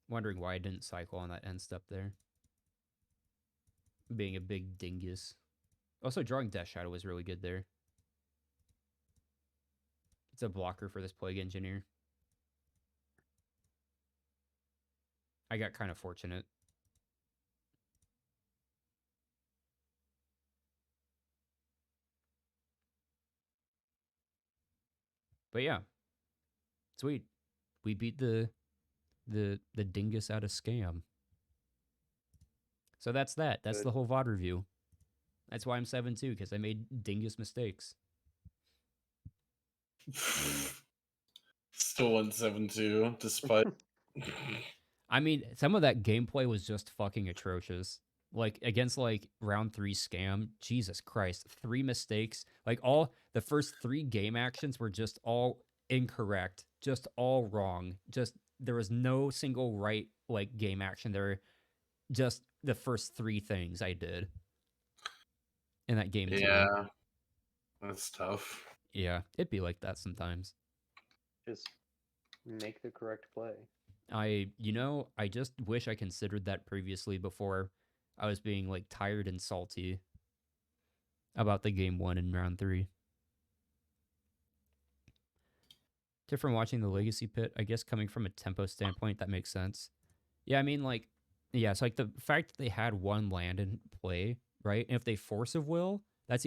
Wondering why I didn't cycle on that end step there. Being a big dingus. Also, drawing Death Shadow was really good there. It's a blocker for this Plague Engineer. I got kind of fortunate. But yeah. Sweet. We beat the dingus out of Scam. So that's that. That's Good. the whole VOD review. That's why I'm 7-2, because I made dingus mistakes. Still 1-7-2, despite. I mean, some of that gameplay was just fucking atrocious. Like against like round 3 Scam, Jesus Christ, 3 mistakes. Like all the first 3 game actions were just all incorrect, just all wrong. Just there was no single right like game action there. Just the first 3 things I did in that game 2. Yeah, that's tough. Yeah, it'd be like that sometimes. Just make the correct play. I just wish I considered that previously before I was being like tired and salty about the game 1 in round 3. Different watching the Legacy Pit, I guess coming from a tempo standpoint, that makes sense. Yeah, I mean, like, yeah, it's like the fact that they had one land in play, right? And if they force of will, that's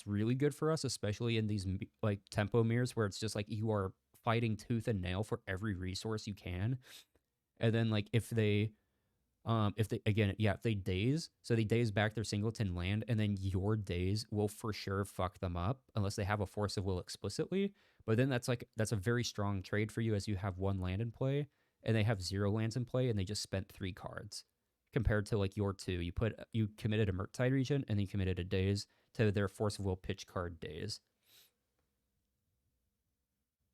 really good for us, especially in these like tempo mirrors where it's just like you are fighting tooth and nail for every resource you can. And then like if they daze, so they daze back their singleton land, and then your daze will for sure fuck them up unless they have a force of will explicitly. But then that's a very strong trade for you, as you have one land in play and they have 0 lands in play and they just spent 3 cards. Compared to like your 2, you committed a Murktide Regent and then you committed a daze to their force of will pitch card daze.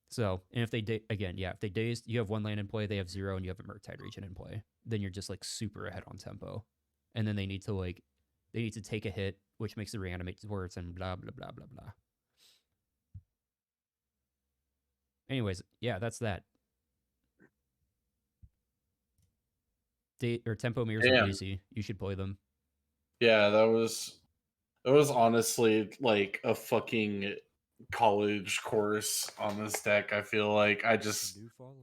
So, and if they if they dazed, you have 1 land in play, they have 0, and you have a Murktide Regent in play, then you're just like super ahead on tempo. And then they need to take a hit, which makes the reanimate worse, and blah blah blah blah blah. Anyways, yeah, that's that. Tempo mirrors are easy. You should play them. Yeah, that was honestly like a fucking college course on this deck. I feel like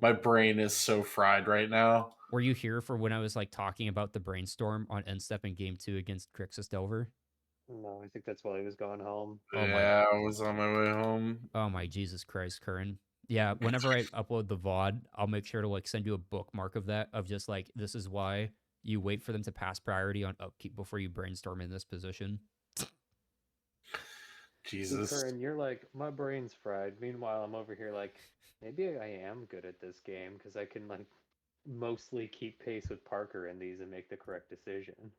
my brain is so fried right now. Were you here for when I was like talking about the brainstorm on end step in game 2 against Crixus Delver? No, I think that's while he was going home. Oh yeah, I was on my way home. Oh my Jesus Christ, Curran. Yeah, whenever I upload the VOD, I'll make sure to like send you a bookmark of that, of just like, this is why you wait for them to pass priority on upkeep before you brainstorm in this position. Jesus. See, Curran, you're like, my brain's fried. Meanwhile, I'm over here like, maybe I am good at this game because I can like mostly keep pace with Parker in these and make the correct decision.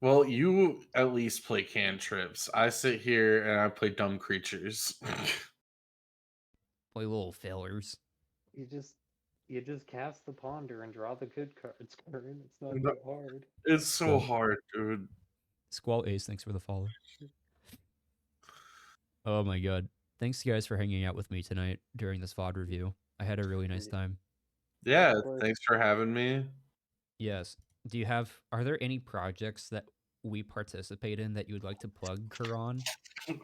Well, you at least play cantrips. I sit here and I play dumb creatures. Play little failures. You just cast the ponder and draw the good cards, Curran. It's not that hard. It's so hard, dude. Squall Ace, thanks for the follow. Oh my god. Thanks guys for hanging out with me tonight during this VOD review. I had a really nice time. Yeah, thanks for having me. Yes. Are there any projects that we participate in that you would like to plug, Karan?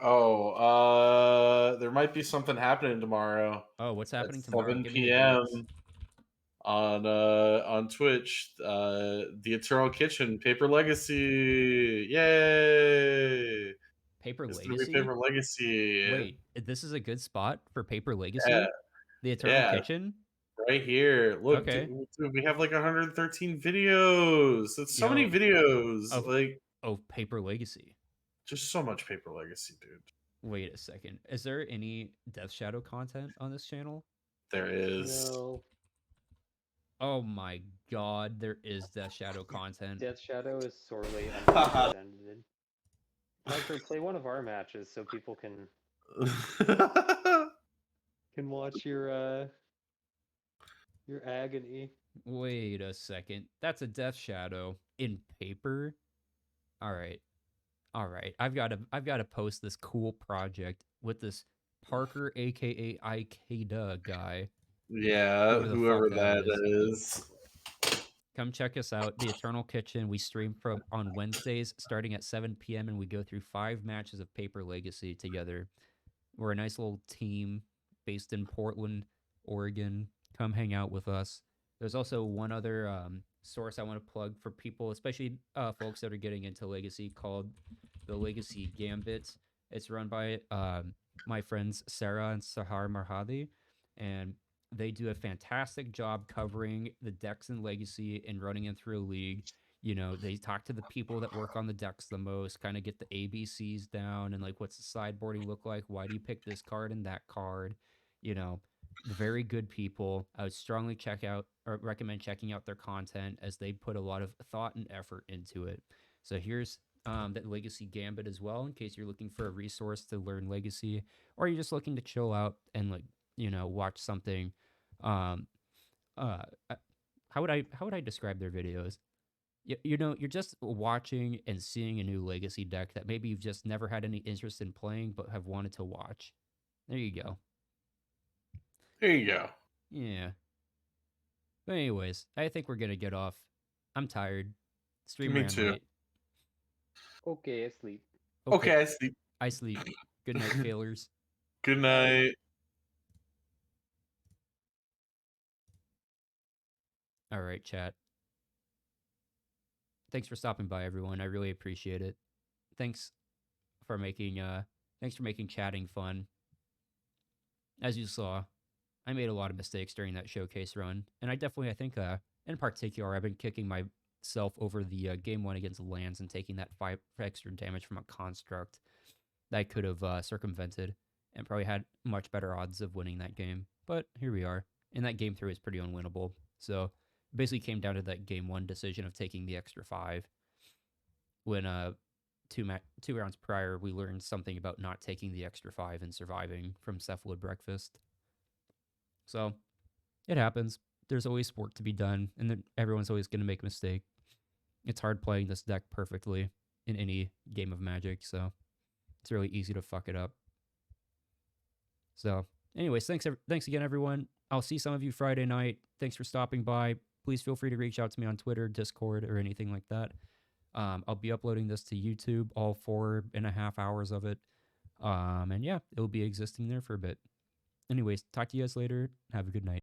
Oh, there might be something happening tomorrow. Oh, what's happening at tomorrow? 7 Give me the p.m. dates. on Twitch. The Eternal Kitchen, Paper Legacy. Yay! Paper It's gonna be Legacy. Paper Legacy. Wait, this is a good spot for Paper Legacy. Yeah, The Eternal yeah. Kitchen. Right here. Look, Okay. dude, we have like 113 videos. That's so many Yo. videos. Of- Like, Paper Legacy. just so much Paper Legacy, dude. Wait a second. Is there any Death Shadow content on this channel? There is. No, Oh my god, there is Death Shadow content. Death Shadow is sorely underrepresented. Micro, play one of our matches so people can watch your agony. Wait a second. That's a Death Shadow in paper. All right. I've got to post this cool project with this Parker, aka Ikeda guy. Yeah, Whoever the whoever fuck that that is. Come check us out, The Eternal Kitchen. We stream from on Wednesdays starting at 7 p.m. and we go through 5 matches of Paper Legacy together. We're a nice little team based in Portland, Oregon. Come hang out with us. There's also one other source I want to plug for people, especially folks that are getting into Legacy, called the Legacy Gambit. It's run by my friends Sarah and Sahar Marhadi, and they do a fantastic job covering the decks in Legacy and running them through a league. You know, they talk to the people that work on the decks the most, kind of get the ABCs down and like what's the sideboarding look like? Why do you pick this card and that card? You know, very good people. I would strongly check out or recommend checking out their content as they put a lot of thought and effort into it. So here's that Legacy Gambit as well, in case you're looking for a resource to learn Legacy, or you're just looking to chill out and like, you know, watch something. Um, uh, how would I describe their videos? You know, you're just watching and seeing a new Legacy deck that maybe you've just never had any interest in playing, but have wanted to watch. There you go. There you go. Yeah. But anyways, I think we're gonna get off. I'm tired. Stream Me ran too. late. Okay, asleep. Okay, I sleep. I sleep. Good night, failures. Good night. All right, chat. Thanks for stopping by, everyone. I really appreciate it. Thanks for making chatting fun. As you saw, I made a lot of mistakes during that showcase run, and I think in particular I've been kicking myself over the game 1 against Lands and taking that 5 extra damage from a construct that I could have circumvented and probably had much better odds of winning that game. But here we are, and that game 3 is pretty unwinnable. So it basically came down to that game 1 decision of taking the extra 5. When 2 rounds prior, we learned something about not taking the extra 5 and surviving from cephalid breakfast. So it happens. There's always work to be done, and everyone's always going to make a mistake. It's hard playing this deck perfectly in any game of Magic, so it's really easy to fuck it up. So, anyways, thanks again, everyone. I'll see some of you Friday night. Thanks for stopping by. Please feel free to reach out to me on Twitter, Discord, or anything like that. I'll be uploading this to YouTube, all 4.5 hours of it. And yeah, it'll be existing there for a bit. Anyways, talk to you guys later. Have a good night.